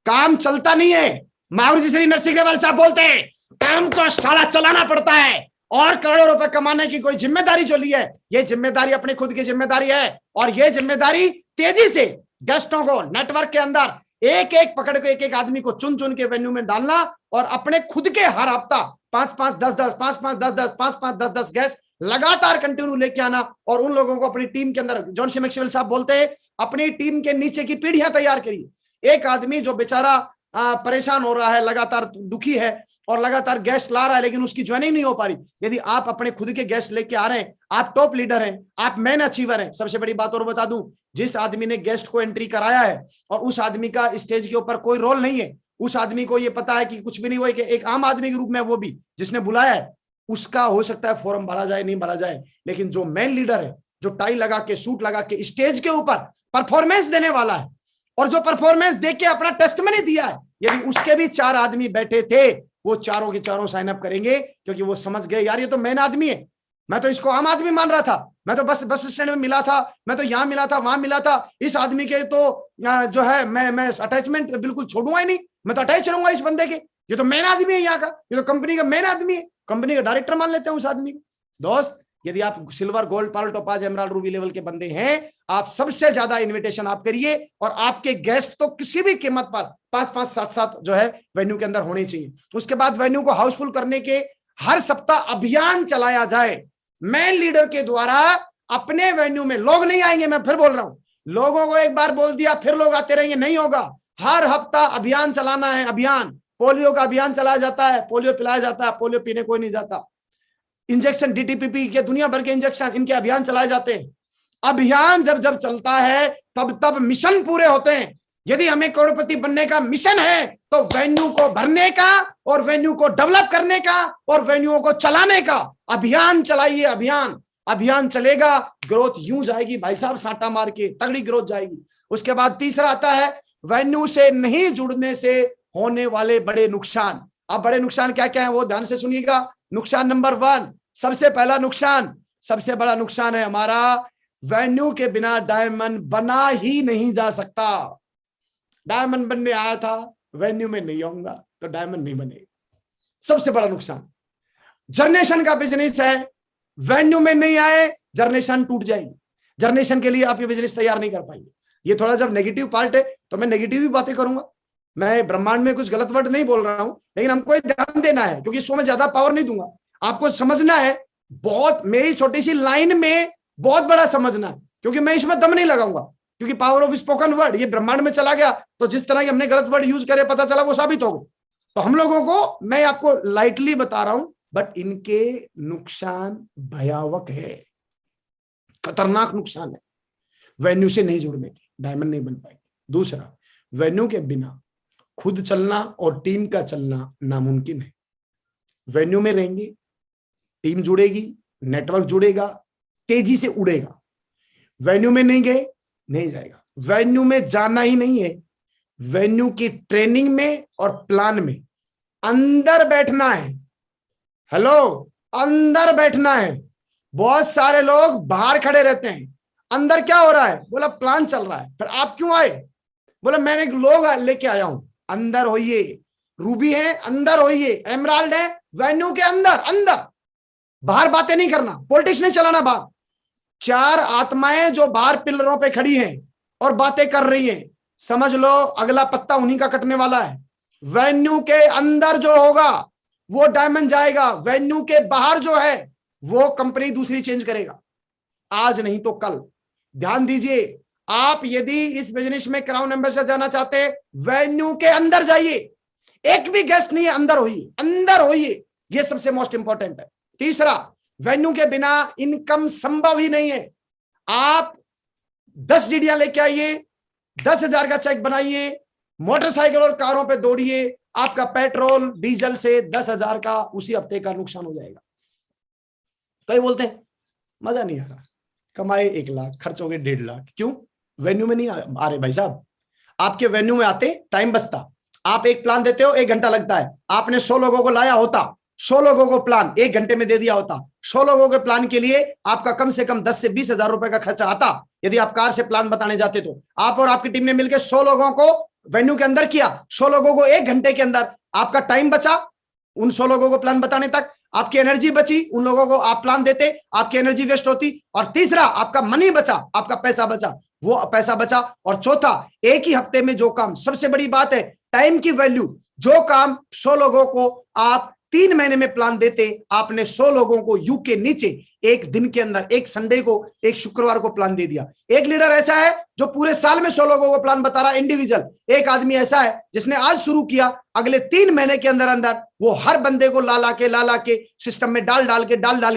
काम चलता नहीं है। मावजी श्री नरसिंह साहब बोलते हैं काम को साला चलाना पड़ता है, और करोड़ों रुपए कमाने की कोई जिम्मेदारी जो ली है, ये जिम्मेदारी अपनी खुद की जिम्मेदारी है। और ये जिम्मेदारी तेजी से गेस्टों को नेटवर्क के अंदर एक एक पकड़ के एक एक आदमी को चुन चुन के वेन्यू में डालना, और अपने खुद के हर हफ्ता 5-5, 10-10, 5-5, 10-10, 5-5, 10-10 गेस्ट लगातार कंटिन्यू लेके आना, और उन लोगों को अपनी टीम के अंदर, जॉन सी मैक्सवेल साहब बोलते हैं अपनी टीम के नीचे की पीढ़ियां तैयार करिए। एक आदमी जो बेचारा परेशान हो रहा है, लगातार दुखी है और लगातार गेस्ट ला रहा है, लेकिन उसकी ज्वाइनिंग नहीं हो पा रही। यदि आप अपने खुद के गेस्ट लेके आ रहे हैं, आप टॉप लीडर हैं, आप मैन अचीवर हैं। सबसे बड़ी बात और बता दूं, जिस आदमी ने गेस्ट को एंट्री कराया है और उस आदमी का स्टेज के ऊपर कोई रोल नहीं है, उस आदमी को ये पता है कि कुछ भी नहीं हुआ, कि एक आम आदमी के रूप में वो भी जिसने बुलाया है, उसका हो सकता है फॉर्म भरा जाए, नहीं भरा जाए, लेकिन जो मैन लीडर है, जो टाई लगा के, सूट लगा के स्टेज के ऊपर परफॉर्मेंस देने वाला है, और जो परफॉर्मेंस देख के अपना टेस्टमनी दिया है, यदि उसके भी 4 आदमी बैठे थे, वो चारों के चारों साइन अप करेंगे, क्योंकि वो समझ गए यार ये तो मैन आदमी है। मैं तो इसको आम आदमी मान रहा था, मैं तो बस स्टैंड में मिला था, मैं तो यहां मिला था, वहां मिला था, इस आदमी के तो जो है मैं अटैचमेंट बिल्कुल छोड़ूंगा ही नहीं, मैं तो अटैच रहूंगा इस बंदे के, ये तो मैन आदमी है यहाँ का, ये तो कंपनी का मैन आदमी है, कंपनी का डायरेक्टर मान लेते हैं उस आदमी को। दोस्त, यदि आप silver, gold, pearl, topaz, emerald, ruby level के बंदे हैं, आप सबसे ज्यादा इनविटेशन आप करिए, और आपके गेस्ट तो किसी भी कीमत पर 5-5, 7-7 जो है वेन्यू के अंदर होने चाहिए। उसके बाद वेन्यू को हाउसफुल करने के हर सप्ताह अभियान चलाया जाए मैन लीडर के द्वारा। अपने वेन्यू में लोग नहीं आएंगे, मैं फिर बोल रहा हूं, लोगों को एक बार बोल दिया फिर लोग आते रहेंगे, नहीं होगा। हर हफ्ता अभियान चलाना है। अभियान, पोलियो का अभियान चलाया जाता है, पोलियो पिलाया जाता है, पोलियो पीने कोई नहीं जाता। इंजेक्शन, DTPP के दुनिया भर के इंजेक्शन, इनके अभियान चलाए जाते हैं। अभियान जब जब चलता है तब मिशन पूरे होते हैं। यदि हमें करोड़पति बनने का मिशन है, तो वेन्यू को भरने का, और वेन्यू को डेवलप करने का, और वेन्यूओं को चलाने का अभियान चलाइए। अभियान चलेगा, ग्रोथ यूं जाएगी भाई साहब, साटा मार के तगड़ी ग्रोथ जाएगी। उसके बाद तीसरा आता है वेन्यू से नहीं जुड़ने से होने वाले बड़े नुकसान। अब बड़े नुकसान क्या क्या है वो ध्यान से सुनिएगा। नुकसान नंबर 1, सबसे पहला नुकसान, सबसे बड़ा नुकसान है हमारा, वेन्यू के बिना डायमंड बना ही नहीं जा सकता। डायमंड बनने आया था, वेन्यू में नहीं आऊंगा तो डायमंड नहीं बनेगा, सबसे बड़ा नुकसान। जर्नेशन का बिजनेस है, वेन्यू में नहीं आए, जर्नेशन टूट जाएगी। जर्नेशन के लिए आप ये बिजनेस तैयार नहीं कर पाएंगे। ये थोड़ा जब नेगेटिव पार्ट है तो मैं नेगेटिव ही बातें करूंगा, मैं ब्रह्मांड में कुछ गलत वर्ड नहीं बोल रहा हूं, लेकिन हमको ध्यान देना है, क्योंकि इसको मैं ज्यादा पावर नहीं दूंगा। आपको समझना है, बहुत मेरी छोटी सी लाइन में बहुत बड़ा समझना है, क्योंकि मैं इसमें दम नहीं लगाऊंगा, क्योंकि पावर ऑफ स्पोकन वर्ड ये ब्रह्मांड में चला गया, तो जिस तरह के हमने गलत वर्ड यूज करे पता चला वो साबित हो गए। तो हम लोगों को, मैं आपको लाइटली बता रहा हूं, बट इनके नुकसान भयावह है, खतरनाक नुकसान है। वेन्यू से नहीं जुड़ने के, डायमंड नहीं बन पाएंगे। दूसरा, वेन्यू के बिना खुद चलना और टीम का चलना नामुमकिन है। वेन्यू में रहेंगे, टीम जुड़ेगी, नेटवर्क जुड़ेगा, तेजी से उड़ेगा। वेन्यू में नहीं गए, नहीं जाएगा। वेन्यू में जाना ही नहीं है, वेन्यू की ट्रेनिंग में और प्लान में अंदर बैठना है। हेलो, अंदर बैठना है। बहुत सारे लोग बाहर खड़े रहते हैं, अंदर क्या हो रहा है, बोला प्लान चल रहा है। फिर आप क्यों आए, बोला मैंने लोग लेके आया हूं। अंदर होइए, रूबी है अंदर होइए, एमराल्ड है वेन्यू के अंदर, बाहर बातें नहीं करना, पॉलिटिक्स नहीं चलाना बाहर। 4 आत्माएं जो बाहर पिलरों पे खड़ी हैं और बातें कर रही हैं, समझ लो अगला पत्ता उन्हीं का कटने वाला है। वेन्यू के अंदर जो होगा वो डायमंड जाएगा, वेन्यू के बाहर जो है वो कंपनी दूसरी चेंज करेगा, आज नहीं तो कल। ध्यान दीजिए, आप यदि इस बिजनेस में क्राउन एम्बेसडर जाना चाहते हैं, वेन्यू के अंदर जाइए। एक भी गेस्ट नहीं है, अंदर होइए, ये सबसे मोस्ट इंपॉर्टेंट है। तीसरा, वेन्यू के बिना इनकम संभव ही नहीं है। आप 10 डीडियां लेके आइए, 10,000 का चेक बनाइए, मोटरसाइकिल और कारों पे दौड़िए, आपका पेट्रोल डीजल से 10,000 का उसी हफ्ते का नुकसान हो जाएगा। कई बोलते हैं मजा नहीं आ रहा, कमाए 1 लाख, खर्च हो गए 1.5 लाख। क्यों? वेन्यू में नहीं आ रहे भाई साहब। आपके वेन्यू में आते टाइम बचता, आप एक प्लान देते हो 1 घंटा लगता है। आपने 100 लोगों को लाया होता, 100 लोगों को प्लान 1 घंटे में दे दिया होता, 100 लोगों के प्लान के लिए आपका कम से कम 10 से 20 हजार रुपए का खर्चा आता, यदि आप कार से प्लान बताने जाते तो आप और आपकी टीम ने मिलकर 100 लोगों को वेन्यू के अंदर किया, 100 लोगों को 1 घंटे के अंदर, आपका टाइम बचा उन 100 लोगों को प्लान बताने तक, आपकी एनर्जी बची, उन लोगों को आप प्लान देते, आपकी एनर्जी वेस्ट होती, और तीसरा आपका मनी बचा, आपका पैसा बचा, वो पैसा बचा, और चौथा एक ही हफ्ते में जो काम, सबसे बड़ी बात है टाइम की वैल्यू, जो काम 100 लोगों को आप 3 महीने में प्लान देते, आपने 100 लोगों को यू के नीचे एक दिन के अंदर, एक संडे को, एक शुक्रवार को प्लान दे दिया। एक लीडर ऐसा है जो पूरे साल में 100 लोगों को प्लान बता रहा है इंडिविजुअल। एक आदमी ऐसा है जिसने आज शुरू किया, अगले 3 महीने के अंदर अंदर वो हर बंदे को ला ला के सिस्टम में डाल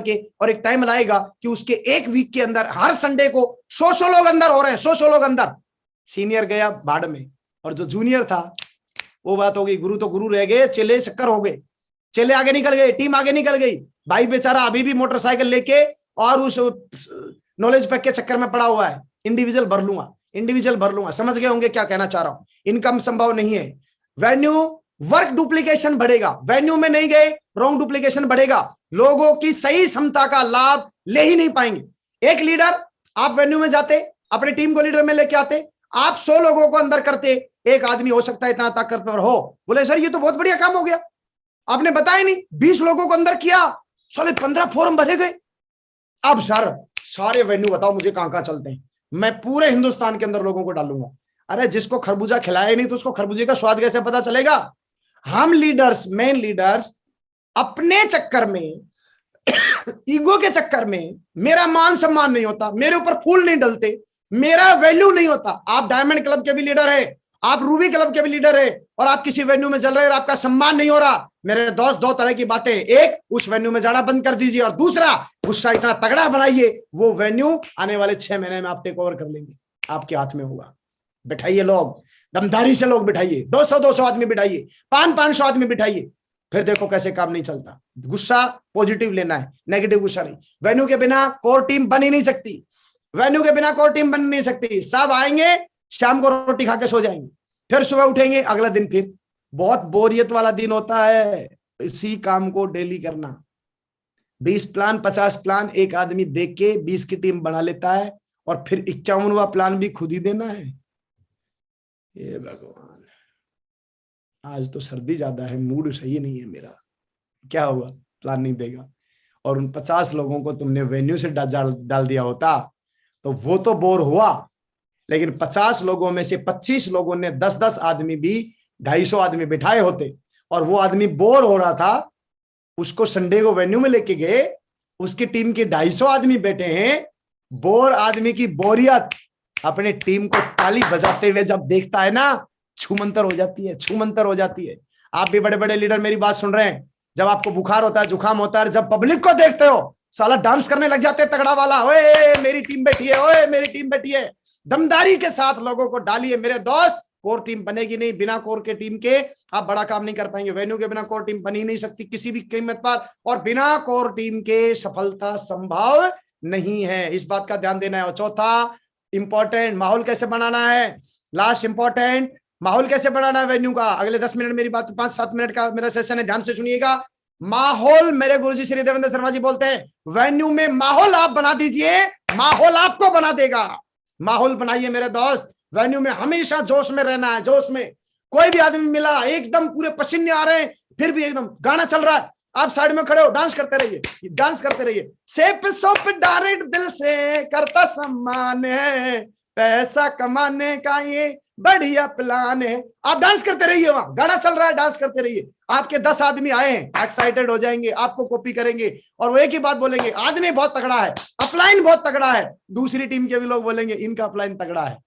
के, और एक टाइम लाएगा कि उसके एक वीक के अंदर हर संडे को 100 लोग अंदर हो रहे हैं, 100 लोग अंदर। सीनियर गया बाढ़ में, और जो जूनियर था वो बात हो गई, गुरु तो गुरु रह गए, चेले शक्कर हो गए, चेले आगे निकल गए, टीम आगे निकल गई, भाई बेचारा अभी भी मोटरसाइकिल लेके और उस नॉलेज पैक के चक्कर में पड़ा हुआ है। इंडिविजुअल भर लूंगा। समझ गए होंगे क्या कहना चाह रहा हूं। इनकम संभव नहीं है। वेन्यू वर्क डुप्लीकेशन बढ़ेगा, वेन्यू में नहीं गए रॉन्ग डुप्लीकेशन बढ़ेगा, लोगों की सही क्षमता का लाभ ले ही नहीं पाएंगे। एक लीडर, आप वेन्यू में जाते, अपनी टीम को लीडर में लेके आते, आप 100 लोगों को अंदर करते, एक आदमी हो सकता है इतना ताकतवर हो, बोले सर ये तो बहुत बढ़िया काम हो गया, आपने बताया नहीं, 20 लोगों को अंदर किया, साले 15 फॉर्म भरे गए। अब सर सारे वेन्यू बताओ मुझे कहां चलते हैं, मैं पूरे हिंदुस्तान के अंदर लोगों को डालूंगा। अरे जिसको खरबूजा खिलाया नहीं तो उसको खरबूजे का स्वाद कैसे पता चलेगा। हम लीडर्स, मेन लीडर्स अपने चक्कर में ईगो के चक्कर में, मेरा मान सम्मान नहीं होता, मेरे ऊपर फूल नहीं डलते, मेरा वैल्यू नहीं होता। आप डायमंड क्लब के भी लीडर है, आप रूबी क्लब के भी लीडर है, और आप किसी वेन्यू में चल रहे हैं और आपका सम्मान नहीं हो रहा, मेरे दोस्त 2 तरह की बातें, एक उस वेन्यू में जाना बंद कर दीजिए, और दूसरा गुस्सा इतना तगड़ा बनाइए वो वेन्यू आने वाले 6 महीने में आप टेक ओवर कर लेंगे, आपके हाथ में होगा। बिठाइए लोग, दमदारी से लोग बिठाइए, 200 आदमी बिठाइए, 500 आदमी बिठाइए, फिर देखो कैसे काम नहीं चलता। गुस्सा पॉजिटिव लेना है, नेगेटिव गुस्सा नहीं। वेन्यू के बिना कोर टीम बन ही नहीं सकती, वेन्यू के बिना कोर टीम बन नहीं सकती। सब आएंगे, शाम को रोटी खा के सो जाएंगे, फिर सुबह उठेंगे, अगला दिन फिर बहुत बोरियत वाला दिन होता है। इसी काम को डेली करना। 20 प्लान 50 प्लान एक आदमी देख के 20 की टीम बना लेता है, और फिर 51वां प्लान भी खुद ही देना है। ये भगवान, आज तो सर्दी ज्यादा है, मूड सही नहीं है मेरा, क्या हुआ, प्लान नहीं देगा। और उन 50 लोगों को तुमने वेन्यू से डाल दिया होता तो वो तो बोर हुआ, लेकिन 50 लोगों में से 25 लोगों ने 10-10 आदमी भी 250 आदमी बिठाए होते, और वो आदमी बोर हो रहा था, उसको संडे को वेन्यू में लेके गए, उसकी टीम के 250 आदमी बैठे हैं, बोर आदमी की बोरियत अपने टीम को ताली बजाते हुए जब देखता है ना, छूमंतर हो जाती है, छूमंतर हो जाती है। आप भी बड़े बड़े लीडर मेरी बात सुन रहे हैं, जब आपको बुखार होता है, जुकाम होता है, जब पब्लिक को देखते हो, साला डांस करने लग जाते हैं तगड़ा वाला, ओए मेरी टीम बैठी है, ओए मेरी टीम बैठी है। दमदारी के साथ लोगों को डालिए मेरे दोस्त। कोर टीम बनेगी नहीं, बिना कोर के टीम के आप बड़ा काम नहीं कर पाएंगे। वेन्यू के बिना कोर टीम बनी ही नहीं सकती किसी भी कीमत पर, और बिना कोर टीम के सफलता संभव नहीं है। इस बात का ध्यान देना है। और चौथा इंपॉर्टेंट, माहौल कैसे बनाना है। लास्ट इंपॉर्टेंट, माहौल कैसे बनाना है वेन्यू का। अगले 10 मिनट मेरी बात, 5-7 मिनट का मेरा सेशन है, ध्यान से सुनिएगा। माहौल, मेरे गुरुजी श्री देवेंद्र शर्मा जी बोलते हैं, वेन्यू में माहौल आप बना दीजिए, माहौल आपको बना देगा। माहौल बनाइए मेरे दोस्त। वेन्यू में हमेशा जोश में रहना है, जोश में। कोई भी आदमी मिला, एकदम पूरे पसीने आ रहे हैं, फिर भी एकदम गाना चल रहा है, आप साइड में खड़े हो, डांस करते रहिए, डांस करते रहिए। सेप सोप डायरेक्ट दिल से करता सम्मान है, पैसा कमाने का ये बढ़िया प्लान है। आप डांस करते रहिए, वहां गाना चल रहा है, डांस करते रहिए। आपके 10 आदमी आए हैं, एक्साइटेड हो जाएंगे, आपको कॉपी करेंगे, और वो एक ही बात बोलेंगे, आदमी बहुत तगड़ा है, अपलाइन बहुत तगड़ा है। दूसरी टीम के भी लोग बोलेंगे, इनका अपलाइन तगड़ा है।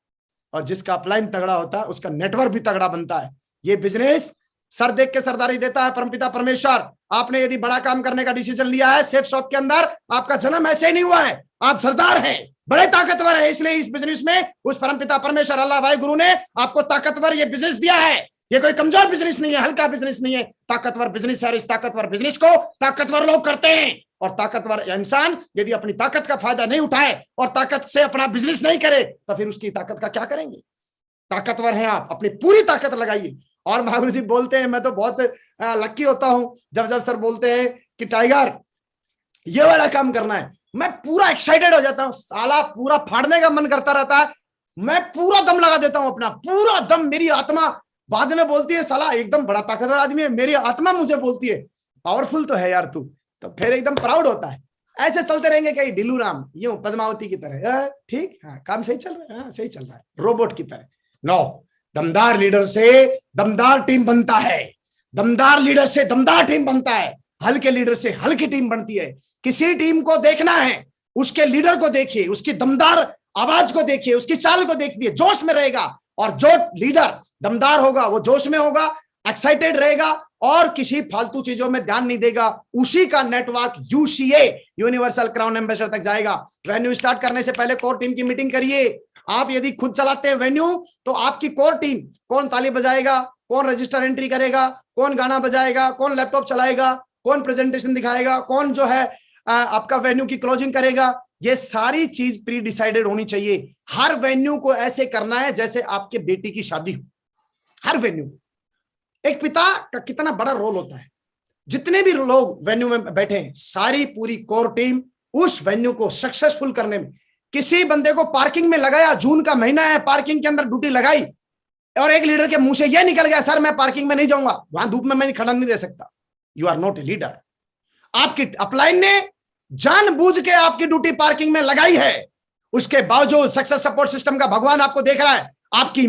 और जिसका अपलाइन तगड़ा होता है उसका नेटवर्क भी तगड़ा बनता है। ये बिजनेस सर देख के सरदारी देता है परमपिता परमेश्वर। आपने यदि बड़ा काम करने का डिसीजन लिया है सेफ शॉप के अंदर, आपका जन्म ऐसे ही नहीं हुआ है, आप सरदार हैं, बड़े ताकतवर है। इसलिए इस बिजनेस में उस परमपिता परमेश्वर अल्लाह भाई गुरु ने आपको ताकतवर ये बिजनेस दिया है। ये कोई कमजोर बिजनेस नहीं है, हल्का बिजनेस नहीं है, ताकतवर बिजनेस है। इस ताकतवर बिजनेस को ताकतवर लोग करते हैं। और ताकतवर इंसान यदि अपनी ताकत का फायदा नहीं उठाए और ताकत से अपना बिजनेस नहीं करे तो फिर उसकी ताकत का क्या करेंगे। ताकतवर हैं आप, अपनी पूरी ताकत लगाइए। और महागुरु जी बोलते हैं, मैं तो बहुत लक्की होता हूं जब जब सर बोलते हैं कि टाइगर ये वाला काम करना है, मैं पूरा एक्साइटेड हो जाता हूं, साला पूरा फाड़ने का मन करता रहता है, मैं पूरा दम लगा देता हूं, अपना पूरा दम। मेरी आत्मा बाद में बोलती है साला एकदम बड़ा ताकतवर आदमी है, मेरी आत्मा मुझे बोलती है पावरफुल तो है यार तू, तो फिर एकदम प्राउड होता है। ऐसे चलते रहेंगे कहीं ढिल्लू राम यूं पद्मावती की तरह, ठीक, हाँ काम सही चल रहा है, हाँ सही चल रहा है, रोबोट की तरह। नो, दमदार लीडर से दमदार टीम बनता है, दमदार लीडर से दमदार टीम बनता है, हल्के लीडर से हल्की टीम बनती है। किसी टीम को देखना है, उसके लीडर को देखिए, उसकी दमदार आवाज को देखिए, उसकी चाल को देखिए, जोश में रहेगा। और जो लीडर दमदार होगा वो जोश में होगा, एक्साइटेड रहेगा और किसी फालतू चीजों में ध्यान नहीं देगा। उसी का network UCA, universal crown ambassador तक जाएगा। वेन्यू स्टार्ट करने से पहले कोर टीम की मीटिंग करिए। आप यदि खुद चलाते हैं वेन्यू तो आपकी कोर टीम, कौन ताली बजाएगा, कौन रजिस्टर एंट्री करेगा, कौन गाना बजाएगा, कौन लैपटॉप चलाएगा, कौन प्रेजेंटेशन दिखाएगा, कौन जो है आपका वेन्यू की क्लोजिंग करेगा, ये सारी चीज प्री डिसाइडेड होनी चाहिए। हर वेन्यू को ऐसे करना है जैसे आपके बेटी की शादी हो। हर वेन्यू, एक पिता का कितना बड़ा रोल होता है। जितने भी लोग वेन्यू में बैठे हैं, सारी पूरी कोर टीम उस वेन्यू को सक्सेसफुल करने में। किसी बंदे को पार्किंग में लगाया, जून का महीना है, पार्किंग के अंदर ड्यूटी लगाई और एक लीडर के मुंह से यह निकल गया सर मैं पार्किंग में नहीं जाऊंगा, वहां धूप में मैं खड़ा नहीं रह सकता, you are not a leader. आपकी अपलाइन ने जानबूझ के आपकी ड्यूटी पार्किंग में लगाई है, उसके बावजूद सक्सेस सपोर्ट सिस्टम का भगवान आपको देख रहा है, आपकी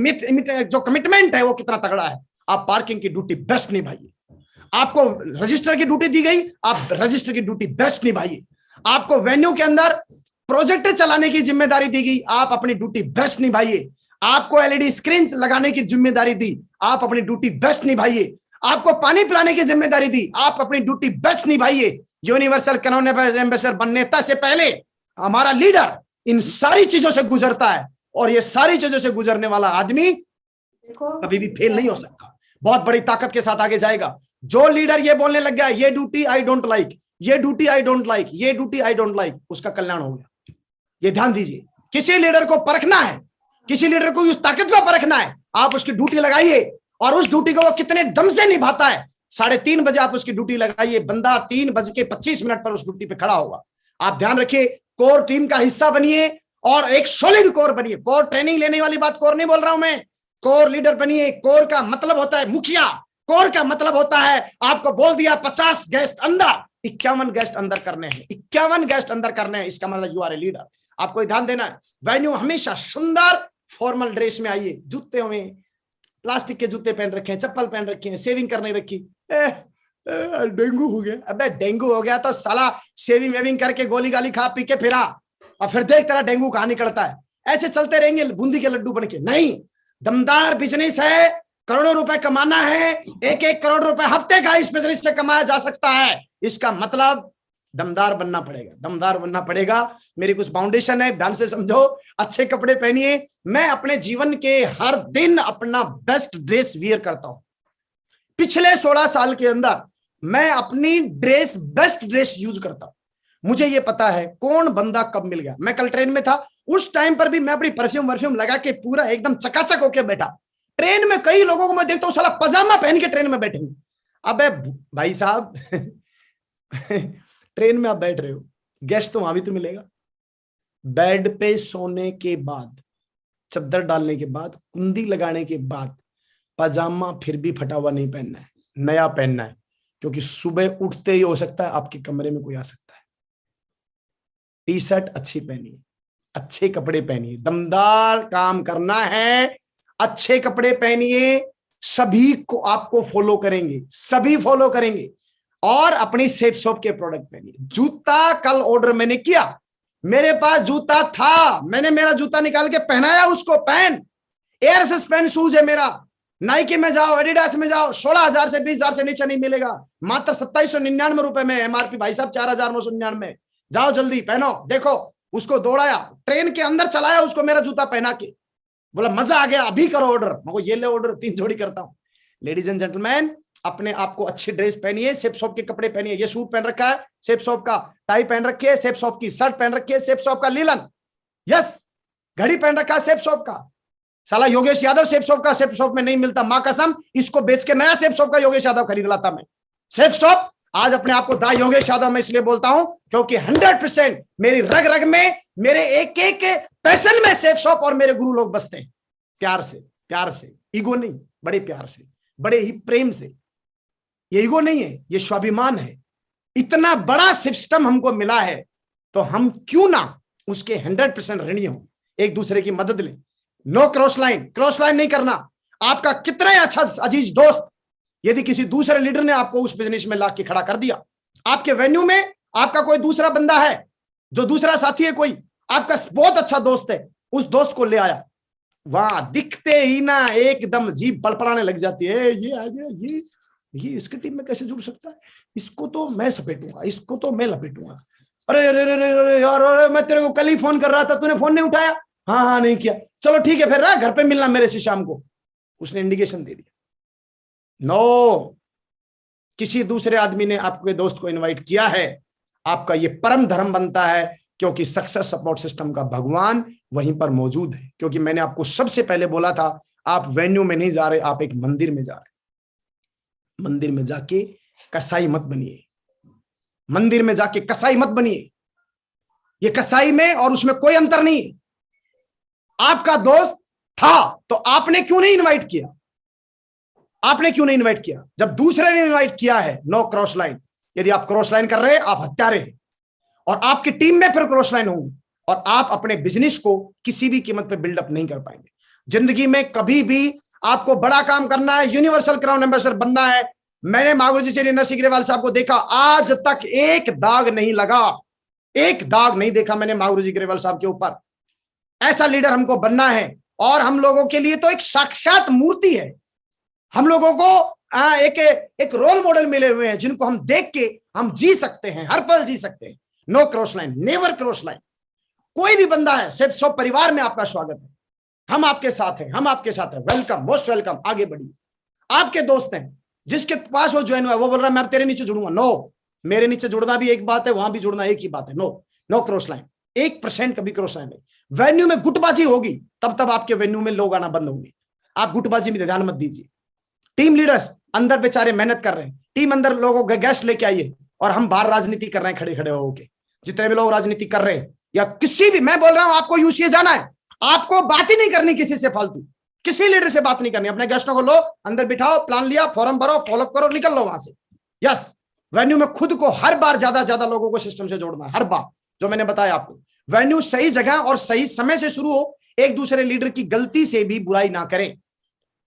जो कमिटमेंट है वो कितना तगड़ा है। आप पार्किंग की ड्यूटी बेस्ट निभाइए। आपको रजिस्टर की ड्यूटी दी गई, आप रजिस्टर की ड्यूटी बेस्ट निभाइए। आपको वेन्यू के अंदर प्रोजेक्टर चलाने की जिम्मेदारी दी गई, आप अपनी ड्यूटी बेस्ट निभाइए। आपको एलईडी स्क्रीन लगाने की जिम्मेदारी दी, आप अपनी ड्यूटी बेस्ट निभाइए। आपको पानी पिलाने की जिम्मेदारी दी, आप अपनी ड्यूटी बेस्ट निभाइए। यूनिवर्सल क्राउन एम्बेसडर बनने से पहले हमारा लीडर इन सारी चीजों से गुजरता है और ये सारी चीजों से गुजरने वाला आदमी कभी भी फेल नहीं हो सकता, बहुत बड़ी ताकत के साथ आगे जाएगा। जो लीडर ये बोलने लग गया ये ड्यूटी आई डोंट लाइक, ये ड्यूटी आई डोंट लाइक, ये ड्यूटी आई डोंट लाइक, उसका कल्याण हो गया। ये ध्यान दीजिए, किसी लीडर को परखना है, किसी लीडर को उस ताकत को परखना है, आप उसकी ड्यूटी लगाइए और उस ड्यूटी को वो कितने दम से निभाता है। 3:30 बजे आप उसकी ड्यूटी लगाइए, बंदा 3:25 पर उस ड्यूटी पे खड़ा होगा। आप ध्यान रखिए, कोर टीम का हिस्सा बनिए और एक सॉलिड कोर बनिए। कोर ट्रेनिंग लेने वाली बात कोर नहीं बोल रहा हूं मैं, कोर लीडर बनिए। कोर का मतलब होता है मुखिया, कोर का मतलब होता है आपको बोल दिया 50 गेस्ट अंदर, 51 गेस्ट अंदर करने हैं, 51 गेस्ट अंदर करने हैं, इसका मतलब यू आर ए लीडर। आपको ध्यान देना है, वेन्यू हमेशा सुंदर फॉर्मल ड्रेस में आइए। जूते में प्लास्टिक के जूते पहन रखे हैं, चप्पल पहन रखी है, सेविंग करने रखी, डेंगू हो गया। अबे डेंगू हो गया तो साला सेविंग वेविंग करके गोली गाली खा पी के फिरा और फिर देख तेरा डेंगू कहां निकलता है। ऐसे चलते रहेंगे बूंदी के लड्डू बन के, नहीं। दमदार बिजनेस है, करोड़ों रुपए कमाना है, 1-1 करोड़ रुपए हफ्ते का इस बिजनेस से कमाया जा सकता है। इसका मतलब दमदार बनना पड़ेगा, दमदार बनना पड़ेगा। मेरी कुछ फाउंडेशन है, ध्यान से समझो। अच्छे कपड़े पहनिए। मैं अपने जीवन के हर दिन अपना बेस्ट ड्रेस वियर करता हूं। पिछले 16 साल के अंदर मैं अपनी ड्रेस, बेस्ट ड्रेस यूज करता हूं। मुझे ये पता है कौन बंदा कब मिल गया। मैं कल ट्रेन में था, उस टाइम पर भी मैं अपनी परफ्यूम लगा के पूरा एकदम चकाचक होके बैठा। ट्रेन में कई लोगों को मैं देखता हूं साला पजामा पहन के ट्रेन में बैठे हैं। अबे भाई साहब ट्रेन में आप बैठ रहे हो, गेस्ट तो वहां भी तो मिलेगा। बेड पे सोने के बाद, चद्दर डालने के बाद, कुंदी लगाने के बाद पजामा फिर भी फटा हुआ नहीं पहनना है, नया पहनना है, क्योंकि सुबह उठते ही हो सकता है आपके कमरे में कोई आ सकता है। टी शर्ट अच्छी पहनिए, अच्छे कपड़े पहनिए, दमदार काम करना है, अच्छे कपड़े पहनिए। सभी को आपको फॉलो करेंगे, सभी फॉलो करेंगे। और अपनी सेफ शॉप के प्रोडक्ट पहनिए। जूता कल ऑर्डर मैंने किया, मेरे पास जूता था, मैंने मेरा जूता निकाल के पहनाया उसको। पहन एयर सस्पेंड शूज है मेरा, नाइकी में जाओ, एडिडास में जाओ, 16,000 से 20,000 से नीचे नहीं मिलेगा, मात्र 2799 रुपए में एमआरपी। भाई साहब 4,999 जाओ जल्दी पहनो। देखो उसको दौड़ाया, ट्रेन के अंदर चलाया उसको, मेरा जूता पहना के, बोला मजा आ गया, अभी करो ऑर्डर। मैं ये ले ऑर्डर, 3 जोड़ी करता हूं। लेडीज एंड जेंटलमैन, अपने आप को अच्छी ड्रेस पहनिए, सेफ शॉप के कपड़े पहनिए। ये सूट पहन रखा है, सेफ शॉप का टाई पहन रखी है, सेफ शॉप की शर्ट पहन रखी है, सेफ शॉप का लीलन, यस, घड़ी पहन रखा है सेफ शॉप का। साला योगेश यादव सेफ शॉप का सेफ शॉप में नहीं मिलता, मां कसम, इसको बेच के नया सेफ शॉप का योगेश यादव खरीद लाता मैं। सेफ शॉप आज अपने आप को दा योगेश यादव मैं इसलिए बोलता हूं क्योंकि 100% मेरी रग रग में, मेरे एक एक पैशन में सेफ शॉप और मेरे गुरु लोग बसते हैं। प्यार से, ईगो नहीं, बड़े प्यार से, बड़े ही प्रेम से। ये ईगो नहीं है, ये स्वाभिमान है। इतना बड़ा सिस्टम हमको मिला है तो हम क्यों ना उसके 100% ऋणी हो, एक दूसरे की मदद लें। नो क्रॉस लाइन नहीं करना। आपका कितना अच्छा अजीज दोस्त यदि किसी दूसरे लीडर ने आपको उस बिजनेस में ला के खड़ा कर दिया, आपके वेन्यू में आपका कोई दूसरा बंदा है जो दूसरा साथी है, कोई आपका बहुत अच्छा दोस्त है, उस दोस्त को ले आया, वहां दिखते ही ना एकदम जीभ बड़बड़ाने लग जाती है, ये आ गया, ये इसकी टीम में कैसे जुड़ सकता है, इसको तो मैं सपेटूंगा, इसको तो मैं लपेटूंगा। अरे अरे अरे अरे यार, अरे मैं तेरे को कल ही फोन कर रहा था, तूने फोन नहीं उठाया। हाँ नहीं किया, चलो ठीक है फिर ना घर पे मिलना मेरे से शाम को। उसने इंडिकेशन दे दिया। नो, किसी दूसरे आदमी ने आपके दोस्त को इनवाइट किया है, आपका ये परम धर्म बनता है, क्योंकि सक्सेस सपोर्ट सिस्टम का भगवान वहीं पर मौजूद है। क्योंकि मैंने आपको सबसे पहले बोला था, आप वेन्यू में नहीं जा रहे, आप एक मंदिर में जा रहे। मंदिर में जाके कसाई मत बनिए, मंदिर में जाके कसाई मत बनिए। ये कसाई में और उसमें कोई अंतर नहीं है। आपका दोस्त था तो आपने क्यों नहीं इनवाइट किया? आपने क्यों नहीं इनवाइट किया? जब दूसरे ने इनवाइट किया है, नो क्रॉस लाइन। यदि आप क्रॉस लाइन कर रहे हैं, आप हत्यारे हैं, और आपकी टीम में फिर क्रॉस लाइन होंगी, और आप अपने बिजनेस को किसी भी कीमत पे बिल्डअप नहीं कर पाएंगे। जिंदगी में कभी भी आपको बड़ा काम करना है, यूनिवर्सल क्राउन एम्बेसडर बनना है। मैंने महागुरु जी नरसिंह ग्रेवाल साहब को देखा, आज तक एक दाग नहीं लगा, एक दाग नहीं देखा मैंने महागुरु जी ग्रेवाल साहब के ऊपर। ऐसा लीडर हमको बनना है, और हम लोगों के लिए तो एक साक्षात मूर्ति है। हम लोगों को एक रोल मॉडल मिले हुए हैं जिनको हम देख के हम जी सकते हैं, हर पल जी सकते हैं। No cross line, never cross line. कोई भी बंदा है, सिर्फ सब परिवार में आपका स्वागत है। हम आपके साथ हैं, हम आपके साथ हैं। वेलकम, मोस्ट वेलकम, आगे बढ़िए। आपके दोस्त हैं, जिसके पास वो ज्वाइन हुआ, वो बोल रहा है मैं तेरे नीचे जुड़ूंगा। नो, मेरे नीचे जुड़ना भी एक बात है, वहां भी जुड़ना एक ही बात है। नो, नो क्रॉस लाइन, 1% कभी क्रॉस लाइन नहीं। वेन्यू में गुटबाजी होगी, तब आपके वेन्यू में लोग आना बंद होंगे। आप गुटबाजी में ध्यान मत दीजिए। टीम लीडर्स अंदर बेचारे मेहनत कर रहे हैं, टीम अंदर लोगों को गेस्ट लेके आइए, और हम बाहर राजनीति कर रहे हैं खड़े खड़े होके। जितने भी लोग राजनीति कर रहे हैं, या किसी भी, मैं बोल रहा हूं आपको यूसीए जाना है, आपको बात ही नहीं करनी किसी से फालतू, किसी लीडर से बात नहीं करनी। अपने गेस्टों को लो, अंदर बिठाओ, प्लान लिया, फॉर्म भरो, फॉलोअप करो, निकल लो वहां से। यस, वेन्यू में खुद को हर बार ज्यादा लोगों को सिस्टम से जोड़ना है, हर बार। जो मैंने बताया आपको, वेन्यू सही जगह और सही समय से शुरू हो। एक दूसरे लीडर की गलती से भी बुराई ना करें।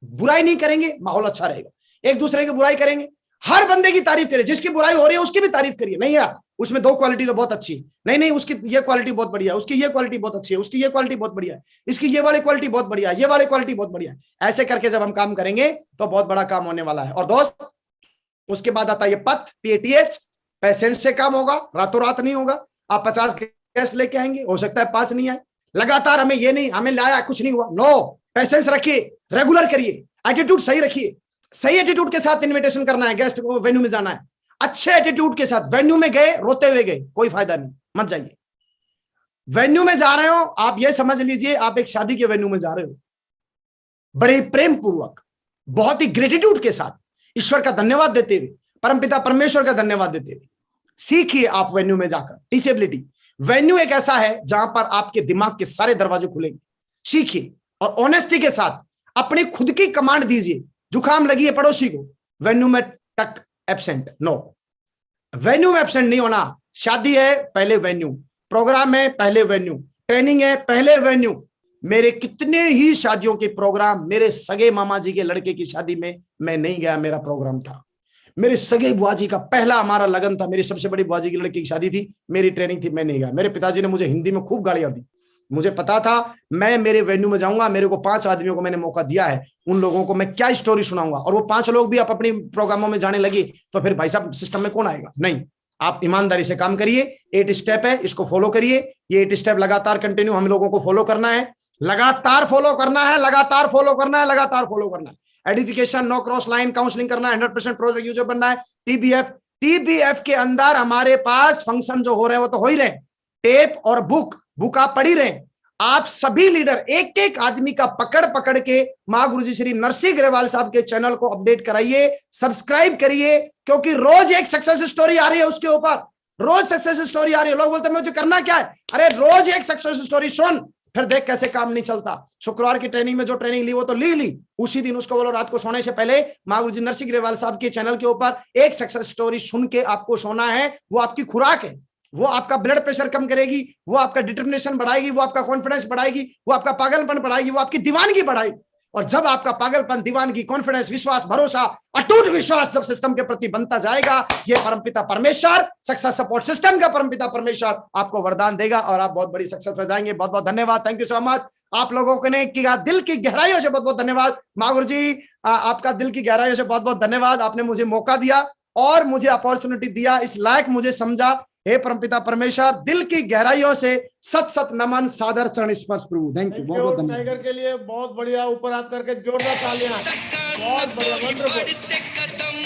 बुराई नहीं करेंगे, माहौल अच्छा रहेगा। एक दूसरे की बुराई करेंगे, हर बंदे की तारीफ करें। जिसकी बुराई हो रही है उसकी भी तारीफ करिए। नहीं यार, उसमें 2 क्वालिटी तो बहुत अच्छी है, नहीं उसकी ये क्वालिटी बहुत बढ़िया है, उसकी ये क्वालिटी बहुत अच्छी है, उसकी ये क्वालिटी बहुत बढ़िया है, इसकी ये वाली क्वालिटी बहुत बढ़िया है, ये वाली क्वालिटी बहुत बढ़िया है। ऐसे करके जब हम काम करेंगे तो बहुत बड़ा काम होने वाला है। और दोस्त, उसके बाद आता है ये PATH, पेशेंस से काम होगा, रातों रात नहीं होगा। आप 50 गैस लेके आएंगे, हो सकता है 5 नहीं आए लगातार। हमें ये नहीं, हमें लाया कुछ नहीं हुआ। नो, पेशेंस रखिए, रेगुलर करिए, एटीट्यूड सही रखिए। सही एटीट्यूड के साथ इनविटेशन करना है, गेस्ट को वेन्यू में जाना है। अच्छे एटीट्यूड के साथ वेन्यू में गए, रोते हुए गए, कोई फायदा नहीं, मत जाइए। वेन्यू में जा रहे हो, आप ये समझ लीजिए आप एक शादी के वेन्यू में जा रहे हो, बड़े प्रेम पूर्वक, बहुत ही ग्रेटिट्यूड के साथ, ईश्वर का धन्यवाद देते हुए, परमपिता परमेश्वर का धन्यवाद देते हुए सीखिए आप वेन्यू में जाकर टीचेबिलिटी। वेन्यू एक ऐसा है जहां पर आपके दिमाग के सारे दरवाजे खुलेंगे। सीखिए और ऑनेस्टी के साथ अपनी खुद की कमांड दीजिए। जुकाम लगी है पड़ोसी को, वेन्यू में टक एब्सेंट, नो, वेन्यू में एब्सेंट नहीं होना। शादी है पहले वेन्यू, प्रोग्राम है पहले वेन्यू, ट्रेनिंग है पहले वेन्यू। मेरे कितने ही शादियों के प्रोग्राम, मेरे सगे मामा जी के लड़के की शादी में मैं नहीं गया, मेरा प्रोग्राम था। मेरे सगे बुआ जी का पहला हमारा लगन था, मेरी सबसे बड़ी बुआ जी की लड़की की शादी थी, मेरी ट्रेनिंग थी, मैं नहीं गया। मेरे पिताजी ने मुझे हिंदी में खूब गालियां दी, मुझे पता था मैं मेरे वेन्यू में जाऊंगा, मेरे को 5 आदमियों को मैंने मौका दिया है, उन लोगों को मैं क्या स्टोरी सुनाऊंगा। और वो 5 लोग भी आप अपनी प्रोग्रामों में जाने लगे तो फिर भाई साहब सिस्टम में कौन आएगा? नहीं, आप ईमानदारी से काम करिए। 8 स्टेप है, इसको फॉलो करिए। ये 8 स्टेप लगातार कंटिन्यू हम लोगों को फॉलो करना है, लगातार फॉलो करना है, लगातार फॉलो करना है, लगातार फॉलो करना है। Edification, no cross line, counselling करना है, 100% प्रोजेक्ट यूजर बनना है। TBF के अंदर हमारे पास फंक्शन जो हो रहे हैं वो तो हो ही रहे, टेप और बुक आप पढ़ी रहे, आप सभी लीडर एक एक आदमी का पकड़ पकड़ के मां गुरुजी श्री नरसिंह ग्रेवाल साहब के चैनल को अपडेट कराइए, सब्सक्राइब करिए, क्योंकि रोज एक सक्सेस स्टोरी आ रही है उसके ऊपर, रोज सक्सेस स्टोरी आ रही है। लोग बोलते हैं मुझे करना क्या है, अरे रोज एक सक्सेस स्टोरी सुन, फिर देख कैसे काम नहीं चलता। शुक्रवार की ट्रेनिंग में जो ट्रेनिंग ली वो तो ली, उसी दिन उसको बोलो रात को सोने से पहले मां गुरुजी नरसिंह ग्रेवाल साहब के चैनल के ऊपर एक सक्सेस स्टोरी सुन के आपको सोना है। वो आपकी खुराक है, वो आपका ब्लड प्रेशर कम करेगी, वो आपका डिटर्मिनेशन बढ़ाएगी, वो आपका कॉन्फिडेंस बढ़ाएगी, वो आपका पागलपन बढ़ाएगी, वो आपकी दीवानगी बढ़ाएगी। और जब आपका पागलपन, दीवानगी, कॉन्फिडेंस, विश्वास, भरोसा, अटूट विश्वास जब सिस्टम के प्रति बनता जाएगा, ये परमपिता परमेश्वर, सक्सेस सपोर्ट सिस्टम का परमपिता परमेश्वर आपको वरदान देगा और आप बहुत बड़ी सक्सेस हो जाएंगे। बहुत बहुत धन्यवाद, थैंक यू सो मच। आप लोगों ने किया, दिल की गहराइयों से बहुत बहुत धन्यवाद। मां गुरुजी आपका दिल की गहराइयों से बहुत बहुत धन्यवाद। आपने मुझे मौका दिया और मुझे अपॉर्चुनिटी दिया, इस लायक मुझे समझा। हे परमपिता परमेश्वर, दिल की गहराइयों से सत सत नमन, सादर चरण स्पर्श प्रभु। थैंक यू, बहुत बहुत धन्यवाद। टाइगर के लिए बहुत बढ़िया, ऊपर हाथ करके जोरदार तालियां, बहुत बढ़िया, वंडरफुल।